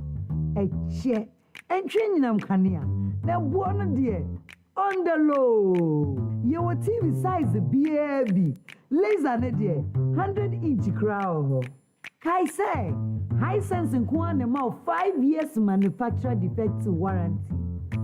Eche entwe nyinam kanea. Na buo no de on the low. Your TV size baby. Laser ne de 100-inch crowd. Kai say High Sense nkuan ma 5 years manufacturer defect warranty.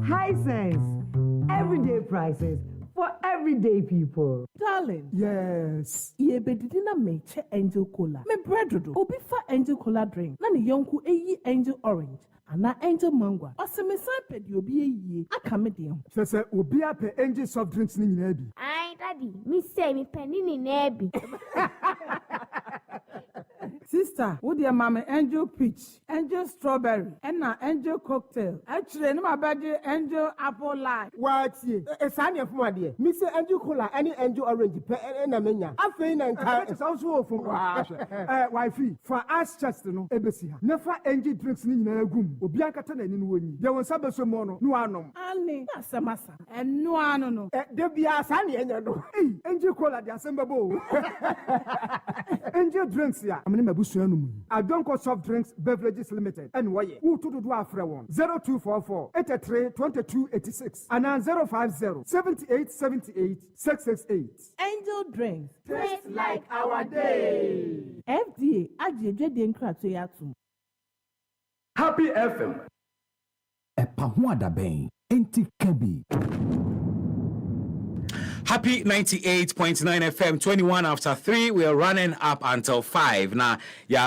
High Sense everyday prices for everyday people. Darling. Yes. Ye bedidi na meche Angel Cola. Me bread obi fa Angel Cola drink. Na ne yonku eyi Angel Orange. Ana Angel Mango. Oseme sampe di obi eyi aka me de. Sese obi ape Angel soft drinks ni nyina bi. Ai daddy, me say me penny ni na bi. Sister, wo de mama Angel Peach, Angel Strawberry, and na Angel Cocktail. Actually, no my body Angel Apple Lime. What ye? Sani afuma de. Me say Angel Cola, any Angel Orange pe na menya. Afei na nka. It's also from wifey. For us just no ebesi ha. Never Angel drinks ni nyina agum. Obi akata na ni no woni. De won sabe so mo no anom. Ani, asamasa. Enu anu no. De bia sani enya no. Angel Cola de asemba bo. Angel drinks ya. I don't call soft drinks beverages limited. And why? Who to do after one? 0244 83 22 86 and 050 78 78 668. Angel drinks. Taste like our day. FDA ajeje de nkra to yatum. happy fm Epa ho adaben enti kabi. Happy 98.9 FM, 21 after 3. We are running up until 5. Now,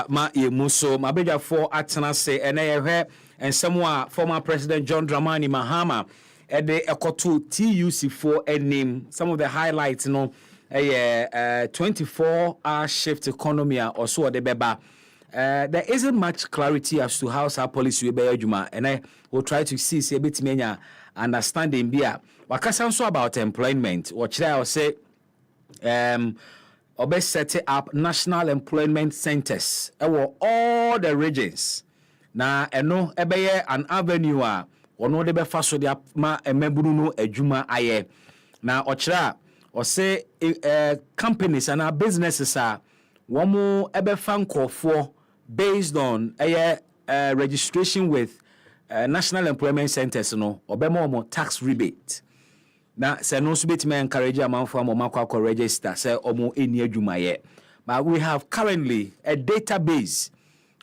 ma muso mabeja for atenase and someone former President John Dramani Mahama at the Ekotu TUC4 name. Some of the highlights, 24-hour shift economy or so the beba. There isn't much clarity as to how our policy will be juma, and I will try to see a bit many understanding beer. Wakasan so about employment. What should I say? Obe set up national employment centers over all the regions. Na eno ebeye an avenue a ono de be faso de ma emeburu no adwuma aye. Na ochira o say companies and businesses are womo ebe fan nkofo based on registration with national employment centers no obemo tax rebate. Na se no so betime encourage amanfo amakwa register say omo eni adwuma ye. But we have currently a database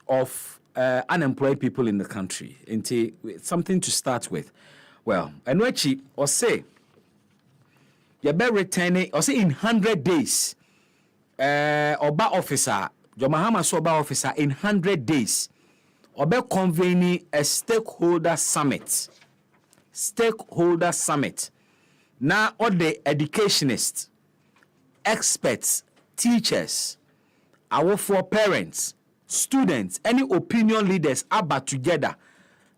of unemployed people in the country. Into something to start with. Well, enwechi or say you be returning or say in 100 days oba officer Jomahama Soba officer in 100 days obe convening a stakeholder summit. Now all the educationists, experts, teachers, our for parents, students, any opinion leaders about together.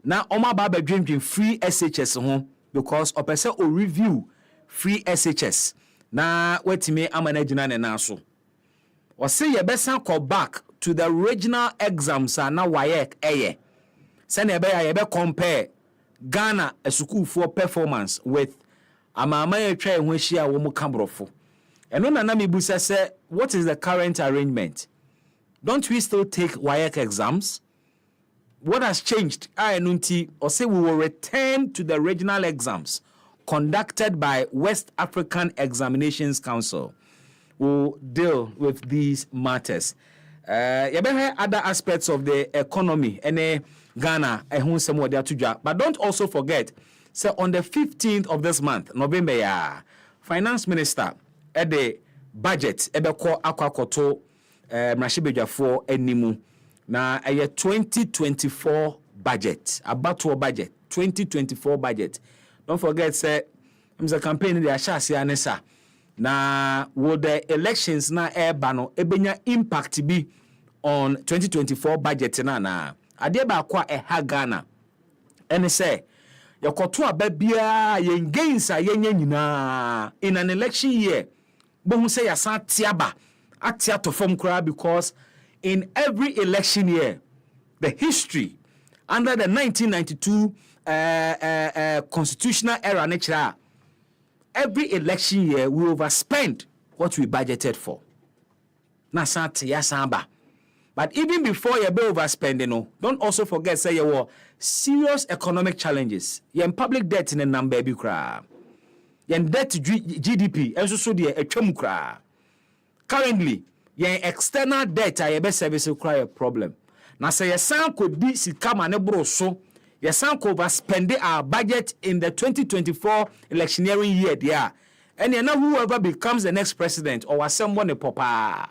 Now Oma Baba dream free SHS home because a person will review free SHS. na wetime amanagina ne naso o say ye besan call back to the regional exams na WAEC eye say na ye be compare Ghana a school for performance with amama ye twa ho hia wo mu kabrofo eno na na mebusa say what is the current arrangement? Don't we still take WAEC exams? What has changed? Nunti or say we will return to the regional exams conducted by West African Examinations Council. We'll deal with these matters. Other aspects of the economy and Ghana, but don't also forget, so on the 15th of this month, November, Finance Minister at the budget, Ebeko Akwakoto, Mrashibejafo Enimu. Na a 2024 budget, about to a budget, 2024 budget. Don't forget, say, Mr. Campaign the Ashasi Anessa. Na will the elections na bano ebenya impact be on 2024 budget na adeba kwa Ghana. And say, yokoto ababia yen gains a yenye nyina in an election year. Bohu say yasa tiaba atia to form kra because in every election year, the history under the 1992 constitutional era, every election year we overspend what we budgeted for. But even before you be overspending, don't also forget say you were serious economic challenges. Your public debt in a number be cra. Your debt to GDP also so the a currently. Yen external debt a yebe service require a problem. Na say yesan could be sikama ne bro so yesan could overspend our budget in the 2024 electioneering year there. And whoever becomes the next president or someone a papa.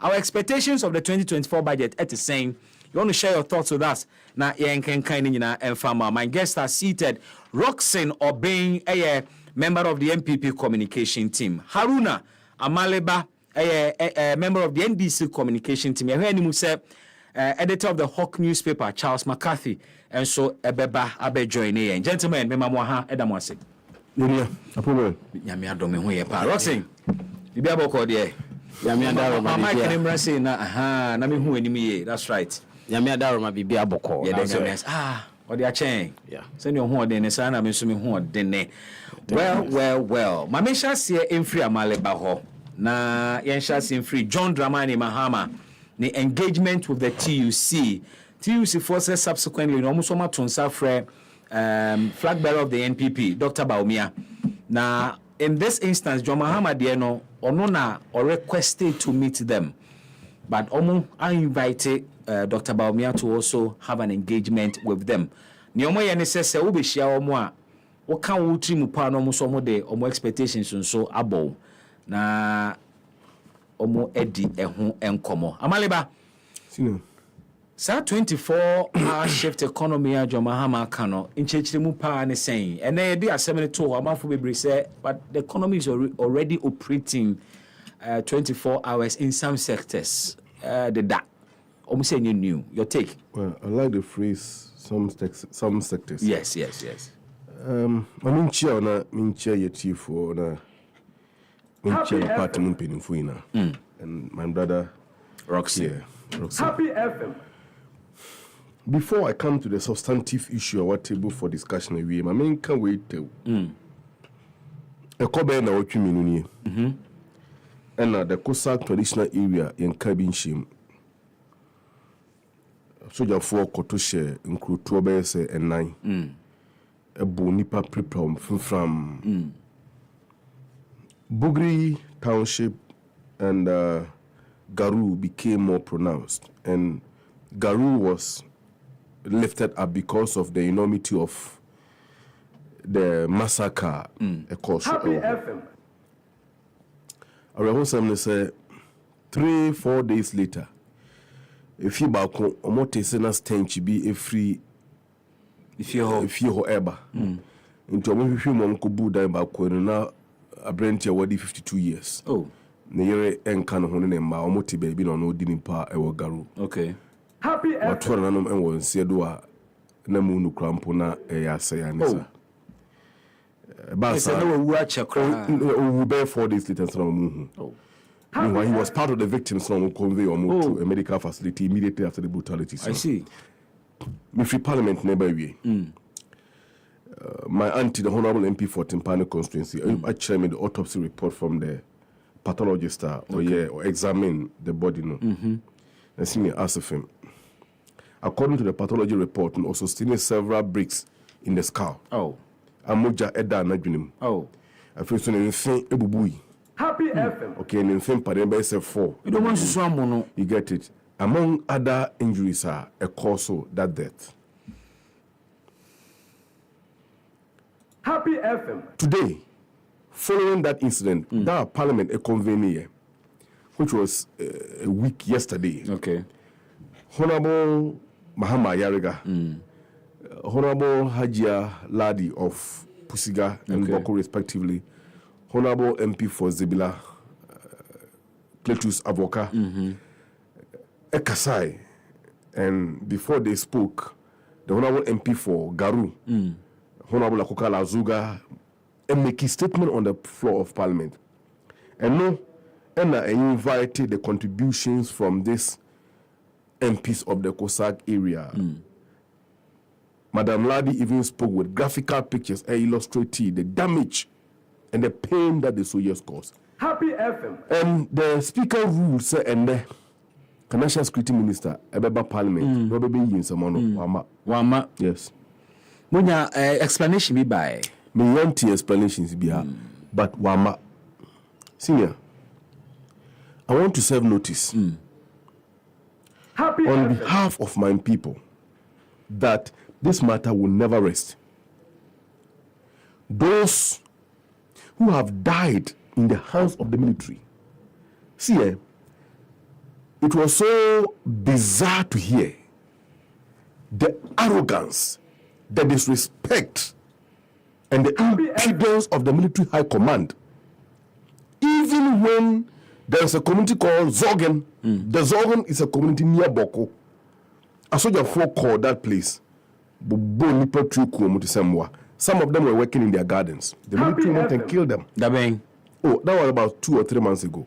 Our expectations of the 2024 budget at the same. You want to share your thoughts with us? Na yen ken kind and farmer. My guests are seated. Roxanne Obeng, a member of the MPP communication team. Haruna Amaleba, a member of the NDC communication team. I heard him say, editor of the Hawk newspaper, Charles McCarthy, and so Ebeba Abe join in. Gentlemen, me mamoha edamwase. Yeah, approve. Yami adome ho ye pa. Roxing. Bibi aboko de. Yami adaro ma bibi. My name say na na me hu anim ye. That's right. Yami adaro ma bibi aboko. Yeah, ode a chen. Yeah. Send your ho de ne sa na me so me ho de ne. Well. Ma me sha se emfiri amale ba ho. Na yensha free John Dramani Mahama the engagement with the TUC forces subsequently almost so much flag bearer of the NPP Dr. Baumia. Now in this instance John Mahama Dieno Onona or requested to meet them, but I invited Dr. Baumia to also have an engagement with them. Niomo yene se wo be hia omo a wo kan wo tri mu pa no mo so mo de omo expectations so abo na omo edi eho enkomo amaleba sino sa 24-hour shift economy a John Mahama kano inchechire mu pa ne sen ene e de asem to amafo bebre say but the economy is already operating 24 hours in some sectors the omo say new your take. Well, I like the phrase some sectors. Yes. Minchia na minchia yeti for na minchia party mumpini fuina. And my brother Roxy. Happy FM. Before I come to the substantive issue of what table for discussion we my main can wait to a kobe na what you mean and the Kosa traditional area in Kabinshim. Soja for Kotoshe include 12 and 9. A bonipa prepom from Bugri Township and Garu became more pronounced, and Garu was lifted up because of the enormity of the massacre. Happy FM. I remember say 3-4 days later, if you back on omote sena stench be a free if you however into a movie mom ko bu dan back na abrent ya wadi 52 years. Oh. Ne yere enka no hono ne ma omote baby no no di nimpa e wo Garu. Okay. Happy FM. Watoro nanom enwo nsie do a na mu nu krampo na e ya se ya nisa. We bear 4 days later. Meanwhile, he was part of the victims from convey to a medical facility immediately after the brutalities. I see. Free Parliament never we. My auntie, the Honorable MP for Timpano constituency, actually made the autopsy report from the pathologist or examine the body. And see me ask of him. According to the pathology report, also seen several bricks in the skull. Amoja Eda Najunim. I feel so in Ebubui. Happy FM. Okay, and in Pademba is 4. You don't want to swam. You get it. Among other injuries are a cause of that death. Happy FM. Today, following that incident, that Parliament a convening, which was a week yesterday. Okay. Honorable Mahama Yariga, Honorable Hajia Ladi of Pusiga and Boko respectively, Honorable MP for Zebila, Cletus Avoka, Ekasai, and before they spoke, the Honorable MP for Garu, Honorable Akoka Lazuga, and make a statement on the floor of Parliament. And I invited the contributions from this MPs of the Cossack area. Madam Ladi even spoke with graphical pictures and illustrated the damage and the pain that the soldiers caused. Happy FM. And the speaker ruled, sir, and the National Security Minister, Ebeba Parliament, Robbie in Samano, Wama. Yes. Munya explanation be by. Me want explanations be but Wama. Senior, I want to serve notice Happy on FM. behalf of my people that this matter will never rest. Those who have died in the hands of the military. See, it was so bizarre to hear the arrogance, the disrespect, and the impudence of the military high command. Even when there's a community called Zogen, the Zogen is a community near Boko. A soldier folk called that place. Some of them were working in their gardens. The military went and killed them. That was about 2 or 3 months ago.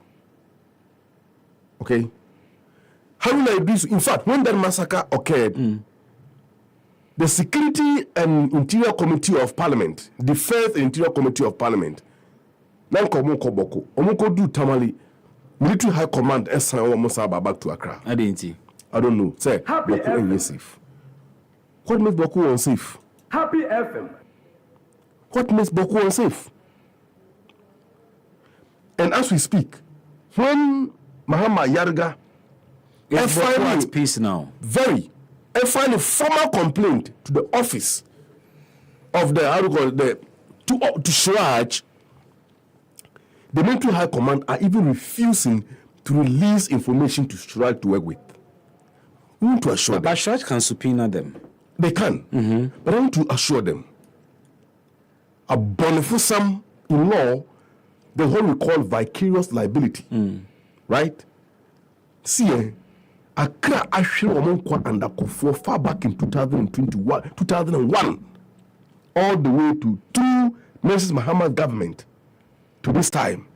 Okay? Haruna Idris, in fact, when that massacre occurred, the Security and Interior Committee of Parliament, the Defense and Interior Committee of Parliament, Nanko Boko, Omoko do Tamale, Military High Command, Essan back to Accra. I don't know. Say, Boko ain't safe. What makes Boko unsafe? Happy FM. What makes Boko unsafe? And as we speak, when Mahama Yarga at peace now. And find a formal complaint to the office of the to Shraj, the military high command are even refusing to release information to Shraj to work with. We want to assure them. But Shraj can subpoena them. They can. But I want to assure them. A Bonifusam in law, the whole we call vicarious liability. Right? See, Accra actually under Kufuor far back in 2001, all the way to Mrs. Mahama's government to this time.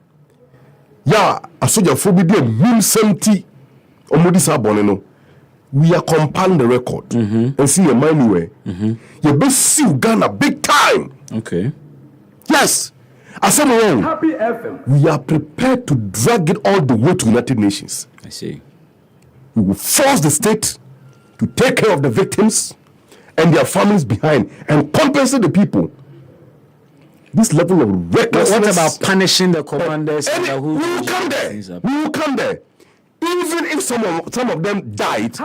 Yeah, a soldier for be there, 70 Omodisa Boneno. We are compiling the record and see a manual. You best see Ghana big time. Okay. Yes. As someone, Happy FM. we are prepared to drag it all the way to United Nations. I see. We will force the state to take care of the victims and their families behind and compensate the people. This level of recklessness. What about punishing the commanders? We will come there. We will come there. Even if some of them died,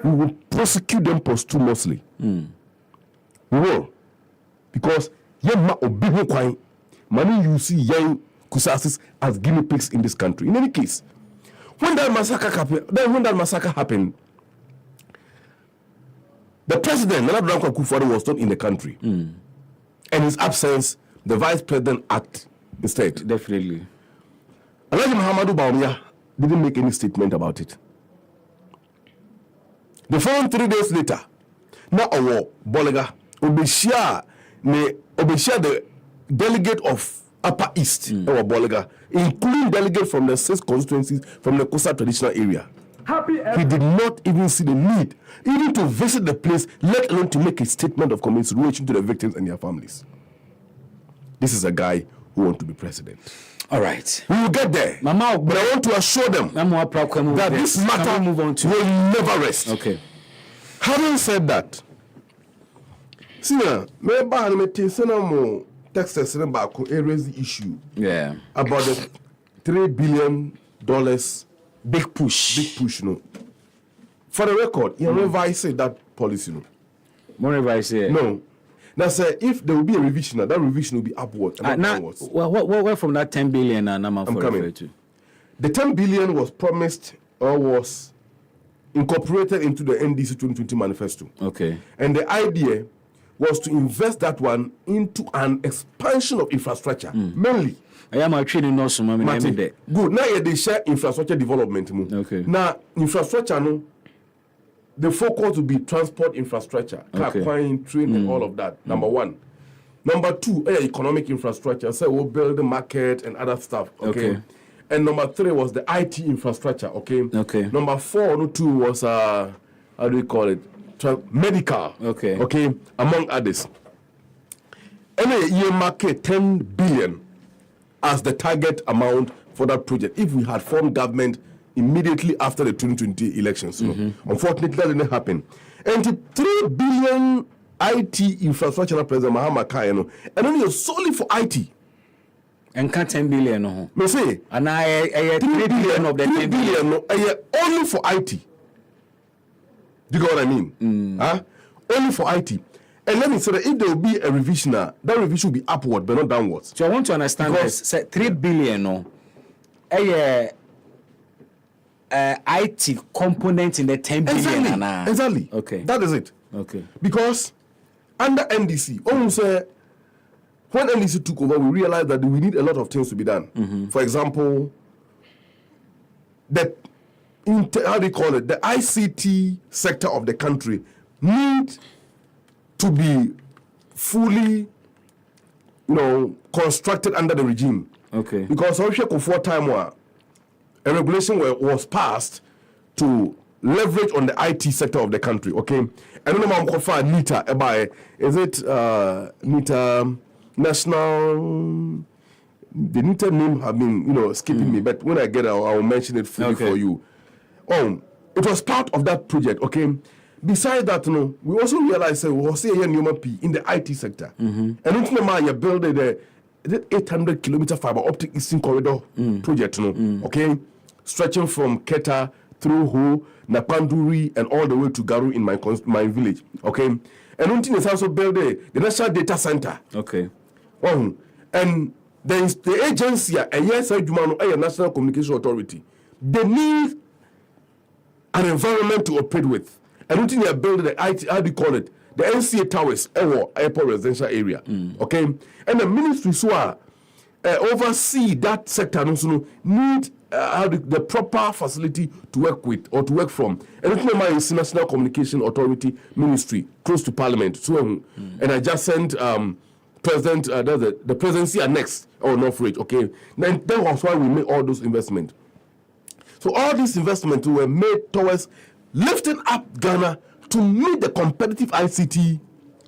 we will prosecute them posthumously. We will. Because money you see young Kusasis as guinea pigs in this country. In any case, when that massacre happened, the president, Nana Dankwa Akufo-Addo, was not in the country. In his absence, the vice president acted instead. Definitely. Alhaji Muhammadu Bawumia didn't make any statement about it. The following 3 days later, now our Bolega Obeshia the delegate of Upper East, or Boliga, including delegates from the 6 constituencies from the Kosa traditional area. He did not even see the need, even to visit the place, let alone to make a statement of commiseration to the victims and their families. This is a guy who wants to be president. All right. We will get there. Mama, but I want to assure them that this matter will never rest. Okay. Having said that, see now, maybe I'm more Texas raise the issue about the $3 billion big push, no. For the record, you revise that policy, no. More revise it. No. Now, say if there will be a revision, that revision will be upward. Where from that 10 billion I'm coming to? The 10 billion was promised or was incorporated into the NDC 2020 manifesto. Okay. And the idea was to invest that one into an expansion of infrastructure, mainly. I am actually not so good. Now they share infrastructure development. Okay. Now infrastructure, no. The focus will be transport infrastructure, car, train, and all of that. Number one. Number two, economic infrastructure. So we'll build the market and other stuff. Okay. And number 3 was the IT infrastructure. Okay. Number 4, no, 2 was how do we call it? Medical. Okay. Among others. Any year market 10 billion as the target amount for that project if we had formed government immediately after the 2020 elections. Unfortunately, that didn't happen. And the 3 billion IT infrastructure President Mahama Kayano, and only solely for IT. And 10 billion, no. Me say, and I 3 billion of the 10 billion, no, only for IT. Do you know what I mean? Only for IT. And let me say that if there will be a revision, that revision will be upward, but not downwards. So I want to understand because this. Say 3 billion, no. IT component in the 10 billion. Exactly. Okay. That is it. Okay. Because under NDC, almost when NDC took over, we realized that we need a lot of things to be done. For example, how do you call it? The ICT sector of the country need to be fully, constructed under the regime. Okay. Because for time a regulation was passed to leverage on the IT sector of the country. Okay. I don't know how NITA. Is it NITA National? The NITA name have been skipping me, but when I get it, I'll mention it fully for you. It was part of that project. Okay. Besides that, we also realized we will see a new P in the IT sector. And you build the 800 kilometer fiber optic Eastern Corridor project. Okay, stretching from Keta through Ho, Napanduri, and all the way to Garu in my village. Okay, and until is also build the National Data Center. Okay, and there is the agency, a National Communication Authority. They need an environment to operate with. And until they build the IT, how do you call it? The NCA towers, airport residential area. Okay, and the ministries who are oversee that sector also need the proper facility to work with or to work from. And it's the National Communication Authority Ministry, close to Parliament. So, and I just sent President the presidency annexed North Ridge. Okay, then that was why we made all those investments. So all these investments were made towards lifting up Ghana to meet the competitive ICT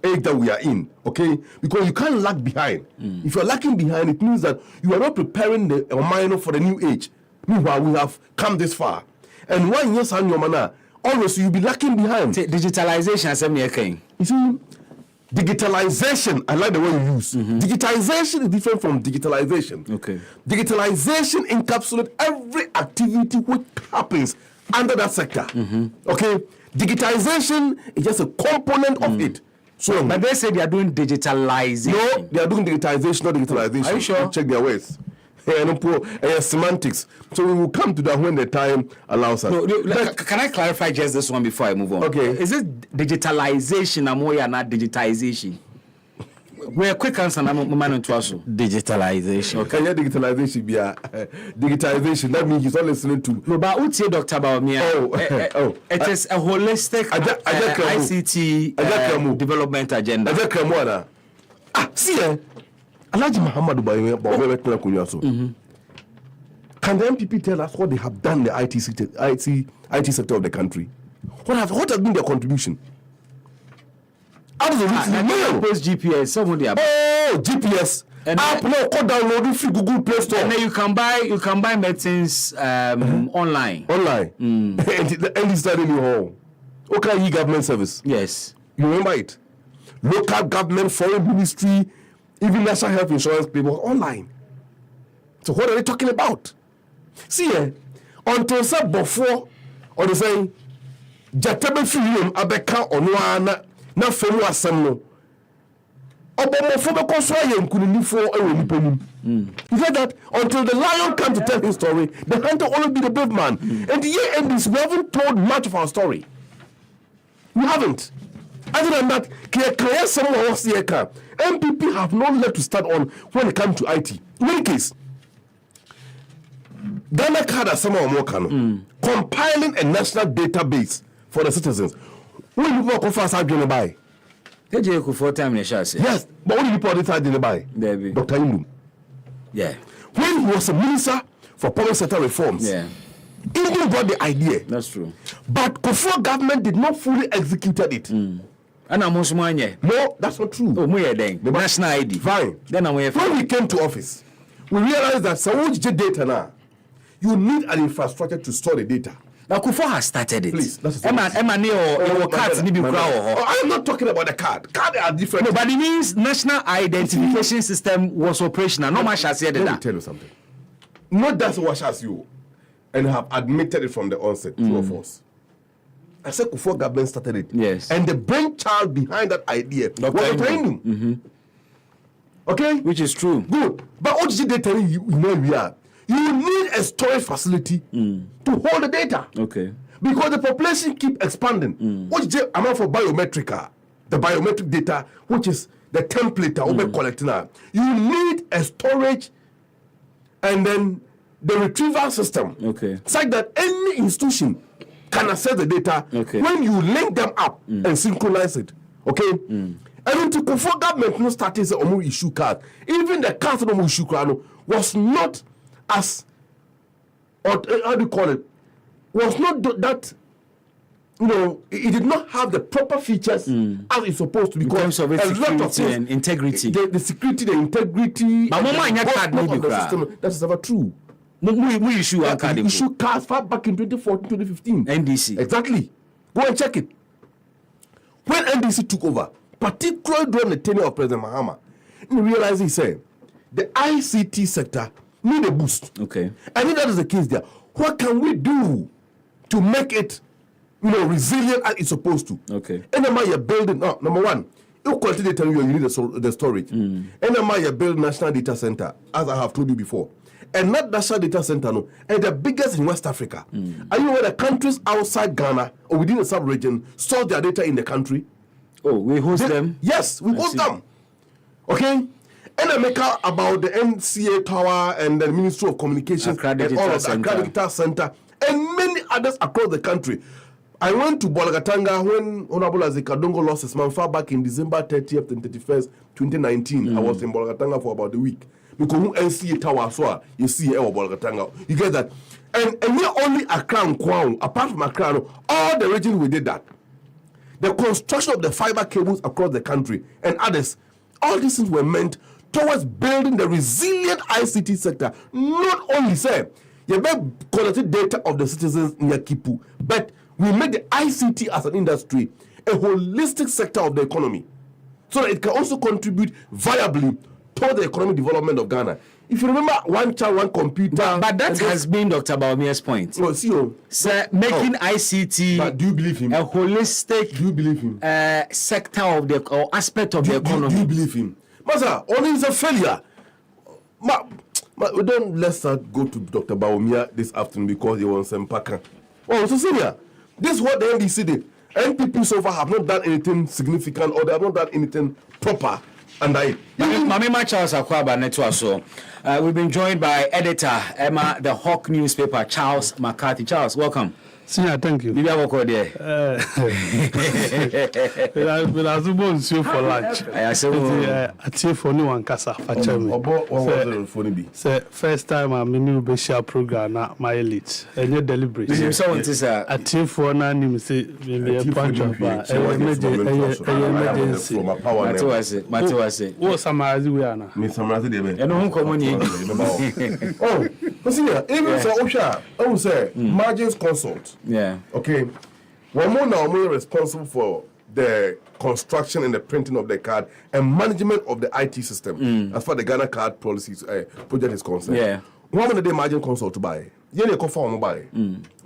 age that we are in, okay? Because you can't lag behind. If you're lagging behind, it means that you are not preparing the minor for the new age. Meanwhile, we have come this far. And 1 year, son, your man, always you'll be lacking behind. Digitalization, you see, digitalization, I like the way you use. Digitization is different from digitalization. Okay. Digitalization encapsulates every activity which happens under that sector. Okay? Digitization is just a component of it. So, but they say they are doing digitalization. No, they are doing digitization, not digitalization. Are you sure? Check their words. Semantics. So we will come to that when the time allows us. Can I clarify just this one before I move on? Okay. Is it digitalization or not digitization? We're quick answer now, man, to us. Digitalization. Okay, yeah, digitalization. Yeah, digitization. That means he's not listening to. No, but what's your Dr. Baumia? It is a holistic ICT development agenda. See, Alhaji Muhammadu Bayomi Kunyaso. Can the MPP tell us what they have done in the IT sector of the country? What has been their contribution? Out of the post GPS, somebody GPS. And app now go download free Google Play Store. And then you can buy medicines online. And it's starting in hall. Okay, e-government service. Yes. You remember it? Local government, foreign ministry, even national health insurance people online. So what are they talking about? See, until some before or they say Jatabe Freedom Abeka Onwana na Femu Asano. You said that until the lion comes to tell his story, the hunter will always be the brave man. And the year ends, we haven't told much of our story. We haven't. Other than that, MPP have no leg to start on when it comes to IT. In any case, Ghana card as some more compiling a national database for the citizens. When people go fast, I'm going to buy. Yes, but only people that didn't buy. Dr. Indum. Yeah. When he was a minister for public sector reforms, Indum brought the idea. That's true. But Kufuor government did not fully execute it. And I'm also no, that's not true. Oh, the national ID. Fine. Then when we came to office, we realized that Sawoji data now, you need an infrastructure to store the data. Now, Kufuor has started it. Please, that's I am not talking about the card. Cards are different. No, but it means national identification system was operational. No much has said that. Let me tell you something. Not that's what has you, and have admitted it from the onset. True of us. I said Kufuor government started it. Yes. And the brainchild behind that idea was Dr. Indum. Okay, which is true. Good. But what did they tell you? Where we are. You need a storage facility to hold the data. Okay. Because the population keep expanding. What is the amount for biometric? The biometric data, which is the template that we're collecting now. You need a storage and then the retrieval system. Okay. Such that any institution can access the data when you link them up and synchronize it. Okay? And to Kufuor government no started the Omu issue card. Even the card of Omu issue card was not as, or how do you call it, was not that, you know, it did not have the proper features as it's supposed to, because in terms of security and integrity. The security, the integrity, but the system, that is never true. We issue cards far back in 2014, 2015. NDC. Exactly. Go and check it. When NDC took over, particularly during the tenure of President Mahama, he realized, he said, the ICT sector need a boost. Okay. And if that is the case there, what can we do to make it, you know, resilient as it's supposed to? Okay. And then you're building, number one, you quality data, you need the storage. And then you're building national data center, as I have told you before. And not national data center, no, and the biggest in West Africa. Are you aware that countries outside Ghana or within the sub-region store their data in the country? Oh, we host them? Yes, we host them. Okay? And I make out about the NCA Tower and the Ministry of Communications and all of the Accra Digital Center and many others across the country. I went to Bolagatanga when Honorable Azekadongo lost his man far back in December 30th and 31st, 2019. I was in Bolagatanga for about a week. Because NCA Tower, so you see here Bolagatanga. You get that? And we only Accra and Kwao, apart from Accra, all the regions we did that. The construction of the fiber cables across the country and others, all these things were meant towards building the resilient ICT sector. Not only say you make quality data of the citizens in Yakipu, but we make the ICT as an industry a holistic sector of the economy, so that it can also contribute viably toward the economic development of Ghana. If you remember, one child, one computer. But that has been Dr. Bawumia's point. No, CEO. Sir, making ICT but do you believe him? A holistic do you believe him? Sector of the or aspect of the economy. Do you believe him? Masa, only is a failure. Let's not go to Dr. Bawumia this afternoon because he wants some paka. Oh, so senior, this is what the NDC did. NPP so far have not done anything significant or they have not done anything proper. And Mami Charles Akwaba Netwa. So we've been joined by editor Emma, the Hawk newspaper, Charles McCarthy. Charles, welcome. Senior, thank you. Maybe I will call there. But as well as you for lunch. I say, I tell for no one casa for me. What was it for me? Say first time I'm in new Bishop program na my elite. And you deliberate. You say what is a I tell for na name say me a punch of emergency. From a power level. What was it? What summarize we are now? Me summarize the event. You know who come on here? Oh, Senior, even so Osha, I will say margins consult. Yeah. Okay. One more now, we're responsible for the construction and the printing of the card and management of the IT system as far as the Ghana card policies project is concerned. Yeah. One of the margin consult to buy. Yeah, they confirm buy.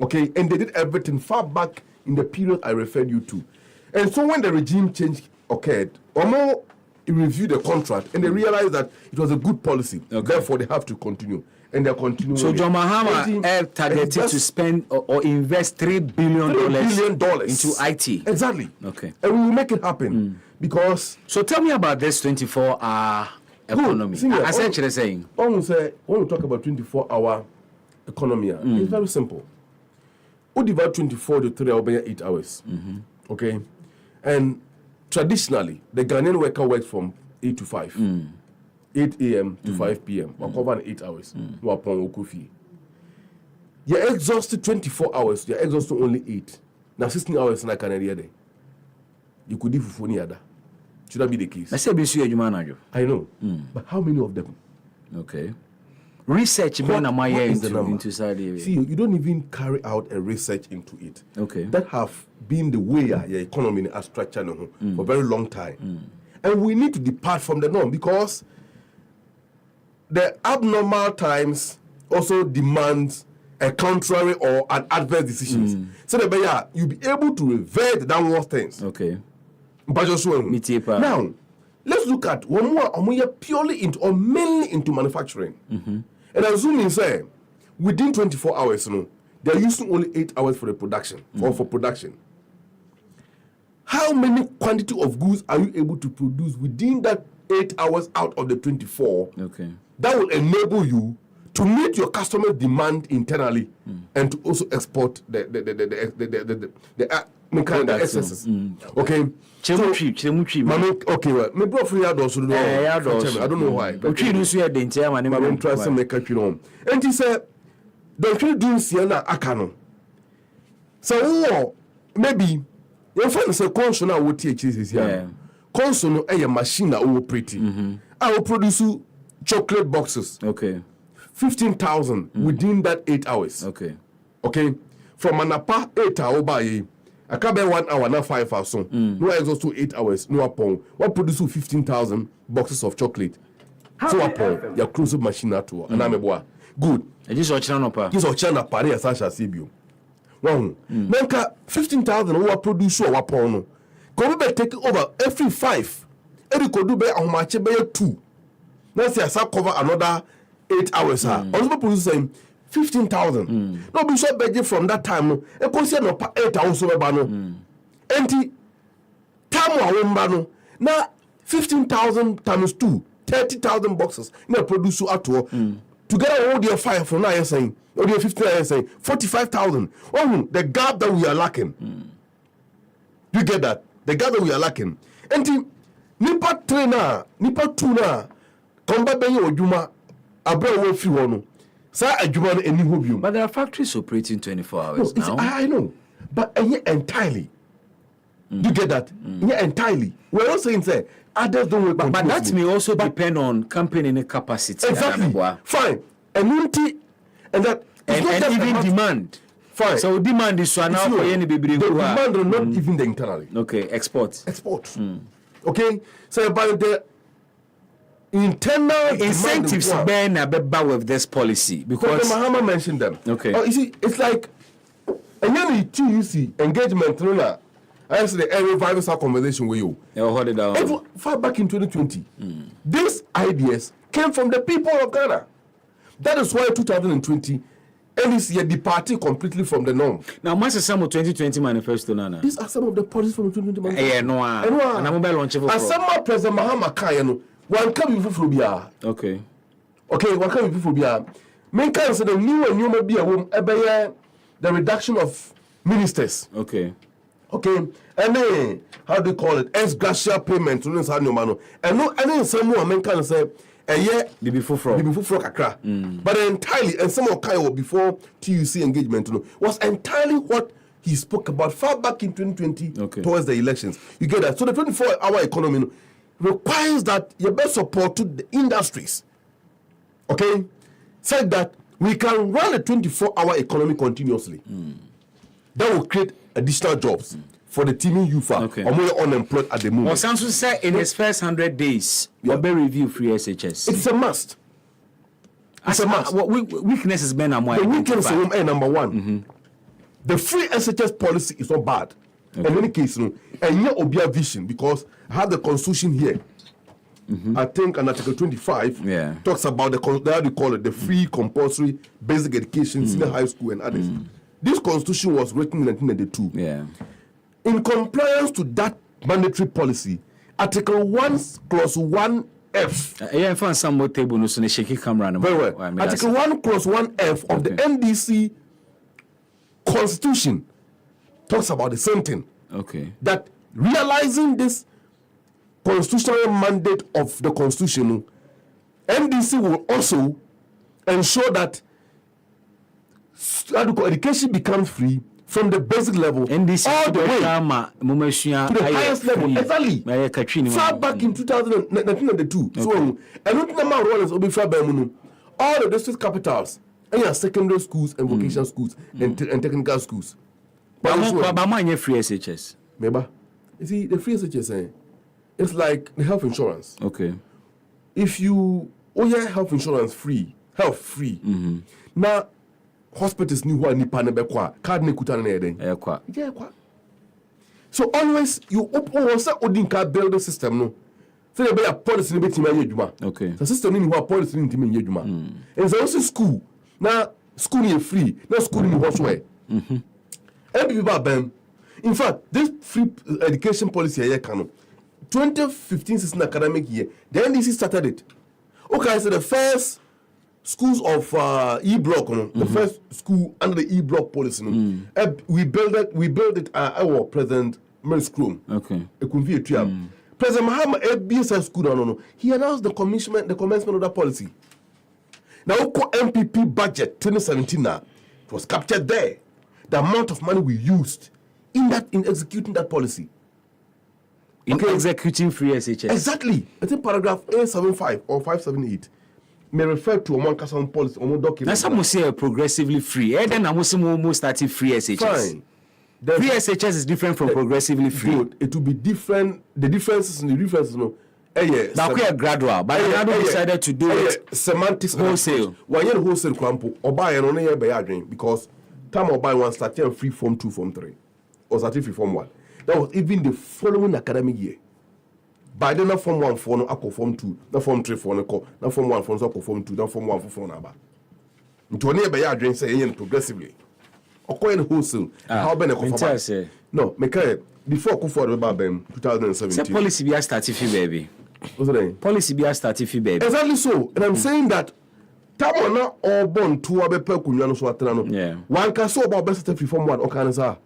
Okay, and they did everything far back in the period I referred you to. And so when the regime change occurred, Omo reviewed the contract and they realized that it was a good policy. Okay. Therefore, they have to continue. And they're continuing. So John Mahama targeted to spend or invest $3 billion into IT. Exactly. Okay. And we will make it happen because. So tell me about this 24-hour economy. Essentially saying. When we talk about 24-hour economy, it's very simple. We divide 24 to 3 hours by 8 hours. Okay. And traditionally, the Ghanaian worker works from 8 to 5. 8 a.m. to 5 p.m. Or cover 8 hours. No upon Okufi. You're exhausted 24 hours. You're exhausted only 8. Now 16 hours in a Canadian day. You could do for any other. Should that be the case? I said, I know. But how many of them? Okay. Research into Saudi. See, you don't even carry out a research into it. Okay. That have been the way your economy is structured for a very long time. And we need to depart from the norm because the abnormal times also demands a contrary or an adverse decisions. So that you'll be able to revert the downward things. Okay. But just now, let's look at one more purely into or mainly into manufacturing. And assuming say within 24 hours, they're using only 8 hours for the production or for production. How many quantity of goods are you able to produce within that 8 hours out of the 24? Okay. That will enable you to meet your customer demand internally and to also export the excesses. Okay. Okay, well, maybe I don't know why. I'm trying to make a film. And he said, don't you do Siena Akano? So, maybe your friend say console will teach this here. Console a machine that will pretty. I will produce chocolate boxes. Okay. 15,000 within that 8 hours. Okay. Okay. From an apa 8 hours by I can't be 1 hour, not 5 hours. No exhaust to 8 hours. No upon. What produce 15,000 boxes of chocolate? So upon your cruise machine at all. And I'm a boy. Good. And this is China. This is China. Paris as Sasha Sibiu. One. Nanka 15,000 who produce so upon. Come be taking over every 5. Every could do be on my chebe 2. Let's say I cover another 8 hours. Also produce saying 15,000. No be so budget from that time. E consider no 8 hours so ba no. Enti time wa won no. Na 15,000 times 2, 30,000 boxes. Na produce so at all. Together all the 5 from now you're saying, or the 15 you're saying 45,000. Oh, the gap that we are lacking. You get that? The gap that we are lacking. Enti nipa 3 na, nipa 2 na komba benye odwuma abra wo fi wo no. Sa adwuma no eni hobium. But there are factories operating 24 hours now. I know. But entirely. You get that? Yeah, entirely. We're not saying say others don't work. But that may also depend on company capacity. Exactly. Fine. And that and even demand. Fine. So demand is so now for any baby. The demand are not even the internally. Okay, export. Okay. So about the internal incentives being with this policy because Mahama mentioned them. Okay. You see, it's like and then you see engagement. I said the revival our conversation with you. Hold it down. Far back in 2020, these ideas came from the people of Ghana. That is why 2020, NDC departed completely from the norm. Now, what's the sum of 2020 manifesto, Nana? These are some of the policies from 2020 manifesto. Yeah, no. And I'm going to launch it for some President Mahama Kayano. One can be for Bia. Okay. Okay, one can be for Bia. Men can say the new and new may be a the reduction of ministers. Okay. And then how do you call it? Ex gratia payment to this annual and no, and then some more men can say a year before kakra. But entirely, and some of Kyle before TUC engagement was entirely what he spoke about far back in 2020 towards the elections. You get that? So the 24-hour economy requires that you best support to the industries. Okay? Said that we can run a 24-hour economy continuously. That will create additional jobs for the teaming youth or more unemployed at the moment. Well, Samson said in his first 100 days, will be review free SHS. It's a must. It's a must. What weaknesses men are more. The weakness is number one. The free SHS policy is not bad. In any case, and here Obia vision, because I have the constitution here. I think an Article 25 talks about how do call it, the free compulsory basic education, senior high school and others. This constitution was written in 1992. In compliance to that mandatory policy, Article 1 clause 1F. Yeah, I found some more table no so shaky camera. Very well. Article 1 clause 1F of the NDC constitution talks about the same thing. That realizing this constitutional mandate of the constitution, NDC will also ensure that education becomes free from the basic level NDC all the way to the highest level. Exactly. Far back in 1992. So, and all the district capitals and your secondary schools and vocational schools and technical schools. But free SHS. Remember? You see, the free SHS, it's like the health insurance. If you health insurance free, health free. Now, hospitals ni huwa nipa ne bekwa card ne kuta ne eden kwa so always you say odinka build the system no say they be a policy ne betima ye adwuma the system ni huwa policy ni ntimi ye adwuma and so also school na school ni free na school ni ho so every ba bam in fact this free education policy here can 2015-16 academic year the NDC started it. So the first schools of E-block, the first school under the E-block policy. We built it our President Merce Krum. President Mahama BSS school he announced the commencement of that policy. Now MPP budget 2017 now it was captured there. The amount of money we used in executing that policy. Executing free SHS. Exactly. I think paragraph 875 or 578. May refer to a one policy or document. Now some will say progressively free. Then I will starting free SHS. Fine. Free SHS is different from progressively free. Good. It will be different. The differences no. Now we are gradual. But gradual decided to do it semantics wholesale. Why you wholesale crampo or buy an only by drink because time or buy one starting free form 2 form 3 or starting free form 1. That was even the following academic year. By then, not form 1 for no, I form 2, not form 3 for no, not form 1 for no, form 2, not form 1 for no. Into a nearby drink say progressively. Or coin wholesale. How many say? No, make it before Kufo about them 2017. Say policy be a starting fee, baby. What's the name? Policy be a starting fee, baby. Exactly so. And I'm saying that Tamona or born to a better Kunyano Swatrano. One can so about best fee from one or can say.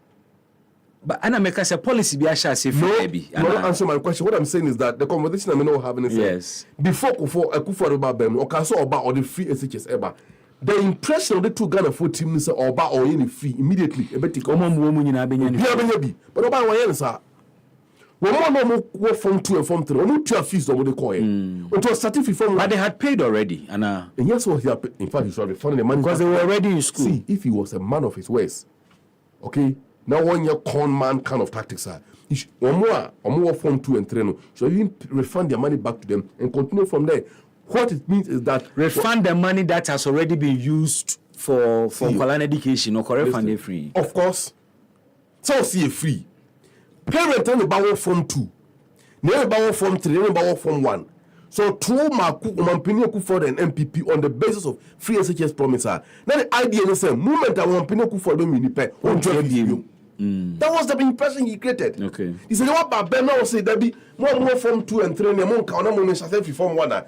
But Anna make us a policy be a chassis for baby. No, answer my question. What I'm saying is that the conversation I'm not having is before Kufo about them or Kaso about or the free SHS ever. The impression of the two Ghana foot team is or about or any free immediately. A bit common woman in Abenya. But about my answer. When one form 2 and form 3, or not 2 fees over the coin. It was certificate from but they had paid already. And yes, what he had paid. In fact, he should have refunded the money because they were already in school. See, if he was a man of his ways, okay. Now, 1 year con man kind of tactics are. Or more form 2 and 3, no, so even refund their money back to them and continue from there. What it means is that refund the money that has already been used for Kolan education or correct fund free. Of course. So see free. Parent and about form 2. Never about form 3, never about form 1. So two Mampinio for an MPP on the basis of free SHS promise. Now the idea is the moment I want Mampinio for them in the that was the impression he created. He said, what about Ben now say that be more form 2 and 3 and more count on form 1.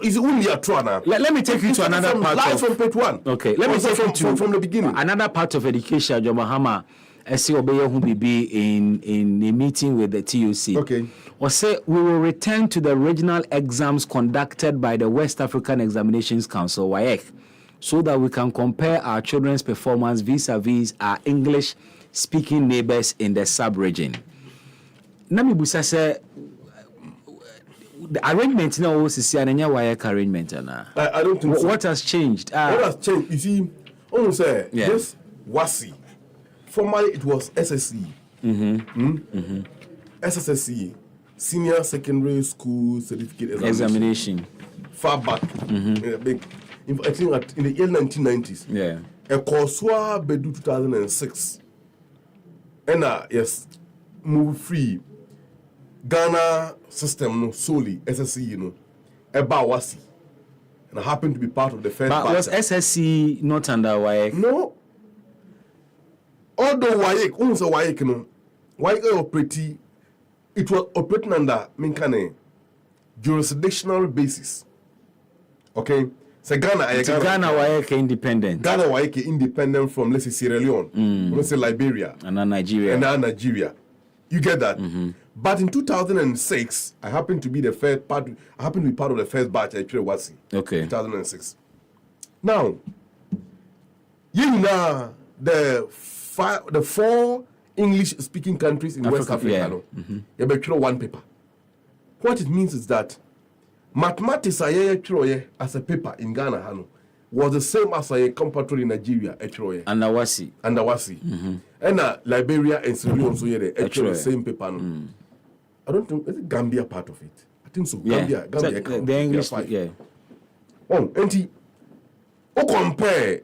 Is only a true now. Let me take you to another part live of from page 1. Okay, let me take you to from the beginning. Another part of education, John Mahama. I see Obeya who be in a meeting with the TUC. Okay. Or say we will return to the regional exams conducted by the West African Examinations Council, WAEC, so that we can compare our children's performance vis-a-vis our English-speaking neighbors in the sub-region. Nami Busa say the arrangement now was WAEC arrangement. I don't think so. What has changed? What has changed? You see, almost say this WASI. Formerly, it was SSC. SSC, Senior Secondary School Certificate Examination. Far back, I think in the early 1990s. Yeah. A Korswa Bedu 2006. And yes, move free. Ghana system no solely SSC, you know, about WASI. And I happened to be part of the first. But was SSC not under WAEC? No. Although WAEC, almost a WAEC, you know, WAEC it was operating under jurisdictional basis. Okay? So Ghana WAEC independent. Ghana WAEC independent from, let's say, Sierra Leone, let's say Liberia. And now Nigeria. You get that? But in 2006, I happened to be part of the first batch at WASI. Okay. 2006. Now, the 4 English-speaking countries in West Africa, you better one paper. What it means is that mathematics as a paper in Ghana was the same as a compatriot in Nigeria. Under WASI. And Liberia and Sierra Leone also the same paper. I don't think is it Gambia part of it. I think so. Gambia, the English. Yeah. And compare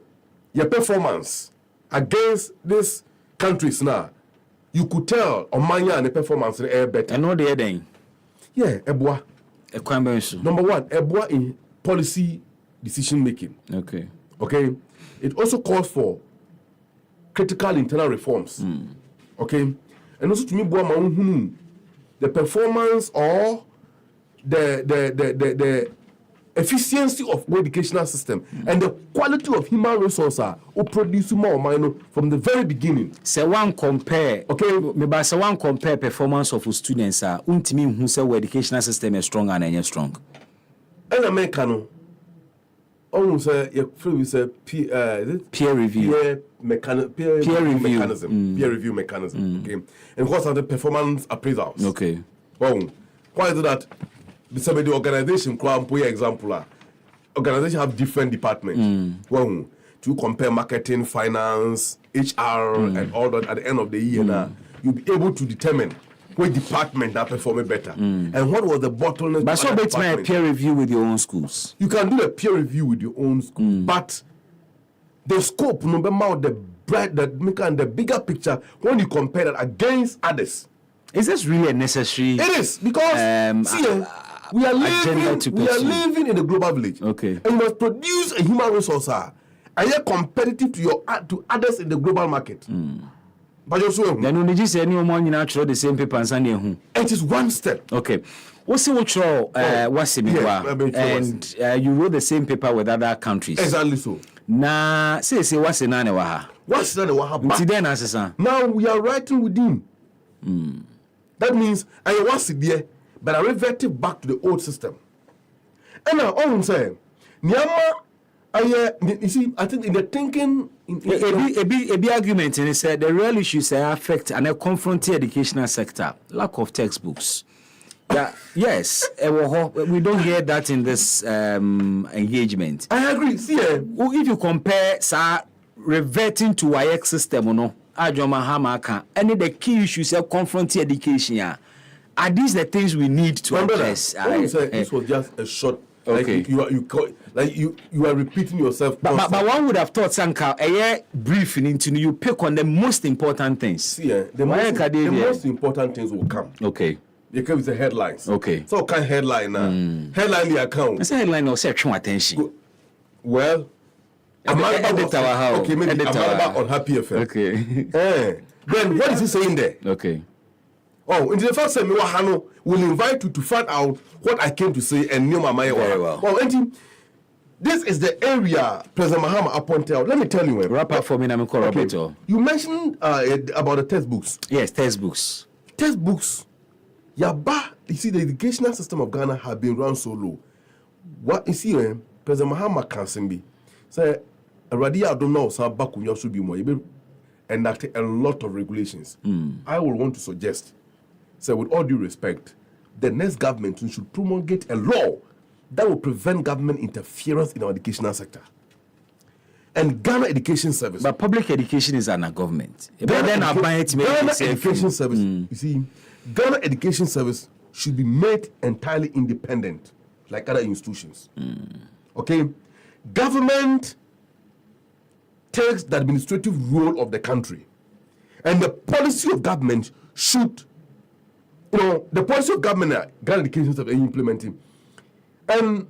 your performance against these countries now. You could tell Omanya and the performance are better. I know the heading. Yeah, Eboa. Number 1, Eboa in policy decision making. Okay. It also calls for critical internal reforms. Okay. And also to me, the performance or the efficiency of the educational system and the quality of human resources who produce more from the very beginning. So one compare, maybe so one compare performance of students untimi who say educational system is strong and is strong. And Americano almost peer review mechanism. Okay, and what's the performance appraisals? Okay. Why is it that the organization, for example, organization have different departments. To compare marketing, finance, HR, and all that at the end of the year, now you'll be able to determine which department that performed better and what was the bottleneck. But so it's my peer review with your own schools. You can do a peer review with your own school, but the scope, no matter the bigger picture, when you compare that against others. Is this really a necessary? It is, because we are living in a global village. Okay. And you must produce a human resource and you're competitive to others in the global market. But also, then you just say anyone natural the same paper and send you. It is one step. Okay. What's the and you wrote the same paper with other countries. Exactly so. Now say what's in Waha. What's in Waha? Now we are writing with him. That means I was there, but I reverted back to the old system. And now all say, you see, I think in the thinking, a big argument, and it said the real issues affect and confront the educational sector. Lack of textbooks. Yes, we don't hear that in this engagement. I agree. See, if you compare, reverting to WAEC system or no. Any the key issues of confronting education are these the things we need to address? This was just a short. Okay, you are repeating yourself. But one would have thought Sanka briefing into you pick on the most important things. See, the most important things will come. Okay. They come with the headlines. Okay. So kind headline now. Headline the account. It's a headline or section attention. Well. Okay, maybe Amanda on Happy FM. Okay. Then what is he saying there? Okay. Oh, in the first time, Hano will invite you to find out what I came to say and know my mind. Very well. Oh, and this is the area President Mahama pointed out. Let me tell you. Wrap up for me, Roberto. You mentioned about the textbooks. Yes, textbooks. Textbooks. Yaba, you see, the educational system of Ghana has been run so low. What you see, President Mahama can be. Say, already I don't know, so Bakunya should be more. Enacted a lot of regulations. I would want to suggest, so with all due respect, the next government should promulgate a law that will prevent government interference in our educational sector. And Ghana Education Service. But public education is under government. Ghana Education Service, you see, Ghana Education Service should be made entirely independent, like other institutions. Okay? Government takes the administrative role of the country. And the policy of government should, the policy of government, Ghana Education Service is implementing. And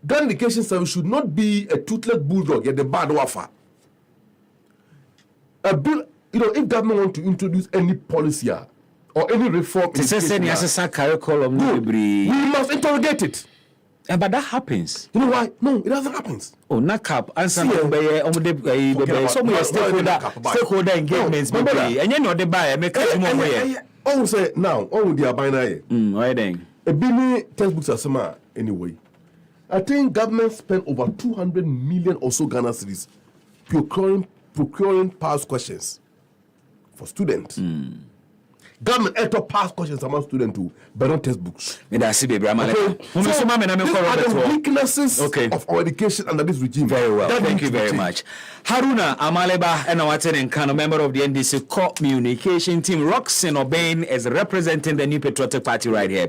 Ghana Education Service should not be a toothless bulldog, yet the bad wafer. A bill, if government want to introduce any policy or any reform, we must interrogate it. But that happens. You know why? No, it doesn't happen. Oh, NACAP. Answer stakeholder engagements. And you know the buyer. Oh, say now, oh, they are buying. Why then? A billion textbooks are similar anyway. I think government spent over 200 million or so Ghana cedis procuring past questions for students. Government enter past questions among students too, but not textbooks. So, these are the weaknesses of our education under this regime. Very well. Thank you very much. Haruna Amaleba and Awaten Nkano, member of the NDC communication team. Roxanne Obain is representing the New Patriotic Party right here.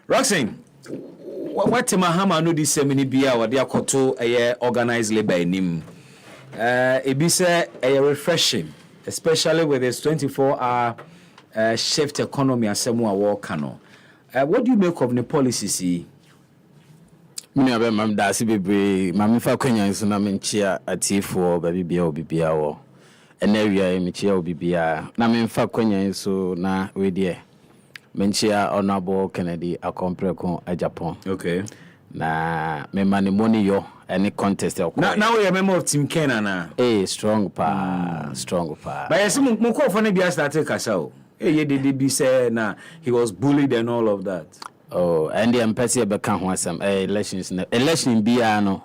Roxanne, what Mahama no this semini bia or their koto a organized labor in him? Ebisa a refreshing, especially with this 24-hour shift economy and some more kano. What do you make of the policies? Many of them, Mam Darcy Bebre, Mammy Falconia is na menchia at T4, baby beer, BBA, an area in Michia BBA. Namin Falconia is so na with ye. Menchia honorable Kennedy, a compreco a Japan. Okay. Na me money yo, any contest. Now we are member of Team Kenana. Strong pa. But I see Moko for Nebia started Casao. Did say na he was bullied and all of that. Oh, and the empathy become some elections. Election biano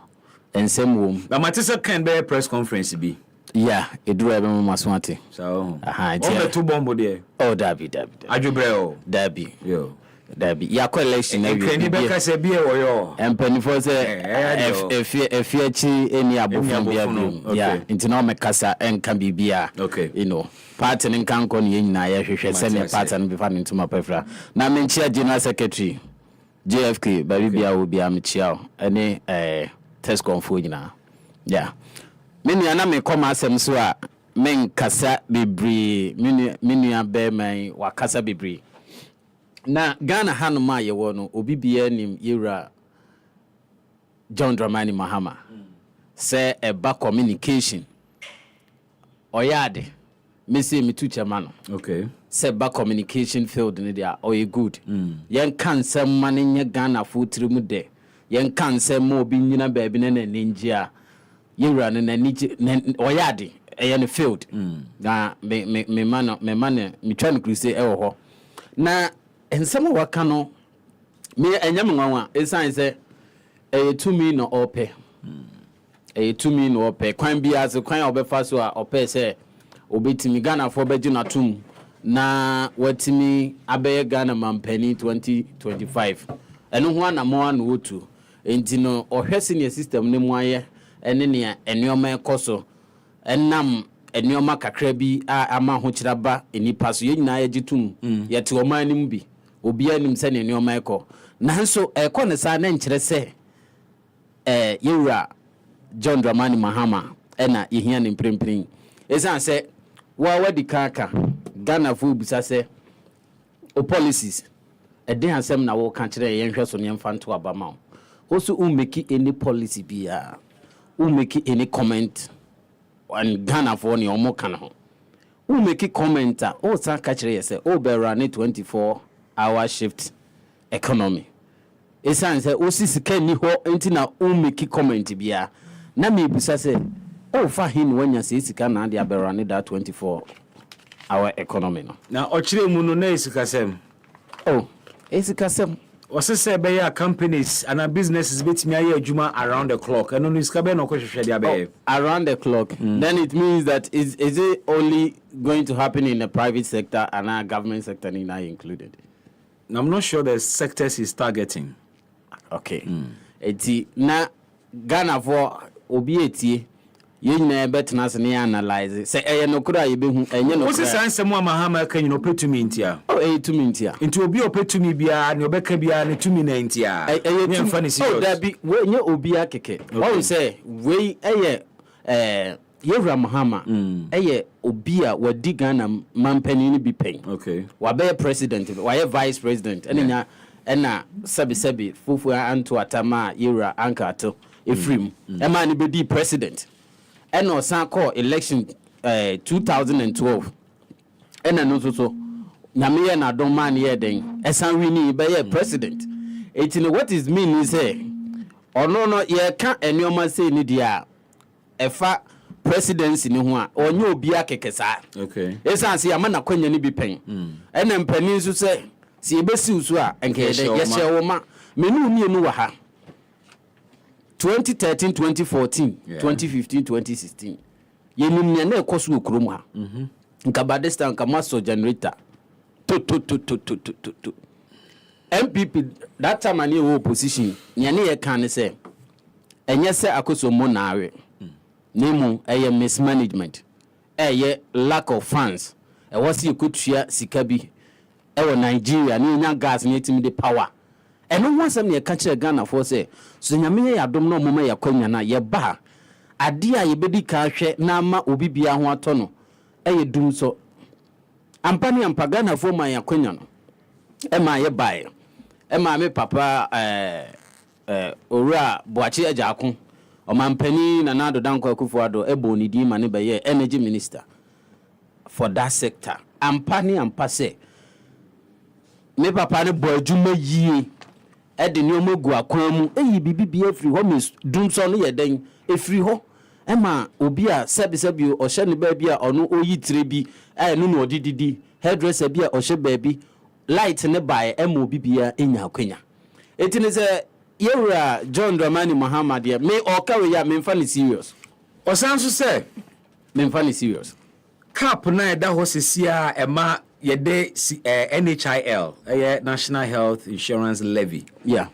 and same room. But Matissa can be a press conference be. Yeah, it do have Maswati. So, all the two bomb there. Oh, Dabby. Ajubreo. Dabby. Yo. Dabby. Ya election. Can you back say beer or yo? And penny for say if you any abo from beer. Yeah, into no Macassa and can be beer. Okay. You know. Pattern in Cancon in Naya, send a pattern before into my prefera. Now, Menchia General Secretary, JFK, Baribia will be a Michel, any test confound now. Yeah. Many aname come as some swa, men cassa bibri, minia bear may wakasa bibri. Now, Ghana Hanuma, you want to be nim era John Dramani Mahama. Say a back communication. Oyade. Me say me teacher man. Okay. Say back communication field in there or you good. Yen can say money in Ghana food trim de. Yen can say more being in a baby and ninja. You run in a niche oyadi a field. Na me man me trying to say oh. Na and some of what cano me and yaman is I say a 2 million or pay. A 2 million or pay. Quine be as a quine or fast or pay say. Obetimi Ghana for Bejina Tum na watimi abeye Ghana mampeni 2025 eno ho na mo an wotu enti no ohwese ne system ne mo aye ene ne enioma ekoso enam enioma kakra bi ama ho kiraba enipa so yenyina agitum yete o manim bi obi anim se ne enioma eko nanso eko ne sa na nkire se yewura John Dramani Mahama ena yehia ne mprempren esan se wadi kaka Ghana fu bisa se o policies e den asem na wo kan kire yen hweso ne mfanto abama wo so make any policy bia make any comment on Ghana for ne omo kan ho who make a comment oh san catch say oh be run 24-hour shift economy esan say o sisika ni ho enti na who make a comment bia na me busa say oh fa hin wanya say sika na dia be run that 24-hour economy no na ochire mu no na esika sem oh esika sem what's say be companies and businesses betimi aye adwuma around the clock and no iska be no kwhwehwe dia be around the clock then it means that is it only going to happen in the private sector and our government sector not included? I'm not sure the sectors is targeting. Okay. Eti na Ghana for obieti you na betna se na analyze say no kura ye behu enye no. What's say ansem wa mahama kan you no petumi ntia. Oh to me ntia. Into obi opetumi bia na obeka bia ne tumi na ntia. Eye funny serious. Oh that be we nye obi akeke. What say we Yevra Mahama eye obi a wadi Ghana mampani ni bi pen. Okay. Wa be president, wa ye vice president. Enya ena sebi fufu anto atama Yevra ankato Efrim. Ema ni be di president. Ena osan call election 2012. Ena no so na me na don man ye den. Esan wini be ye president. Etino what is mean is say ono no ye ka enioma say ni dia efa presidency ni ho a onye obi akeke saa. Okay. Esa se ama na kwanya ni bi pen. Ena mpani so se si ebesi usu a enke ye hye wo ma menu ni enu wa ha 2013 2014 2015 2016 yenu nya na ekoso okrom ha nka badesta nka master generator to MPP that time ani wo opposition nya ne ye kan se enye se akoso mo na awe nemu eye mismanagement eye lack of funds e wasi ekutua sika bi e wo Nigeria ni nya gas ni etimi de power eno wansam ne ka kire Ghana for say so nyame ya dom no moma ya kwanya na ye ba ade a ye bedi ka hwe na ma obi bia ho ato no eye dum so ampani ampa Ghana for ma ya kwanya no e ma ye bae e ma me papa owura boachi ajakun o mampani na nado danko akufuado ebo ni di ma ne be ye energy minister for that sector ampani ampase me papa ne bo adwuma yie e de ne omogu akwan mu eyi bibi afri ho me dum so no ye den efri ho e ma obi a sebi o hye ne ba bi a ono oyi tire bi e no no odididi hairdresser bi a o hye ba bi light ne bae e ma obi bia enya akwanya etine se Yewra John Dramani Muhammad ye me okawe ya me mfa serious osanso se me mfa serious cap na da ho sesia e ma ye de NHIL National Health Insurance Levy ye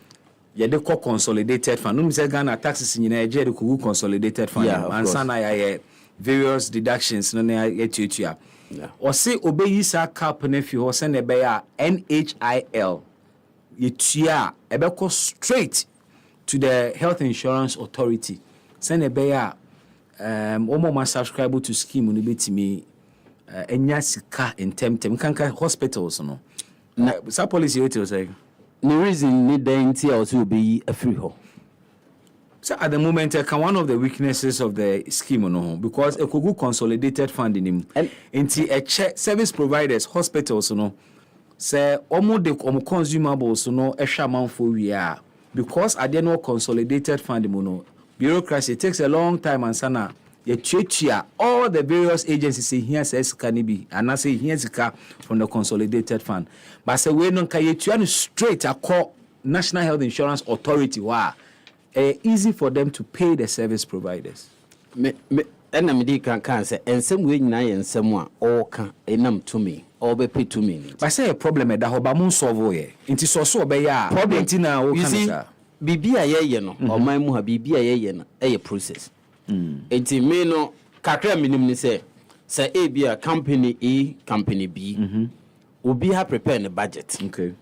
de consolidated fund no say Ghana taxes nyina ye de ko consolidated fund and sana ye various deductions no na ye tutua o se obeyi sa cap na fi ho se na be ya NHIL yetua ebeko straight to the Health Insurance Authority send a beya omo subscribe to scheme no betimi enya sika in temtem kanka hospitals no sa policy what you say the reason need the entity also be a free ho. So at the moment one of the weaknesses of the scheme no because a could consolidated funding him into a service providers hospitals no say omo de consumables no ehwa manfo wi a because ade no consolidated fund no bureaucracy takes a long time and sana ye tuatua all the various agencies here says can be and I say here sika from the consolidated fund but say we no can ye tua no straight akọ National Health Insurance Authority wa easy for them to pay the service providers me ena me di kan say ensem we nyina ye ensem a o ka enam to me or be pay to me. But say a problem that ho ba mun solve ye. Inti so be ya problem tina o kan bibia ye no o man mu ha bibia ye no e process. Inti me no kakra minim ni say a be a company A company B. Obi ha prepare the budget. Okay.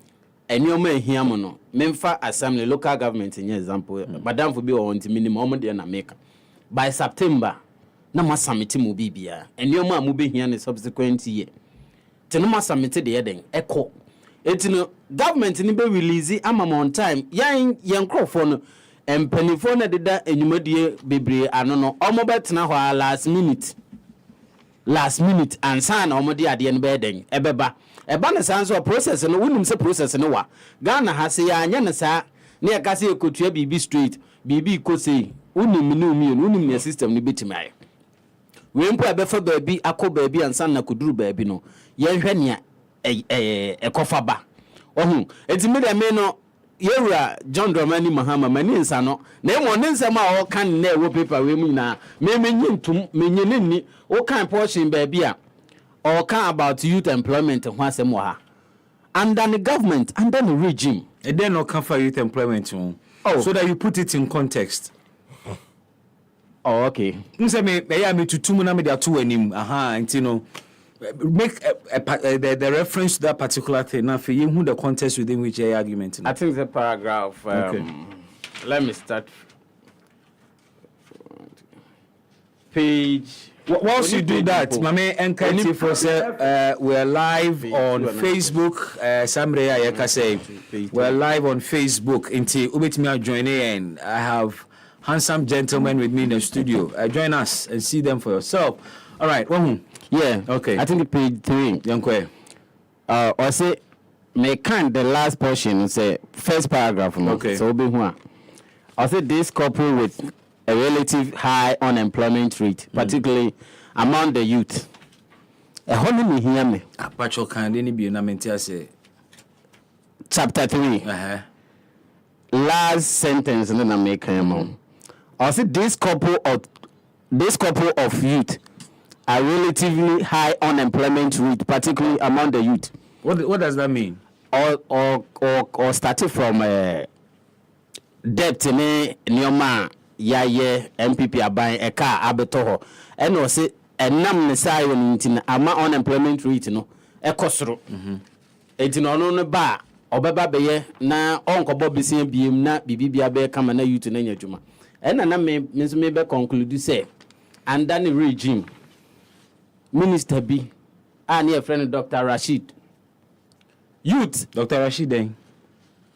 Eni o ma ehia mo no memfa assembly local government in example madam for be o want minimum o de na make by September na ma submit mo bibia eni o ma mo be hia ne subsequent year tenoma submit the eden echo etino government ni be release amam on time yan crofo no empanifo na deda enyumadie bebre ano no omo betena ho last minute last minute and sign omodi ade no be den ebeba na san so process no wonim se process no wa Ghana ha se ya anya ne sa na ya ka se ekotua bibi straight bibi ko se wonim ne umi no wonim ne system no betima aye we mpo abefa baabi akọ baabi ansan na koduru baabi no ye hwe ne ekofa ba ohun etimi de me no yewura John Dramani Mahama mani nsa no na emo ne nsema a o kan na ewo paper we mu na me ntum menye ne ni o kan portion baabi a o kan about youth employment ho asem wa ha under the government under the regime e dey no kan for youth employment so that you put it in context. Oh, okay. Nse me me tutum na me dey to anim nti no make the reference to that particular thing now for you who the context within which your argument. I think the paragraph okay. Let me start page. Once you do that, Mame NKT for say we're live on Facebook. Samre Ayaka say we're live on Facebook. Inti ubetimi join in. I have handsome gentlemen with me in the studio. Join us and see them for yourself. All right. Yeah. Okay. I think page 3. Yankwe. Or say may kind the last portion say first paragraph. Okay. So be one. I say this coupled with a relative high unemployment rate, particularly among the youth. How many hear me? Apacho can any be na mentia say chapter 3. Last sentence and then I make him. I say this couple of youth a relatively high unemployment rate, particularly among the youth. What does that mean? Or starting from debt in Nyoma yaye MPP aban e car abeto ho and o say enam ne sai won ntin ama unemployment rate no e kosoro enti no no ba obeba beye na onkobo bisia biem na bibibia be kama na youth na nyadwuma na me nso me be conclude say under the regime minister B and your friend Dr. Rashid youth Dr. Rashid then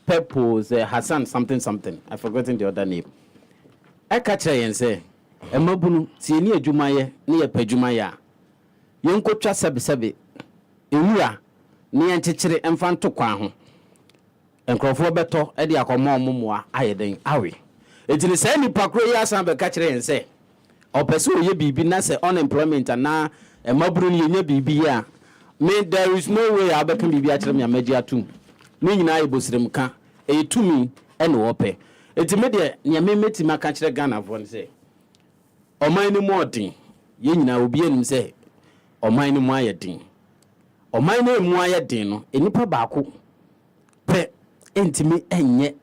purpose Hassan something I forgotten the other name I catch yen say emabunu tie ni adwuma ye ne ye padwuma ya yenkotwa sebe ewura ne yenkyekere emfa nto kwan ho enkrofo beto e de akomo omomoa ayeden awe etini say ni pakro ya san be catch yen say opese oye bibi na say unemployment na emabunu ne yenya bibi ya me there is no way abekan bibi a kire me amagi atum ne nyina ebosirem ka etumi ene wope etime de nya memeti maka kire Ghana fo ne say oman ni modin ye nyina obi anim say oman ni mu ayedin oman ni mu ayedin no enipa baako pe entimi enye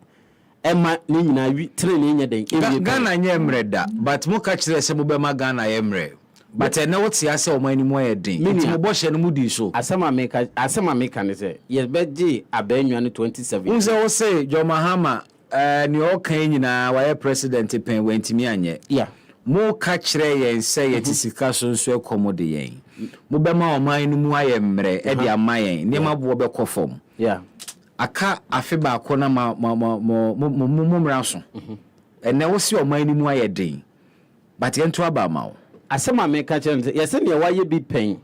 ema ne nyina wi tre ne nya den Ghana nye mreda but mo ka kire se mo be ma Ghana ye mre but na what ya say oman ni mu ayedin enti mo bo hye no mu di so asema meka ne say ye beji abanwa no 27 unse wo say Jo Mahama ni o kan nyina wa president pen wantimi anye yeah mo ka kire yen say ye tisika so nso ekomode yen mo be ma oman ni mu aye mre e de ama yen ne ma bo be kofom yeah aka afe ba ko na mo mraso ene wo si oman ni mu aye den but yen to aba ma wo asema meka kire ye se ne wa ye bi pen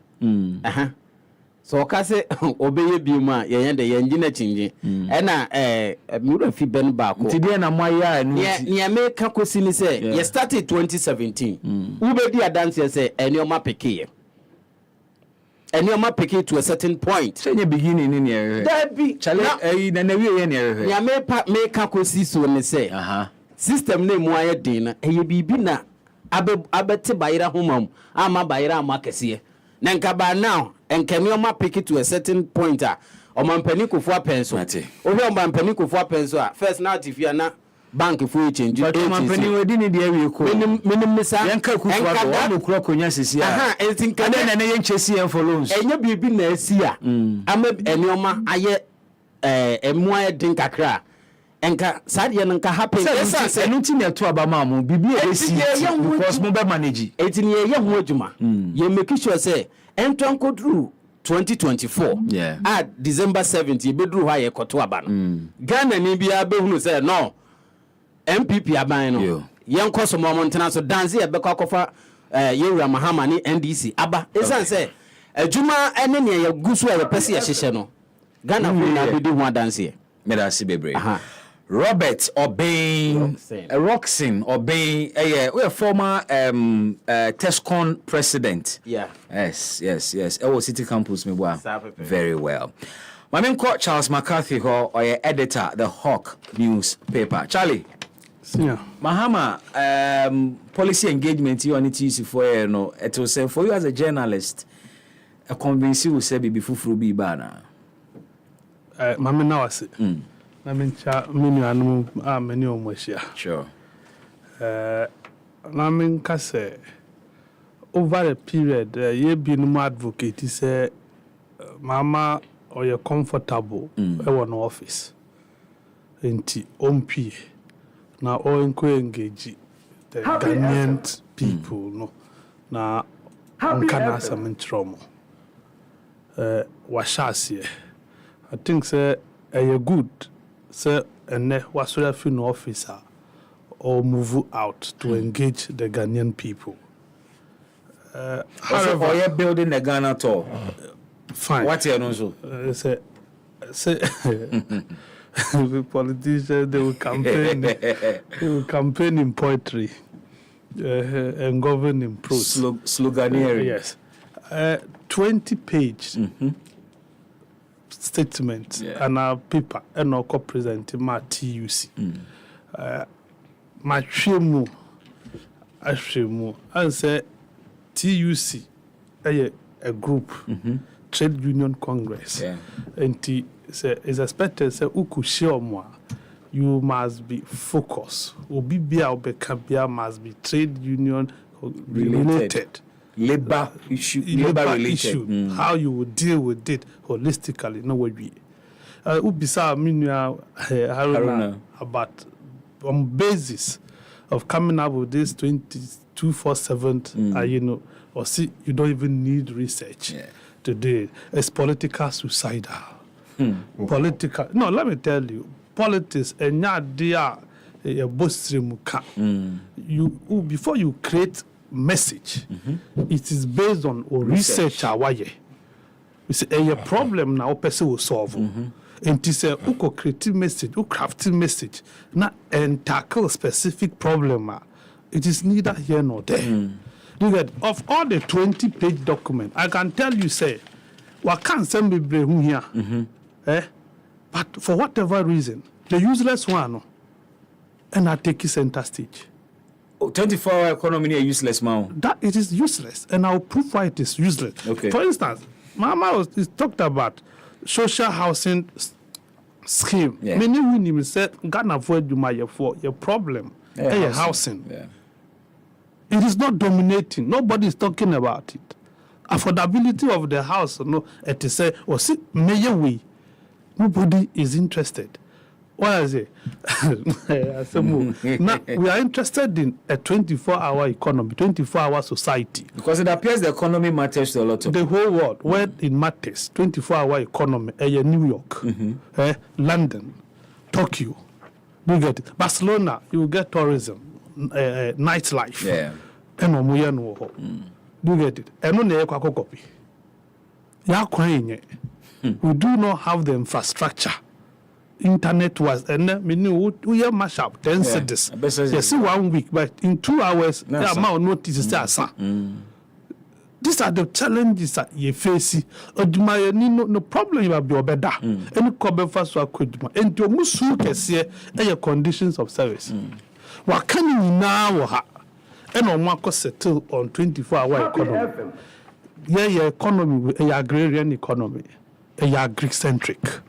so ka se obeye bi mu a ye de ye ngina chinje na mura fi ben ba ko ti de na moya no ne meka kosi ni se ye started 2017 ubedi adance se enioma peke to a certain point say nye beginning ni ne that be chale na wie ye ne ya meka kosi so ne se system na mu aye din na eye bibi na abete bayira homam ama bayira amakese na nka ba now enkemioma pick to a certain point o mampani kofu apenso o hwe mampani kofu apenso first now tifia na bank fu change but mampani wedi ni de awie ko minim misa yanka kofu wa no kro konya sisi entinka na ye nchesi en for loans enya bibi na asia ama enioma aye emua din kakra enka sadie no nka happen esa enunti na to abama mu bibi e si because mo be manage etini ye ho adwuma ye make sure say entwan kodru 2024 at December 7th ye bedru ha ye koto aba no Ghana ni bia behunu say no MPP aban no ye nkoso mo montena so dance ye bekọ akofa yewura mahama ne NDC aba esan say adwuma ene ne ye gusu a ye pese ye hyehye no Ghana fo na bedi ho adanse me da se bebre Robert Obain Roxin Obain we former Tescon president. Yes. City campus me boy. Very well. My main court Charles McCarthy or editor the Hawk newspaper. Charlie. Yeah. Mahama policy engagement you on it easy for no it will say for you as a journalist a convince you say be fufuru bi bana. Mama now say. Na mencha menu anu many omwashia. Sure. Na menka say over a period ye be no advocate say mama or you comfortable no office. Enti ompi na o enko engage the Ghanaian people no na onkana samentromo washasi I think say a good say ene wasura fi no officer or move out to engage the Ghanaian people. However, are you building the Ghana tour? Fine. What you know so? Say the politicians they will campaign in poetry and govern in prose. Sloganeering. Yes. 20-page statement and our paper and our co-present my TUC. My shemu and say TUC a group trade union congress and is expected say uku you must be focused Obibia must be trade union related. Labor issue related. How you would deal with it holistically, no way we. Ubisa Haruna about on basis of coming up with this 24/7, or see you don't even need research today. It's political suicidal. Political. No, let me tell you, politics and a you before you create message, it is based on research. It's a problem now person will solve. And it is a creative message, crafting message, not and tackle specific problem. It is neither here nor there. Look at of all the 20-page document, I can tell you say, what can't send me bring here? But for whatever reason, the useless one, and I take it center stage. 24-hour economy is useless now. That it is useless, and I'll prove why it is useless. Okay. For instance, Mama talked about social housing scheme. Many women said Ghana avoid you for your problem. Housing. It is not dominating. Nobody is talking about it. Affordability of the house, it is say, or see, way. Nobody is interested. What is it? Now, we are interested in a 24-hour economy, 24-hour society. Because it appears the economy matters to a lot of the whole world. Where it matters, 24-hour economy, New York, London, Tokyo, you get it. Barcelona, you get tourism, nightlife. And you get it. And no copy. We do not have the infrastructure. Internet was and we have mash up 10 cities. Yes, 1 week, but in 2 hours, the amount notices these are the challenges that you face. No problem you have your better. Any cover first or could and to musu kesiye your conditions of service. What can you now and on one settle on 24-hour economy? Your economy, a agrarian economy, a agri-centric.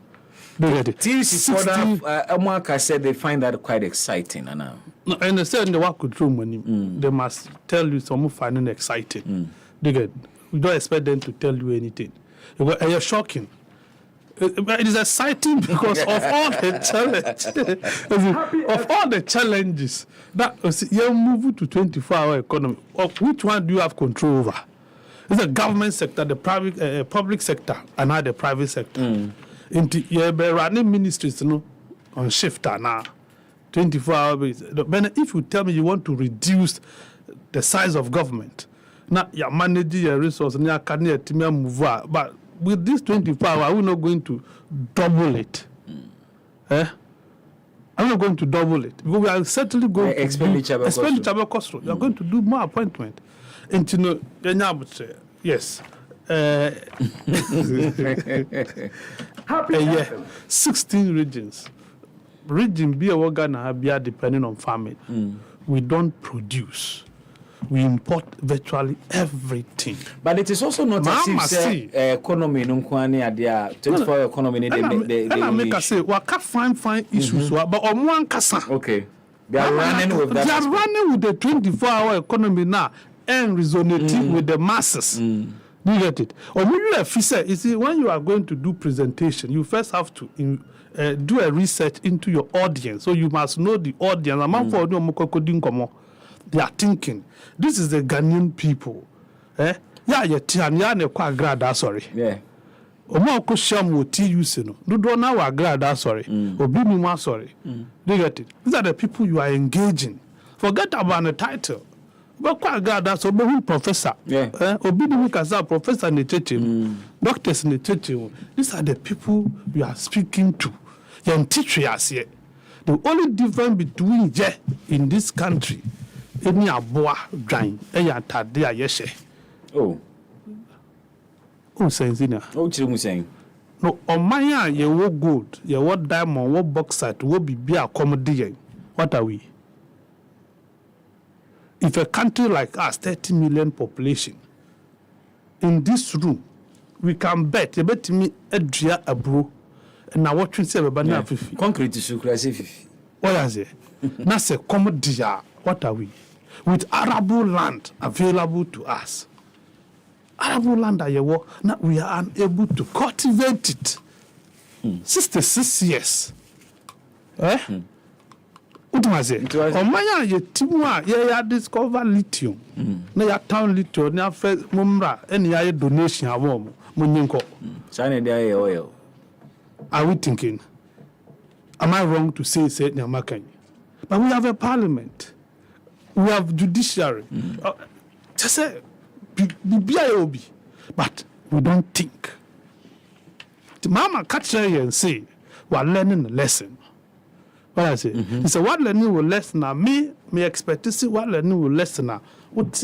Amaka said they find that quite exciting. No, I understand the work with room when they must tell you some finding exciting. We don't expect them to tell you anything. You're shocking. It is exciting because of all the challenges. That you move to 24-hour economy. Of which one do you have control over? It's the government sector, the private, public sector, and now the private sector. Into running ministries, on shift now, 24 hours. But if you tell me you want to reduce the size of government, Now you manage your resource and you can move out. But with this 24 hours, we're not going to double it. I'm not going to double it because we are certainly going to expenditure cost. We are going to do more appointment. And you know, yes. Yeah, 16 regions. Region be a Ghana be depending on farming. We don't produce. We import virtually everything. But it is also not as if say economy no kwani adia 24 economy I make say we can find issues but on one kasa. Okay. They are running with that. They are running with the 24-hour economy now and resonating with the masses. Do you get it? Or maybe you see, when you are going to do presentation, you first have to do a research into your audience. So you must know the audience. They are thinking, this is the Ghanaian people. Yeah, sorry. Yeah. Omako sham wo TUC no. Do na wa grada sorry. Obi mi ma sorry. Do you get it? These are the people you are engaging. Forget about the title. But kwa grada so be professor. Yeah. Obi mi kasa professor ne cheche. Doctors ne cheche. These are the people you are speaking to. Yan teachers here. The only difference between je in this country any aboa dwan tade a yehye. Oh senzina. Oh chiremu sen. No omanya ye wo gold, ye wo diamond, wo bauxite, wo bibia accommodate. What are we? If a country like us 30 million population in this room we can bet me adria abro and now what you say about na fifi concrete issue crazy fifi. What is it? Na say commodity. What are we? With arable land available to us. Arable land now we are unable to cultivate it. 66 years. What was it? Omanya ye timwa ye discover lithium. Na ya town lithium na first mumra any ya donation awom munyenko. China dey oil. Are we thinking? Am I wrong to say Nyamakan? But we have a parliament. We have judiciary. Just say, but we don't think. The mama catch her and say, we're learning a lesson. What I say? He said, what learning will lesson now? Me expect to see what learning will lesson now. What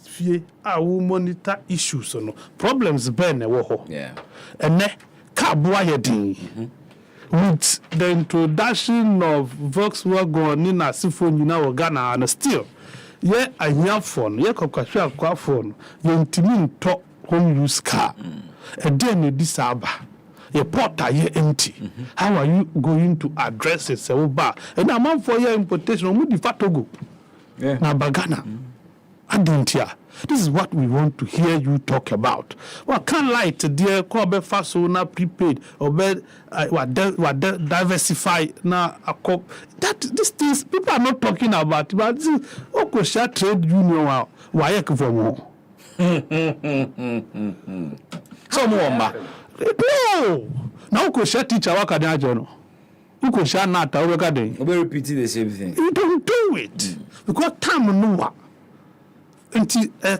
fear I will monitor issues or no problems burn a war. Yeah. And then Kabwa with the introduction of Volkswagen in a symphony now Ghana and still a new phone, kwa phone, top home use car. And then you disable a porter empty. How are you going to address it? And a month for your importation, we go. Now Bagana. This is what we want to hear you talk about. Well, can't lie to dear Kobe Faso na prepaid or diversify na that these things people are not talking about. But this Okosha trade union why for more. So more no. Now Okosha teacher wakadanya jono. Okosha nata wakadanya. We repeating the same thing. You don't do it because time no.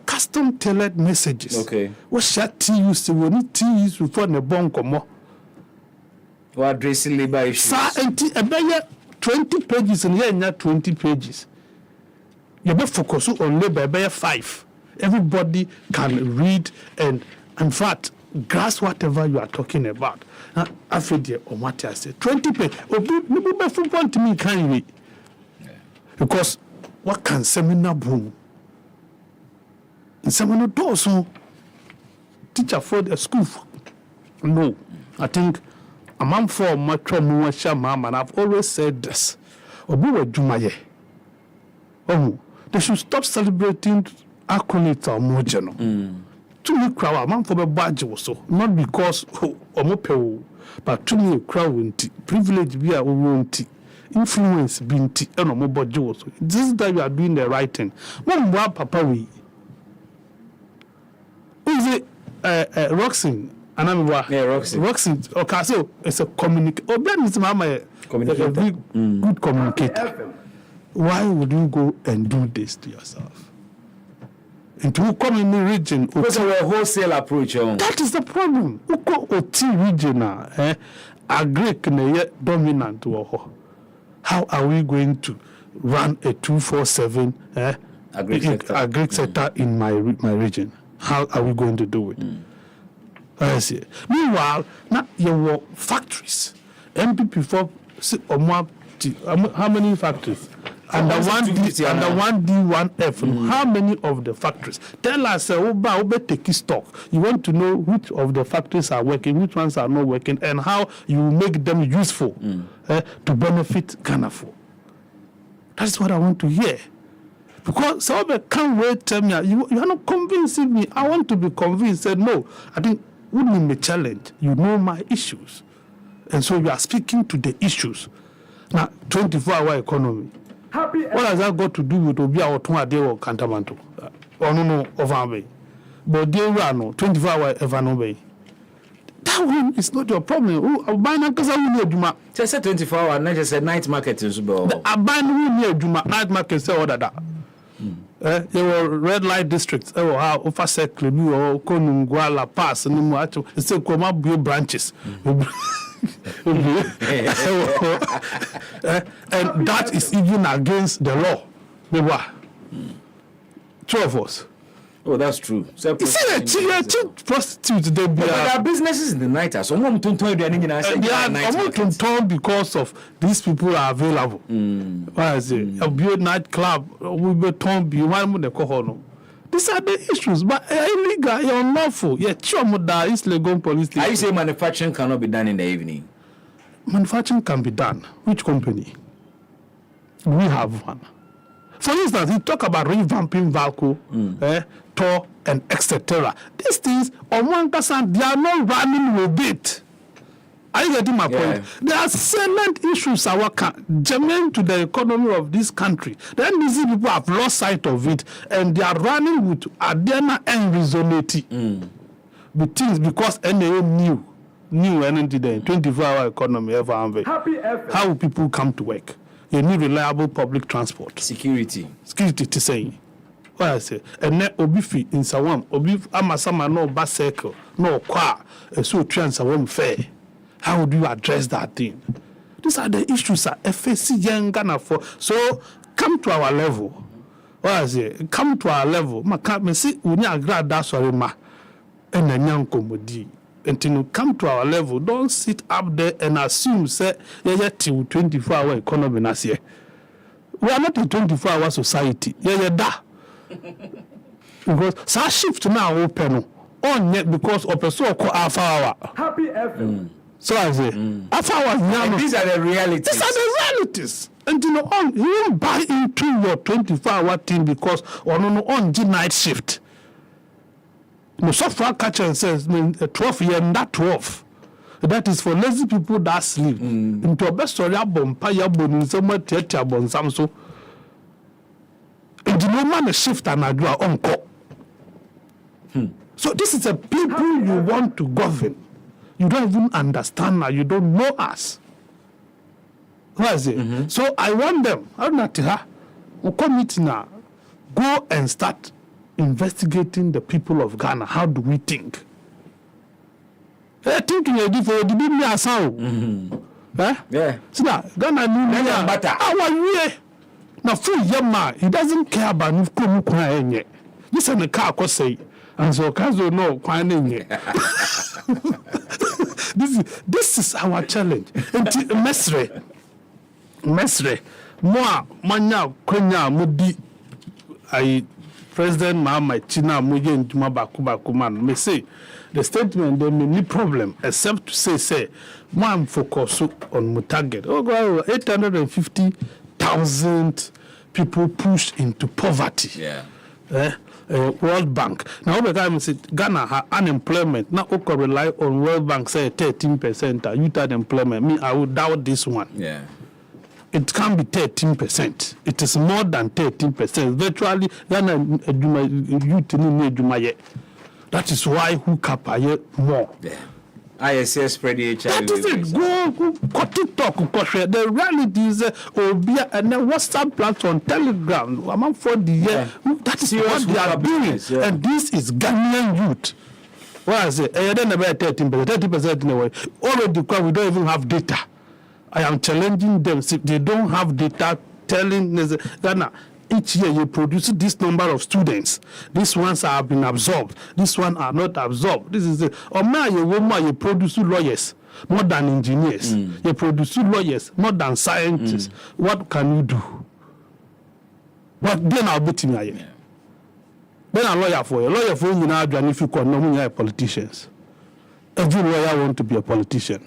Custom tailored messages. Okay. What shall TUC we need TUC before the bon como? What addressing labor issues? Sa and 20 pages and here 20 pages. You be focus on labor by 5. Everybody can read and in fact grasp whatever you are talking about. After the or what I say 20 pages. Maybe from point to me can we? Because what can seminar boom? Someone does so teacher for the school. No, I think a man for mature mama, and I've always said this. Obuwa Jumaye. Oh, they should stop celebrating accolades or more general. To me, crowd, a man for the badge also, not because omope, but to me, crowd privilege be a won't influence being and omobo. This is that you are doing the right thing. One more papa we. Is it Roxin? Roxin. Okay, so it's a good communicator. Why would you go and do this to yourself? Into Ukomini region. Because of a wholesale approach. That is the problem. Uko Oti regional, agric dominant. How are we going to run a 247 agric sector in my region? How are we going to do it? I see. Meanwhile, now your factories. MPP for how many factories? Under 1D1F, how many of the factories? Tell us, take stock. You want to know which of the factories are working, which ones are not working, and how you make them useful to benefit Ghana for. That's what I want to hear. Because some of can't wait, tell me, you are not convincing me. I want to be convinced. Said, no, I think we need a challenge. You know my issues. And so you are speaking to the issues. Now, 24-hour economy. What has that got to do with Obia or Tonade or Cantamanto? Or no, of Army. But they run 24-hour Evanobe. That one is not your problem. Just say 24-hour, not just a night market. I buy near Juma night market, say what that. There were red light districts. Oh, how Ofa Seklebu or Konungwala Pass and Muacho. It's still Koma Bio branches. And that is even against the law. They were 2 of us. Oh, that's true. You see the cheap prostitutes, they be. There are businesses in the night. So I'm going to tell you because of these people are available. What is it? A beauty nightclub, we be told be one with the cohono. These are the issues, but illegal, you're unlawful. Yeah, Chomoda is legal police. Are you saying manufacturing cannot be done in the evening? Manufacturing can be done. Which company? We have one. For instance, you talk about revamping Valco, Tor, and etc. These things, on one person, they are not running with it. Are you getting my point? There are salient issues germane to the economy of this country. Then these people have lost sight of it, and they are running with Adena and Resonati. With things because NAO new energy there, 24-hour economy ever have. How will people come to work? You need reliable public transport. Security to say. What I say, and then obifi in Sawam, amasama no bus circle, no car, so trans Sawam fair. How would you address that thing? These are the issues that FAC young Ghana for. So come to our level. What I say, come to our level. Ma can't me see we need grad that sorry ma, and then young comedy. Until you come to our level, don't sit up there and assume say till 24-hour economy nas year. We are not a 24-hour society. Da. Because so shift now open on yet because of a so-called half hour. Happy FM. So I say, half hour now. These are the realities. And you won't buy into your 24-hour thing because on night shift. No software catcher and says 12 year and that 12. That is for lazy people that sleep. Into a best story album, payable in some theatre bon samso. And you know man shift and I do on call. So this is a people you want to govern. You don't even understand now, you don't know us. What is it? So I want them, I'm not here. We'll commit now. Go and start investigating the people of Ghana. How do we think? Thinking a different did me a sound. Yeah. So now Ghana knew our way. Now free young man, he doesn't care about if come crying yet. This is the car could say, and so Kazo no crying yet. This is our challenge. Mesre, moi, manya, Konya, Mudi, I. President Mahama China Muje Ntuma Bakuman may say the statement there may be problem except to say one focus on Mutaget. 850,000 people pushed into poverty. World Bank. Now the guy said Ghana has unemployment. Now we rely on World Bank say 13% youth unemployment. Me, I would doubt this one. It can be 13%. It is more than 13%. Virtually, that is why who cap more. ISS spread the HIV. That is it. Go TikTok, go share. The reality is, and then WhatsApp platform, Telegram, among for the year. That is what they are doing. Yeah. And this is Ghanaian youth. What I say, then about 30% in a way. Already, we don't even have data. I am challenging them. See, they don't have data telling Ghana. Each year you produce this number of students. These ones have been absorbed. These ones are not absorbed. This is you produce lawyers more than engineers. You produce lawyers more than scientists. What can you do? But then I'll beat me again. Then a lawyer for you. Lawyer for you now, if you call no politicians. Every lawyer want to be a politician.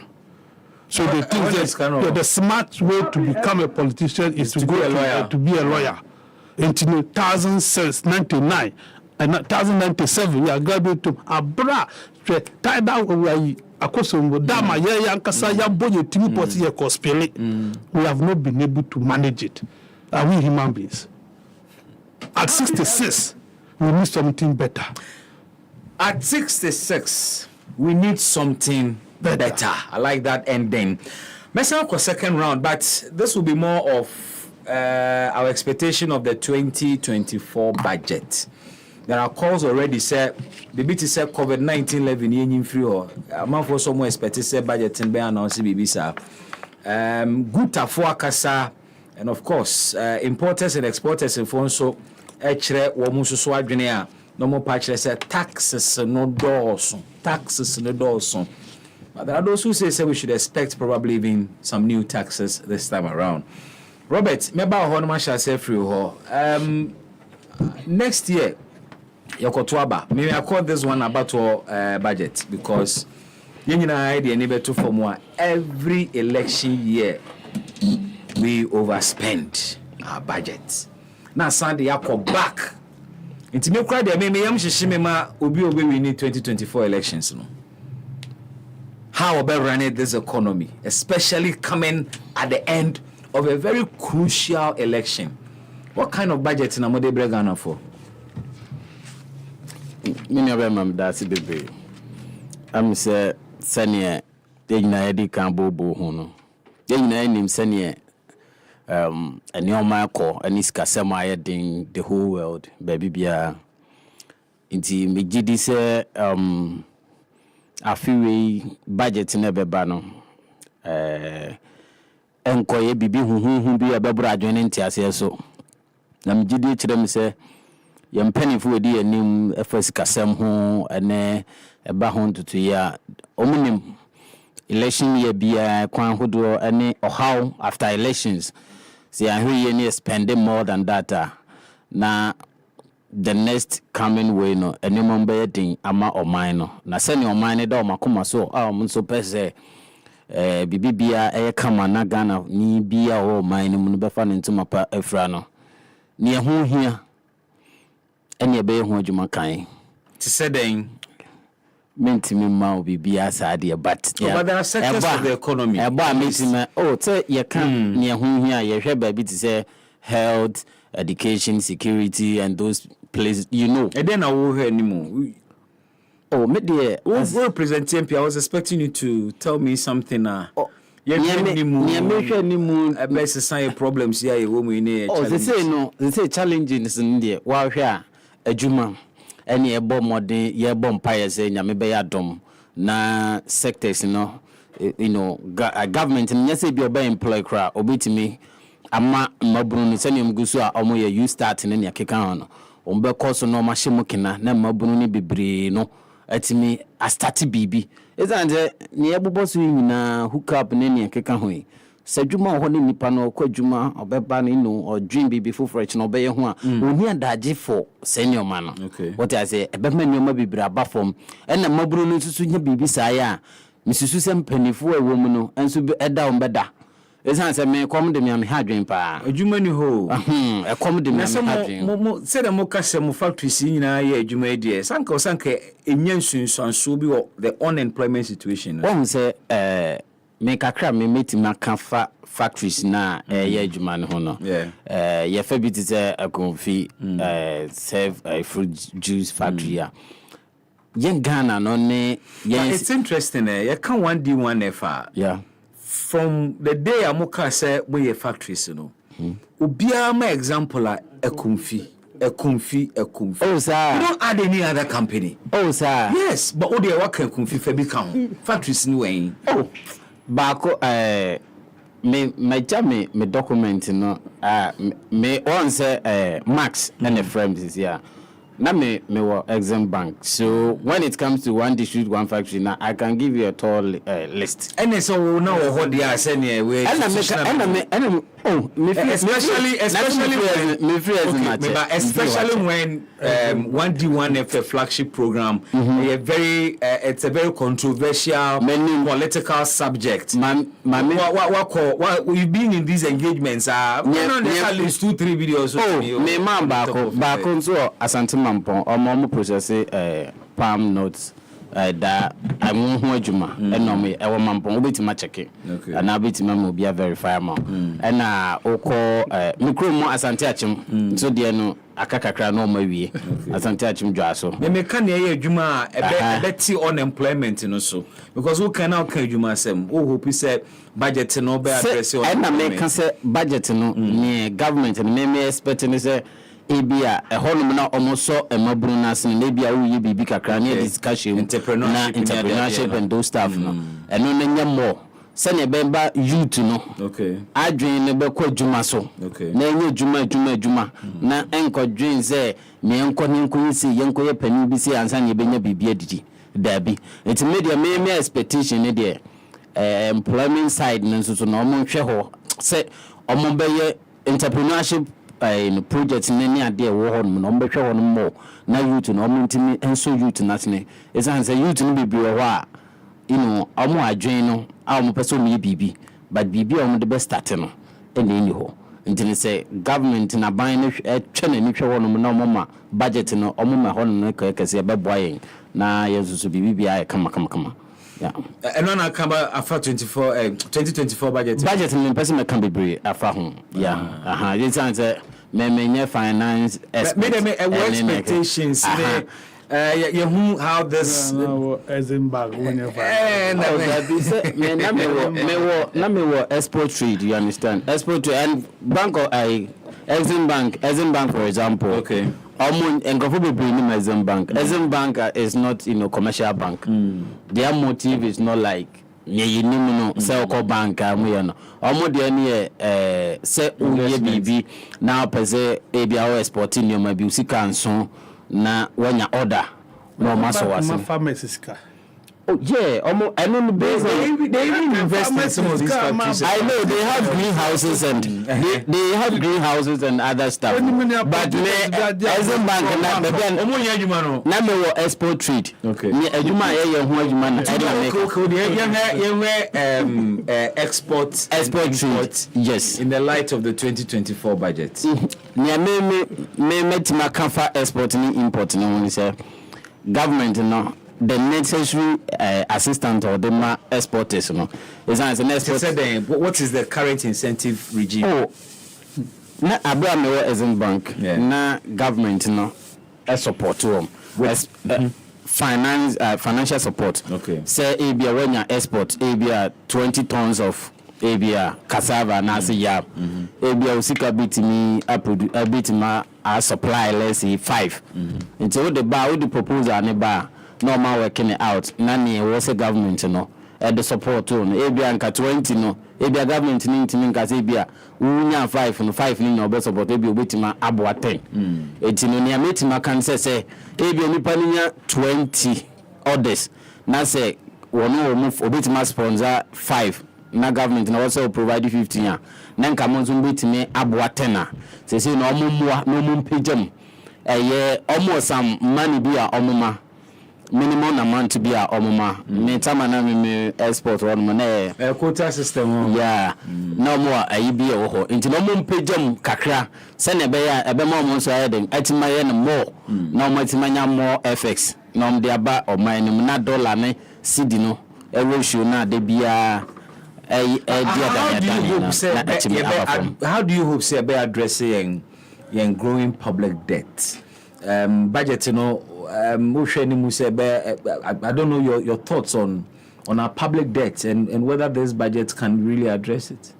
So they think that the smart way to become a politician is to go to be a lawyer. In 1999 and 1097, we are graduate to Abra. Tied down away. Dama Yankasa Yaboye Timothy Kospele. We have not been able to manage it. Are we human beings? At 66, we need something better. At 66, we need something better. I like that ending. Messing for second round, but this will be more of our expectation of the 2024 budget. There are calls already said the BT said COVID-19 level in free or amount for some more expected say budget and be announced BBC. Good for Kasa, and of course importers and exporters in phone so echere wo muso so adwene a no more patch say taxes no doors. But there are those who say we should expect probably even some new taxes this time around. Robert, maybe I want to say free next year, Yokotuaba. Maybe I call this one about our budget because you know idea never to for more. Every election year we overspend our budget. Now Sunday I come back. Into me cry there. Maybe I'm shishimema obi we need 2024 elections. No. How about running this economy, especially coming at the end of a very crucial election? What kind of budget in Amode Bregana for? Many of them that's a baby. I'm say Sanya, the United Cambobo Hono. The United Sanya, a new Marco, and his Casama in the whole world, baby Bia. Inti Mijidi say, a few budget in a bebano. Enkoye bibi hu bi ababra adwene ntiase so na mgidi kire me se ye mpanifo odi anim efasikasem ho ene eba ho ntutu ya omunim election year bia kwan hodo ene ohaw after elections see ahwe ye spending more than that na the next coming way no ene mombe din ama oman no na se ne oman ne da o makoma so mo so pese bibibia kama na Ghana ni bia o man mu no befa ne ntuma pa afra no ne ho hia ene be ho adwuma kan ti seden mentimi ma o bibia saade but but there are sectors of the economy mentimi say ye kan ne ho hia ye hwe ba bi ti say health, education, security and those places, you know. And then I will hear anymore. Oh, me dear, we're representing MP. I was expecting you to tell me something. I best say problems here. Oh, they say no. They say challenging is in there. Wow, here a juma. Any bomb more than ye bomb pires. Nyame be adom na sectors. Government. Yes, be obey employ crowd. Obi to me. Ama mabunu ni sani mgusu a omo ye you start ne keka hono. Ombe koso no ma hye kina na mabunu ni bebre no. Atimi a start bibi ezanje ne yebobo so nyina hook up ne keka hoyi sadwuma ho ne nipa no kwadwuma obeba ne no or dream bibi fofresh no obeye ho a oni adaje for senior man no what I say ebema nyoma bibira aba form ena maburu no susu nya bibi saye a misusu se mpanifo ewo mu no enso eda ombeda ezan se me kom de me am hadwen pa adwuma ni ho e kom de me am hadwen se de mo kase mo factories nyina ye adwuma e de sanka enya nsunsuanso bi wo the unemployment situation won se me kakra me meti maka factories na ye adwuma ne ho no ye fa bi ti se akonfi serve a fruit juice factory a yen Ghana no ne yen. It's interesting. You can 1D1 FR. Yeah. From the day Amoka say we a factories, you know. Ubia my example a kumfi. Oh, sir. You don't add any other company. Oh, sir. Yes, but all the work kumfi fabi count. Factories new way. Oh, bako me document no me on say Max and the friends is here. Now me were exam bank. So when it comes to one district, one factory, now I can give you a tall list. And so now what they are saying here, especially when 1D1 flagship program, it's a very controversial, political subject. What we've been in these engagements at least 2-3 videos. Oh, me man back so asante mampon omo process palm notes that I won't hold you ma and no me ewo mampon obetima check and na betima mo bia verify mo and na oko mikro mo asante achim so de no akakakra no ma wie asante achim dwa so me ka na ye adwuma beti unemployment no so because who can now can adwuma sem who hope say budget no be address and na me can say budget no me government and me expecting say ebia ehonum na omoso emaburu na sin na ebia wo ye bibi kakra na discussion entrepreneurship and those stuff no eno na nya more sene bemba youth no okay adwen ne be kwa djuma so na enye djuma na enko dwen se me enko ne enko yisi yenko ye pani bi se ansa ne benya bibi adidi dabi it media me expectation ne de employment side no so no mo hwe ho se omo be ye entrepreneurship in project nani ade wo ho no mbehwe ho no mo na youth no mo ntimi enso youth na tene esan say youth no bibi wo a omo adwen no a omo pese omo ye bibi but bibi omo de best start no eni ho ntini say government na ban no twa na ni hwe ho no na omo ma budget no omo ma ho no kese be boyen na yesusu bibi bia kama yeah. And when I come after 2024 budget me person me can be brave after home. Yeah. This answer me finance expectations. How this as in bag when you me export trade, you understand? Export trade and bank or Exim Bank for example. Okay. And go for Exim Bank. Exim Bank is not commercial bank. Their motive is not like sell bank almost the say BB now per se ABR exporting your maybe can na when you order no matter what pharmacies. Oh yeah, I know they even invest in some of these factories. I know they have greenhouses and they have greenhouses and other stuff. But Exim Bank na me export trade. Okay. Me adwuma ye ho adwuma export trade. Yes. In the light of the 2024 budget. Me tima kafa export ni import ni woni say government no the necessary assistant or the exporters no is an export. What is the current incentive regime? Oh, na Abraham Exim Bank na government no support to financial support. Okay. Say ABA when you export ABA 20 tons of ABA cassava na say yam. ABA usika bitimi a bitima a supply let's say 5. Until the bar the proposal ne bar normal working it out nani was a government no the support to no ebia nka 20 no ebia government ni ntimi nka say ebia unya 5 ni no be support ebia obetima abo 10 etino ni ametima kan say ebia nipa ni 20 orders na say wono move obetima sponsor 5 na government na also provide 15 ya na nka mo nso betimi abo 10 say no omumwa no mumpejam omo some money bia omuma minimum amount to be a omuma me tamana me export one na quota system no more be ho nti no mo pejam kakra se na be ya ebe mo so ayeden atima ye no more no matima nya more fx no de aba o man na dollar ne cedi no ratio na de bia how do you hope say be addressing growing public debt? Budget I don't know your thoughts on our public debt and whether this budget can really address it.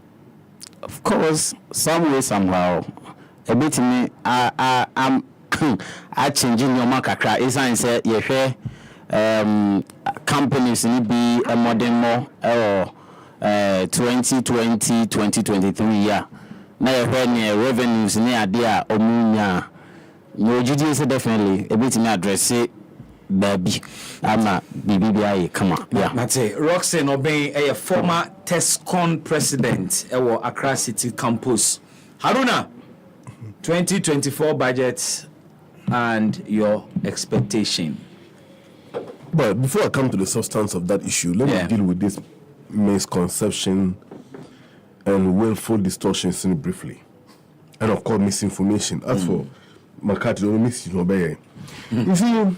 Of course, some way, somehow, a bit me, I'm changing your market. It's I say, companies need be a modern more 2020, 2023 year. Now, when revenues near there, Omunya, your GDS definitely a bit me address it. Baby, I'm a BBI. Come on, yeah. That's it. Roxanne Obey, a former TESCON president, Accra City campus. Haruna, 2024 budget and your expectation. But before I come to the substance of that issue, let me deal with this misconception and willful distortions briefly, and of course misinformation. As for McCarthy, don't miss you obey. You see.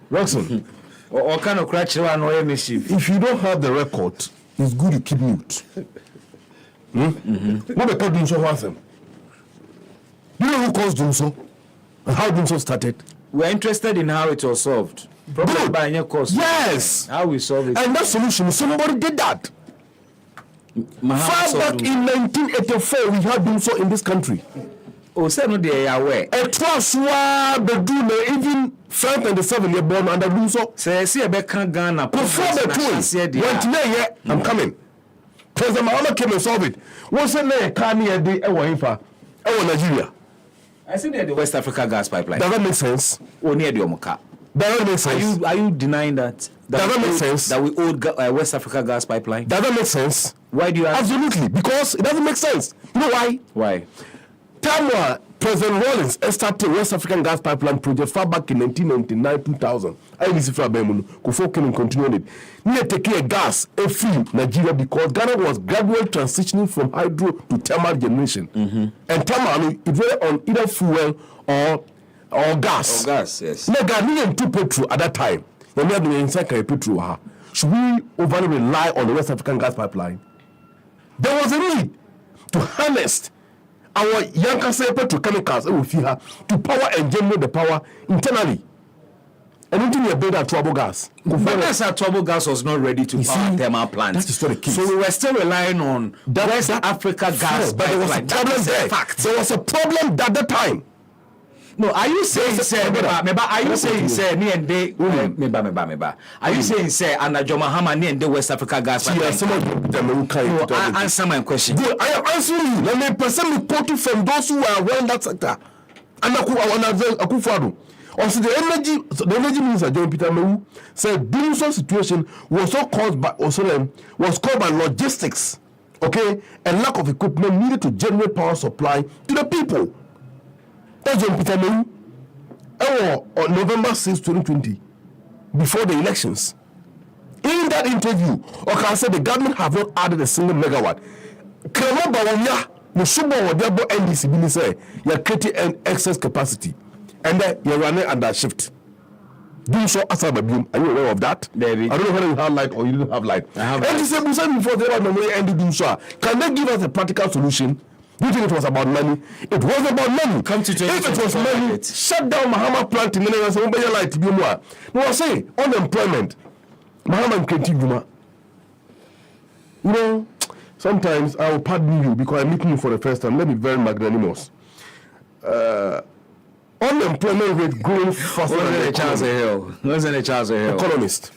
Roxanne, what kind of crutch you are mischief? If you don't have the record, it's good you keep mute. What they call Dumso Hansen? Do you know who caused Dumso? And how Dumso started? We're interested in how it was solved. Probably by any cost. Yes! How we solve it. And that solution, somebody did that. Far back in 1984, we had Dumso in this country. Oh, say no, they are aware. It was even 527 year born under Dumso. Say, see a back Ghana. Before the twins went there, I'm coming. President Mahama came and solved it. What's the name? Kanye de Ewa Nigeria. I see the West Africa gas pipeline. Does that make sense? Oh, near the Omoka. Does that make sense? Are you denying that? Does that make sense? That we owed West Africa gas pipeline? Does that make sense? Why do you ask? Absolutely, because it doesn't make sense. You know why? Why? Tamwa, President Rawlings started West African gas pipeline project far back in 1999, 2000. I didn't see Bemunu, Kufo came and continued it. Near taking a gas, a free Nigeria because Ghana was gradually transitioning from hydro to thermal generation. And thermal, it was on either fuel or gas. Or gas, yes. Now, Ghanaian two petrol at that time. When we had the inside petrol, should we overly rely on the West African gas pipeline? There was a need to harness our young petrochemicals to power and generate the power internally. And until we build that trouble gas. But that's our trouble gas was not ready to power thermal plants. That's the case. So we were still relying on West Africa gas. But there was a problem there. There was a problem at the time. No, are you saying say are you saying say me and they are you saying say Anajo Mahama ni and the West Africa gas pipeline? Yes, some of them will answer my question. Good, I am answering you. Let me person reporting from those who are around that sector. And Akufo-Addo. Also the energy minister John Peter Mewu said this situation was caused by logistics, okay, and lack of equipment needed to generate power supply to the people. That's John Peter Mewu. On November 6, 2020, before the elections. In that interview, Oka said the government have not added a single megawatt. NDC Billy say you're creating an excess capacity. And then you're running under shift. Do so as a baby. Are you aware of that? Baby. I don't know whether you have light or you don't have light. I have light. And you said before they were memory and do so. Can they give us a practical solution? Do you think it was about money? It was about money. Come to if it was money, shut down Mahama plant in Minnesota and say, light to be more. No, I say unemployment. Mahama and Kenti Guma. You know, sometimes I will pardon you because I'm meeting you for the first time. Let me be very magnanimous. Unemployment rate growing faster than the Charles Hill. Wasn't it Charles Hill? Economist,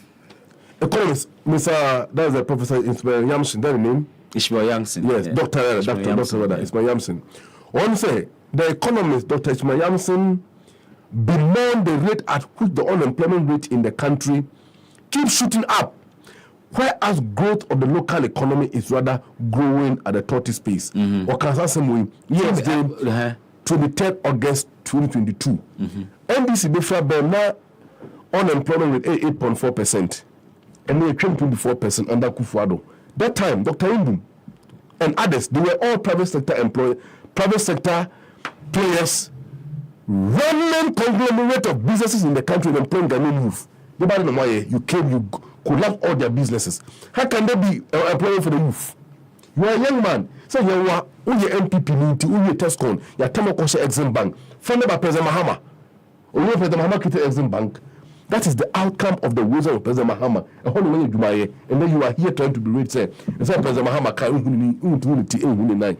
Mr. That is a professor Ismail Yamson. That's the name. Ishmael Yamson. Yes, Doctor Ismail Yamson. One say the economist Dr. Ismail Yamson bemoaned the rate at which the unemployment rate in the country keeps shooting up, whereas growth of the local economy is rather growing at a tortoise pace. Or can I say, yes, 23rd August 2022. NDC Befra Bema unemployment rate 8.4%, and they came 24% under Akufo-Addo. That time, Dr. Indum and others, they were all private sector players running conglomerate of businesses in the country and employing Ghanaian youth. You came, you collapsed all their businesses. How can they be employing for the youth? You are a young man. So you are MPP, you are TESCON, you are Temokoshe Exim Bank, funded by President Mahama. President Mahama created Exim Bank, That is the outcome of the wisdom of President Mahama. And then you are here trying to be rich. Say President Mahama can't.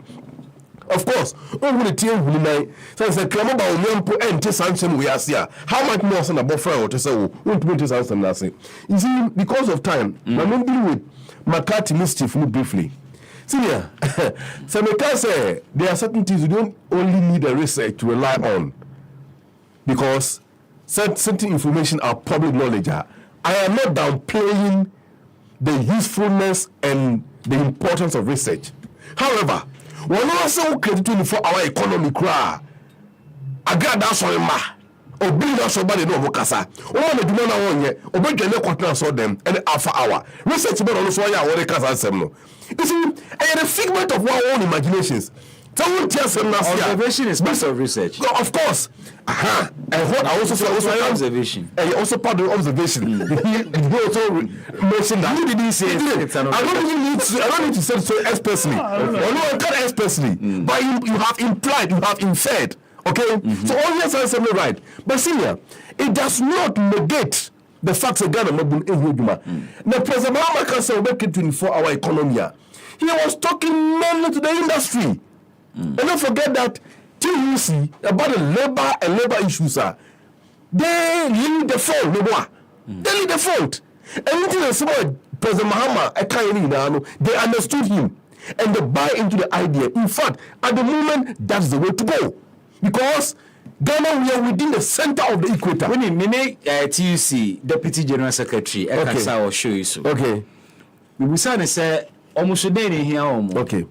Of course, so it's a claim about Yampo and Tessanson we are here. How much more than a buffer or to say, won't be Tessanson? You see, because of time, I'm going to deal with McCarthy mischief briefly. See here, so McCarthy say there are certain things you don't only need a research to rely on because certain information are public knowledge. I am not downplaying the usefulness and the importance of research. However, when also create 24-hour economy cry, I got that so ma. Obi na so body no kasa. O ma dwuma na wonye, obi dwane kwatna so dem and alpha hour. Research be no so ya wori kasa asem no. You see, I a figment of our own imaginations. Observation is part of research. Of course. And what I also say observation. And also part of observation. He also mentioned that. You didn't say it. I don't need to say it so expressly. Although I can't expressly. But you have implied, you have inferred. Okay? So all yes, I'm saying right. But senior, it does not negate the facts of Ghana. Now, President Mahama can say, make it 24-hour economy. He was talking mainly to the industry. And don't forget that TUC about the labor and labor issues they lead the fault. They lead the fault. Anything that's about President Mahama, they understood him and they buy into the idea. In fact, at the moment, that's the way to go. Because Ghana, we are within the center of the equator. When you mean TUC, Deputy General Secretary, I will show you so. Okay. We will say almost a day in here. Okay.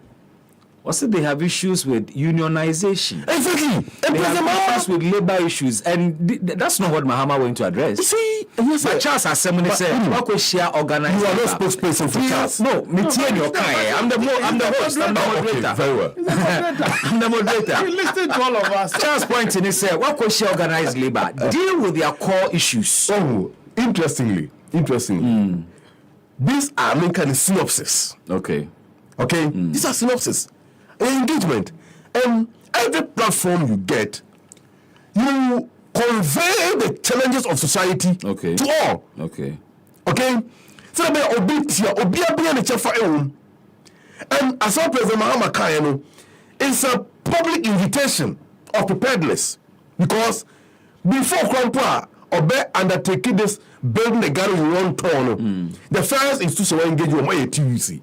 Also, they have issues with unionization. Exactly. They have issues with labor issues. And that's not what Mahama went to address. You see, yes, but Charles Assembly said, what could share organized? You are not spokesperson for Charles. No, me and your I'm the host. I'm the moderator. Okay, very well. I'm the moderator. You listen to all of us. Charles pointing, he said, what could share organized labor? Deal with their core issues. Oh, interestingly. These are kind of synopsis. Okay. These are synopsis. Engagement. Every platform you get, you convey the challenges of society to all. Okay. So and as our President Mahama Kayano, it's a public invitation of preparedness because before Krampa Obe undertaking this building the Ghana in one turn, the first institution will engage with my TUC.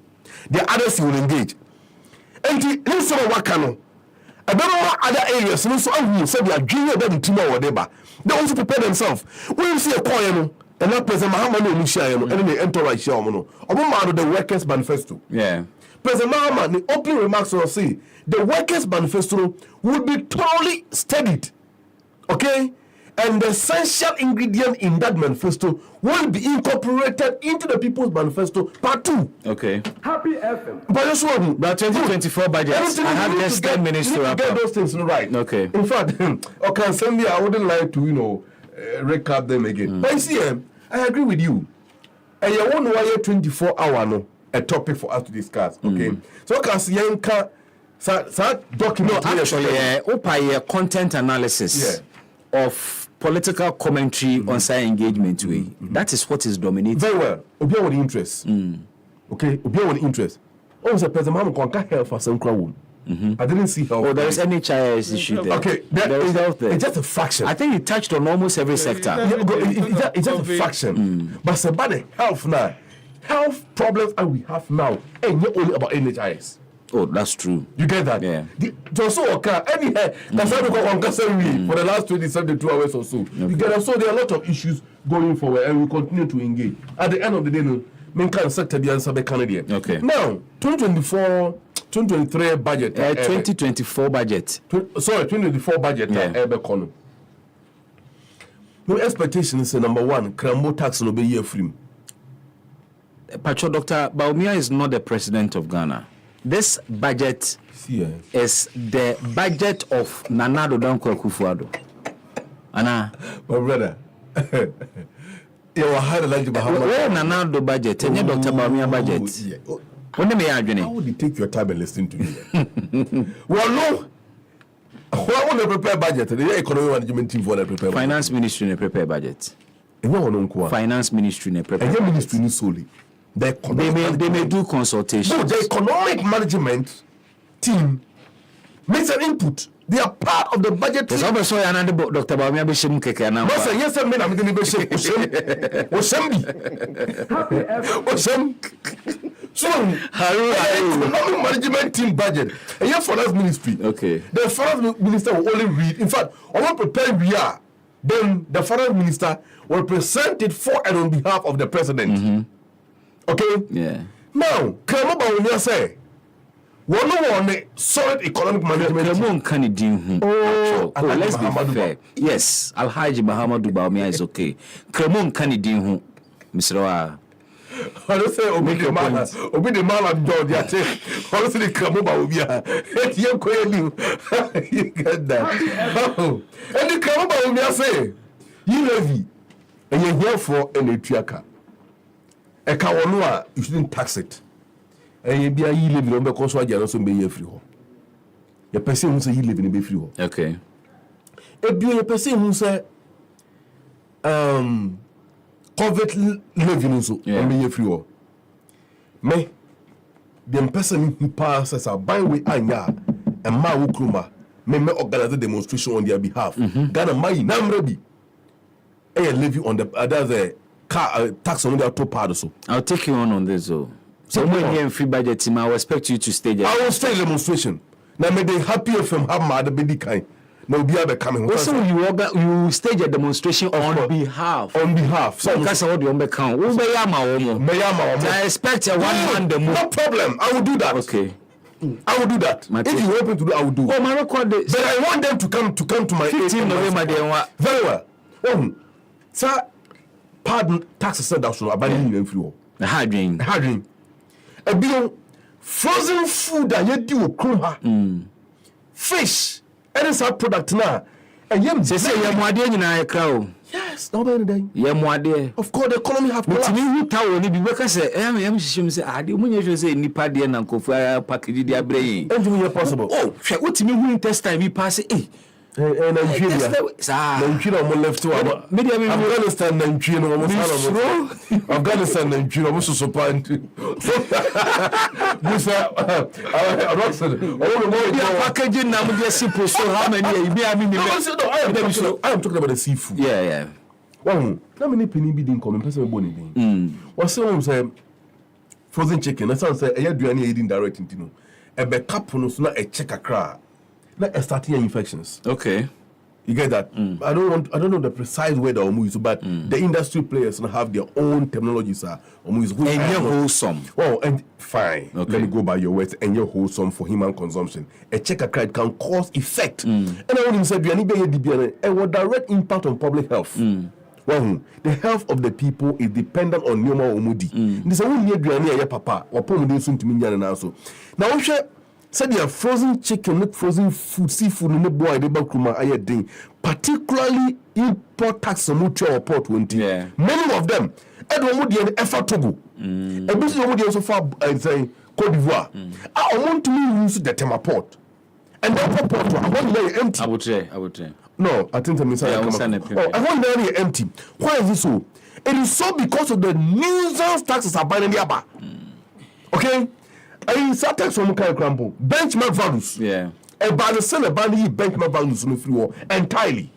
The others will engage. And the some of Wakano, I don't know other areas, so I said they are junior them team or whatever. They also prepare themselves. When you see a coin, and not President Mahama no Musha, and they enter right Shamono, or the Workers' Manifesto. Yeah. President Mahama, the opening remarks will say the Workers' Manifesto would be thoroughly studied. Okay? And the essential ingredient in that manifesto will be incorporated into the People's Manifesto Part 2. Okay. Happy FM. But this one, but 2024 budget, I have just 10 minutes to wrap up. Get those things right. Okay. In fact, okay, send me. I wouldn't like to, recap them again. But you see, I agree with you. And you want to wire 24-hour no a topic for us to discuss. Okay. So can see Yanka document. No, actually, content analysis of political commentary on side engagement way. That is what is dominating. Very well. Obia with interest. Okay. Obia with interest. Oh, the President Mahama can't help for some crowd. I didn't see how. Oh, there is NHIS issue there. Okay, there is health there. It's just a fraction. I think it touched on almost every sector. It's just a fraction. But it's about the health now. Health problems that we have now ain't not only about NHIS. Oh, that's true. You get that? Yeah. So okay, for the last 72 hours or so. Okay. You get that? So there are a lot of issues going forward, and we continue to engage. At the end of the day, main kind of sector the answer be Canadian. Okay. Now, 2023 budget. 2024 budget. 2024 budget. No expectation is number one. Crambo tax no be year free. Pacho, Dr. Baumia is not the president of Ghana. This budget is the budget of Nana Addo Dankwa Akufo-Addo. Anna, my brother. You were hard like where Nana Addo budget and Dr. Baumia budget. How would you take your time and listen to me? Well, no. Why won't they prepare budget? The economic management team for the prepare finance ministry prepare budget. Finance ministry ne prepare. And ministry ni solely. They may do consultation. No, the economic management team makes an input. They are part of the budget. There's also another Dr. Baumia Bishim Keke now. No, sir, yes, sir, I'm going to be So, economic management team budget. And your finance ministry. Okay. The finance minister will only read. In fact, I want to prepare we are. Then the finance minister will present it for and on behalf of the president. Mm-hmm. Okay? Yeah. Now, Kramoba will say, one solid economic management. Let's be fair. Yes, Alhaji Muhammadu Baumia is okay. Kremon Kanidin, Mr. Wa. I don't say Obi the man of George. I say, honestly, Kramoba will be a you get that. And the Kramoba will be a say, you levy, and you're here for an Etriaka. A Kawanua, you shouldn't tax it. And you be a ye living on the coast where you're also be a free home. Your person who say you live in a free home. Okay. If you're a person who say, COVID living also, and be a free home. Me, the person who passes a byway anya and ma ukruma, may organize a demonstration on their behalf. Ghana, my namrebi, and live you on the other car tax on the top part so. I'll take you on this, though. So when you're in free budget team, I will expect you to stage it. I will stage demonstration. Now may they happy from have my baby kind. Now be able coming. Also, you stage a demonstration on behalf. On behalf. So because what you count. I expect a 1 man demo. No problem. I will do that. Okay. I will do that. If you open to do, I will do. Oh, my record. But I want them to come to my 15 November. Very well. Sir, pardon taxes said that should abandon you in free. The hard dream. A bill frozen food that you do krumha fish and it's our product now and you say you mwade nyina ekra. Yes, no better than you mwade. Of course the economy have collapsed. Me who tawo ni bi beka say em shishim say ade munye hwe say nipa de na nkofu package dia brey and possible. Oh hwe wotimi hu intestine bi pass Nigeria almost left to Afghanistan Nigeria Afghanistan Nigeria almost so point packaging now simple so how many I am talking about the seafood. Yeah. How many penny be din come person bone din was say frozen chicken that sounds say aduane eating direct into e be cap no so na e check akra. Like starting infections. Okay. You get that? I don't know the precise word or use, but the industry players have their own terminologies. And you're wholesome. Oh, and fine. Okay. Let me go by your words. And you're wholesome for human consumption. A checker card can cause effect. And I want to say, a direct impact on public health. Well, the health of the people is dependent on Nyoma Omudi. This is only a papa or Pomodin soon to me. Now, said they are frozen chicken, frozen food, seafood, no boy, the bakruma aye ding. Particularly import tax on or port 20. Yeah. Many of them, Edward the effort to go. And this is also far say Cote d'Ivoire. I want to use the Tema port. And that port, I want to lay empty. I would say. No, I think I want to lay empty. Why is this so? It is so because of the nuisance taxes are binding the Abba. Okay? I started from Crampo. Benchmark values. Yeah. And by the same benchmark values no free war entirely.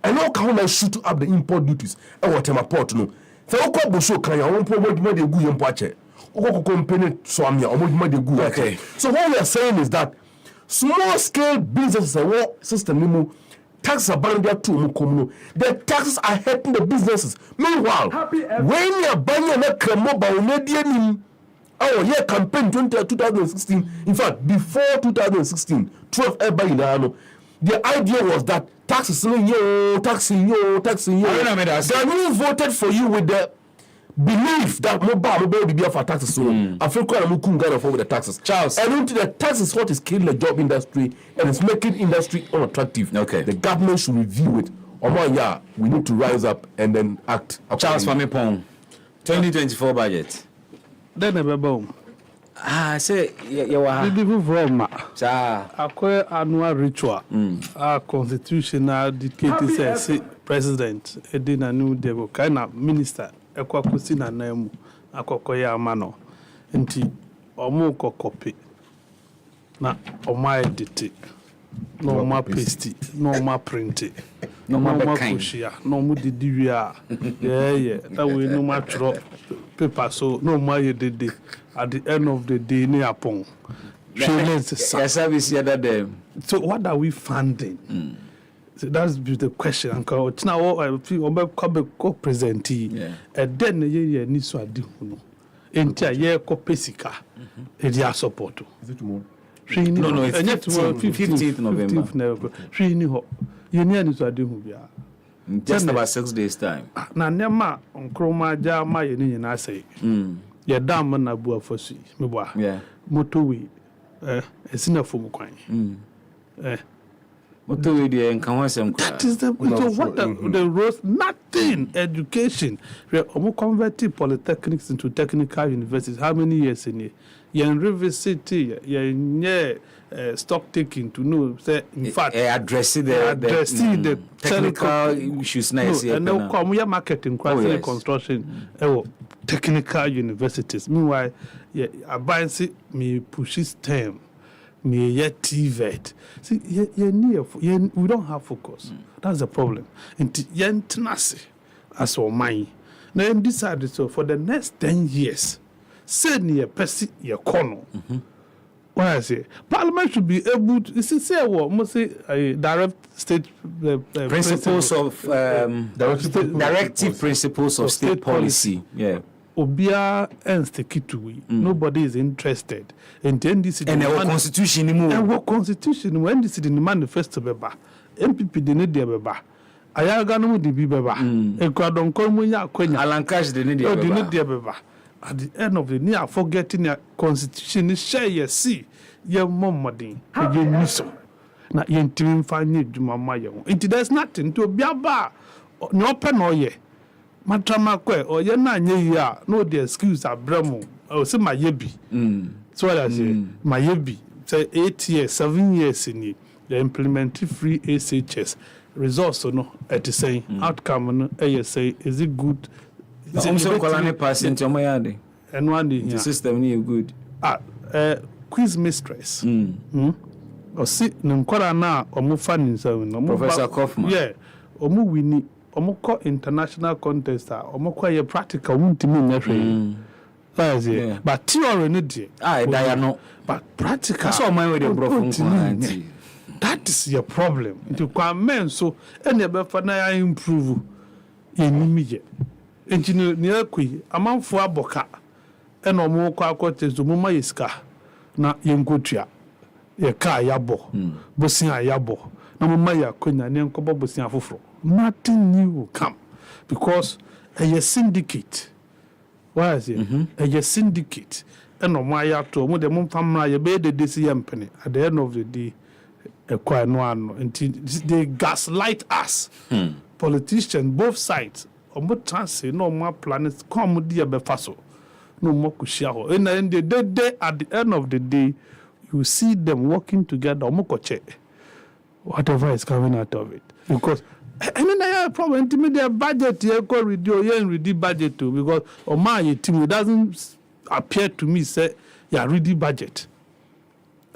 And now can I shoot up the import duties? And what my port no. So what Bosho can you won't promote my good import? Company Swamia or my good. Okay. So what we are saying is that small scale businesses and what system taxes are buying their two communal. The taxes are helping the businesses. Meanwhile, when you are buying a Kramoba oh, yeah, campaign 2016. In fact, before 2016, 12 the idea was that taxing you. Then we voted for you with the belief that mobile will be for taxes. I feel quite a mukunga for the taxes. Charles. And into the taxes what is killing the job industry and it's making industry unattractive. Okay. The government should review it. We need to rise up and then act. Charles Famipong, 2024 budget. Then a baby. Say you are from a annual ritual. Our constitutional dictates say president edina new devil kind of minister ekwakusi na namu akokoya amano nti omo kokopi na omo edit no omo paste no omo print no omo kushia no omo didiwia yeah that way no ma drop paper so no omo yedede at the end of the day ni apon service them. So what are we funding? So that's the question. Uncle, now I feel I'm presentee. And then you need to do no. Enti a ko pesika. E dia support. Is it tomorrow? No, it's 15th November. 15th November. Ni ho. You need to do bia. Just about 6 days time. Na nema onkroma ja ma ye ni nyina say. Ye dam na bu afosu. Me boa. Yeah. Motorway. Esina fom kwan. Motorway dey nkan wasem kwa. That is the the roads, nothing. Education. We converted polytechnics into technical universities. How many years in here? You're in River City, you're in stock taking to know, say, in fact, addressing the technical issues. Nice, and now come we are marketing, construction, technical universities. Meanwhile, I buy me pushes term. Me yet TVET. See, we don't have focus. That's the problem. And yen tenacity as for mine. Now I'm decided so for the next 10 years, send ye pesi ye kono. What I say, Parliament should be able to say what must say direct state principles of directive principles of state policy. Yeah. Obia and sticky nobody is interested. And then this is and our constitution when this is in the manifesto beba. MPP de need beba. Ayaga no de bi beba. E kwadon kon munya kwenya. Alankash de need beba. At the end of the day, forgetting your constitution share ye see ye momodin. Ye miso. Na ye ntimi fa nye djuma ma ye. It there's nothing to biaba. No open no ye. Matrama kwe o ye na nye ya no the excuse abramo o se mayebi so what I say mayebi say 8 years 7 years in it they implement free SHS results no at the same outcome no say is it good is it so colony percent o mayade and one the system ni good quiz mistress o si nkora na o mo fa ni so no Professor Kaufman yeah o mo wini omoko international contest omoko ye practical wuntimi nyahwe that's it but theory no dey dia no but practical so man we dey bro fun that is your problem into kwa men so ene be fa na improve enimi ye engineer ni akui amanfo aboka ene omoko akotezo mo mayiska na yenkotua ye ka yabo bosin ayabo na mo maya konya ne nkobo bosin afoforo nothing new will come because a syndicate. Why is it? A syndicate. And no my to mo de mo famra ye be de desi yempene at the end of the day a quite no until they gaslight us. Politicians both sides omo chance no more planets come dia be faso no more kushia ho and then the at the end of the day you see them working together omo koche whatever is coming out of it because and then I have a problem to me their budget you go read budget too because my team doesn't appear to me say yeah read budget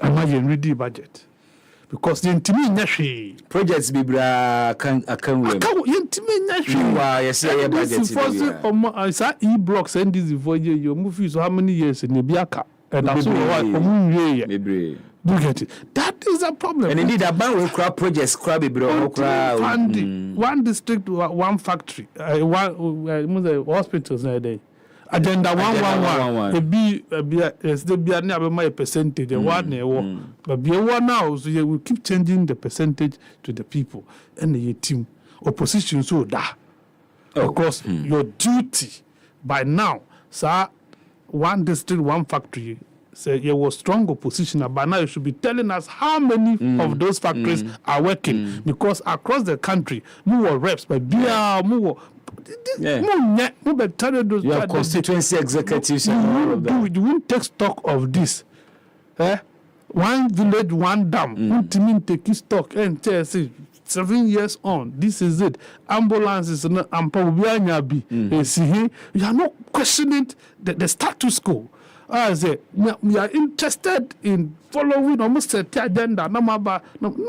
imagine read budget because the intimi nyahwe projects bibra can intimi nyahwe yes yeah budget is e-blocks and this for your movie so how many years in biaka and that's what do you get it? That is a problem. And indeed, a bank will crowd projects, crabby bro, one district, one factory, one hospitals nowadays. Agenda 111. Be never my percentage. But be one now, so you will keep changing the percentage to the people and the team. Opposition so that. Of course, your duty by now, sir, one district, one factory. Say you was strong opposition, but now you should be telling us how many of those factories are working because across the country, more reps, but more you have constituency executives and all of that. You won't take stock of this. One village, one dam. Won't mean take stock and say 7 years on, this is it. Ambulances and you are not questioning the status quo. I say, we are interested in following almost set agenda. No. You're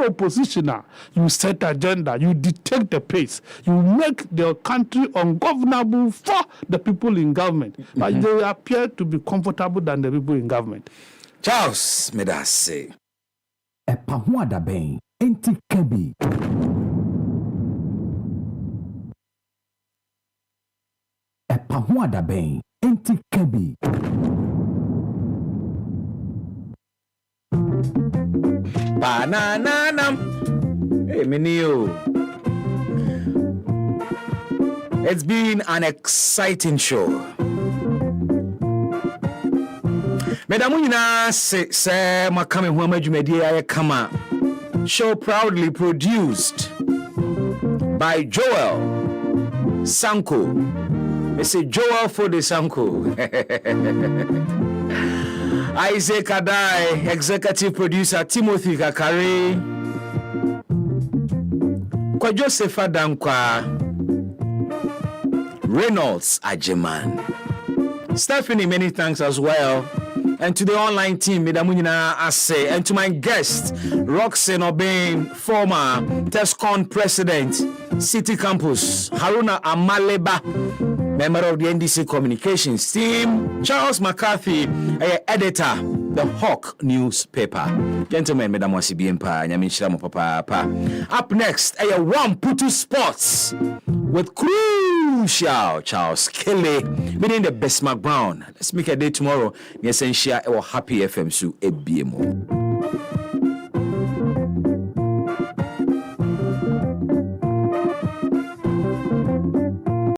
oppositioner. You set agenda. You dictate the pace. You make the country ungovernable for the people in government. But they appear to be comfortable than the people in government. Charles Medase. Epahuada ben enti kebi. Epahuada ben enti kebi. Banana. Hey, Minio. It's been an exciting show. Medamuna se makame huama jumedi aye kama. Show proudly produced by Joel Sanko. It's a Joel for the Sanko. Isaac Adai, executive producer Timothy Kakari. Kwa Joseph Adankwa, Reynolds Ajeman. Stephanie, many thanks as well. And to the online team, Medamunina Ase, and to my guest, Roxanne Obeng, former TESCON president, City Campus, Haruna Amaleba, member of the NDC communications team, Charles McCarthy, editor, the Hawk newspaper. Gentlemen, Madam Wasibiempa, Nyamishamo Papa. Up next, One Putu Sports with crucial Charles Kelly, meaning the Bismark Brown. Let's make a day tomorrow. Yes, and share our Happy FM so ABMO.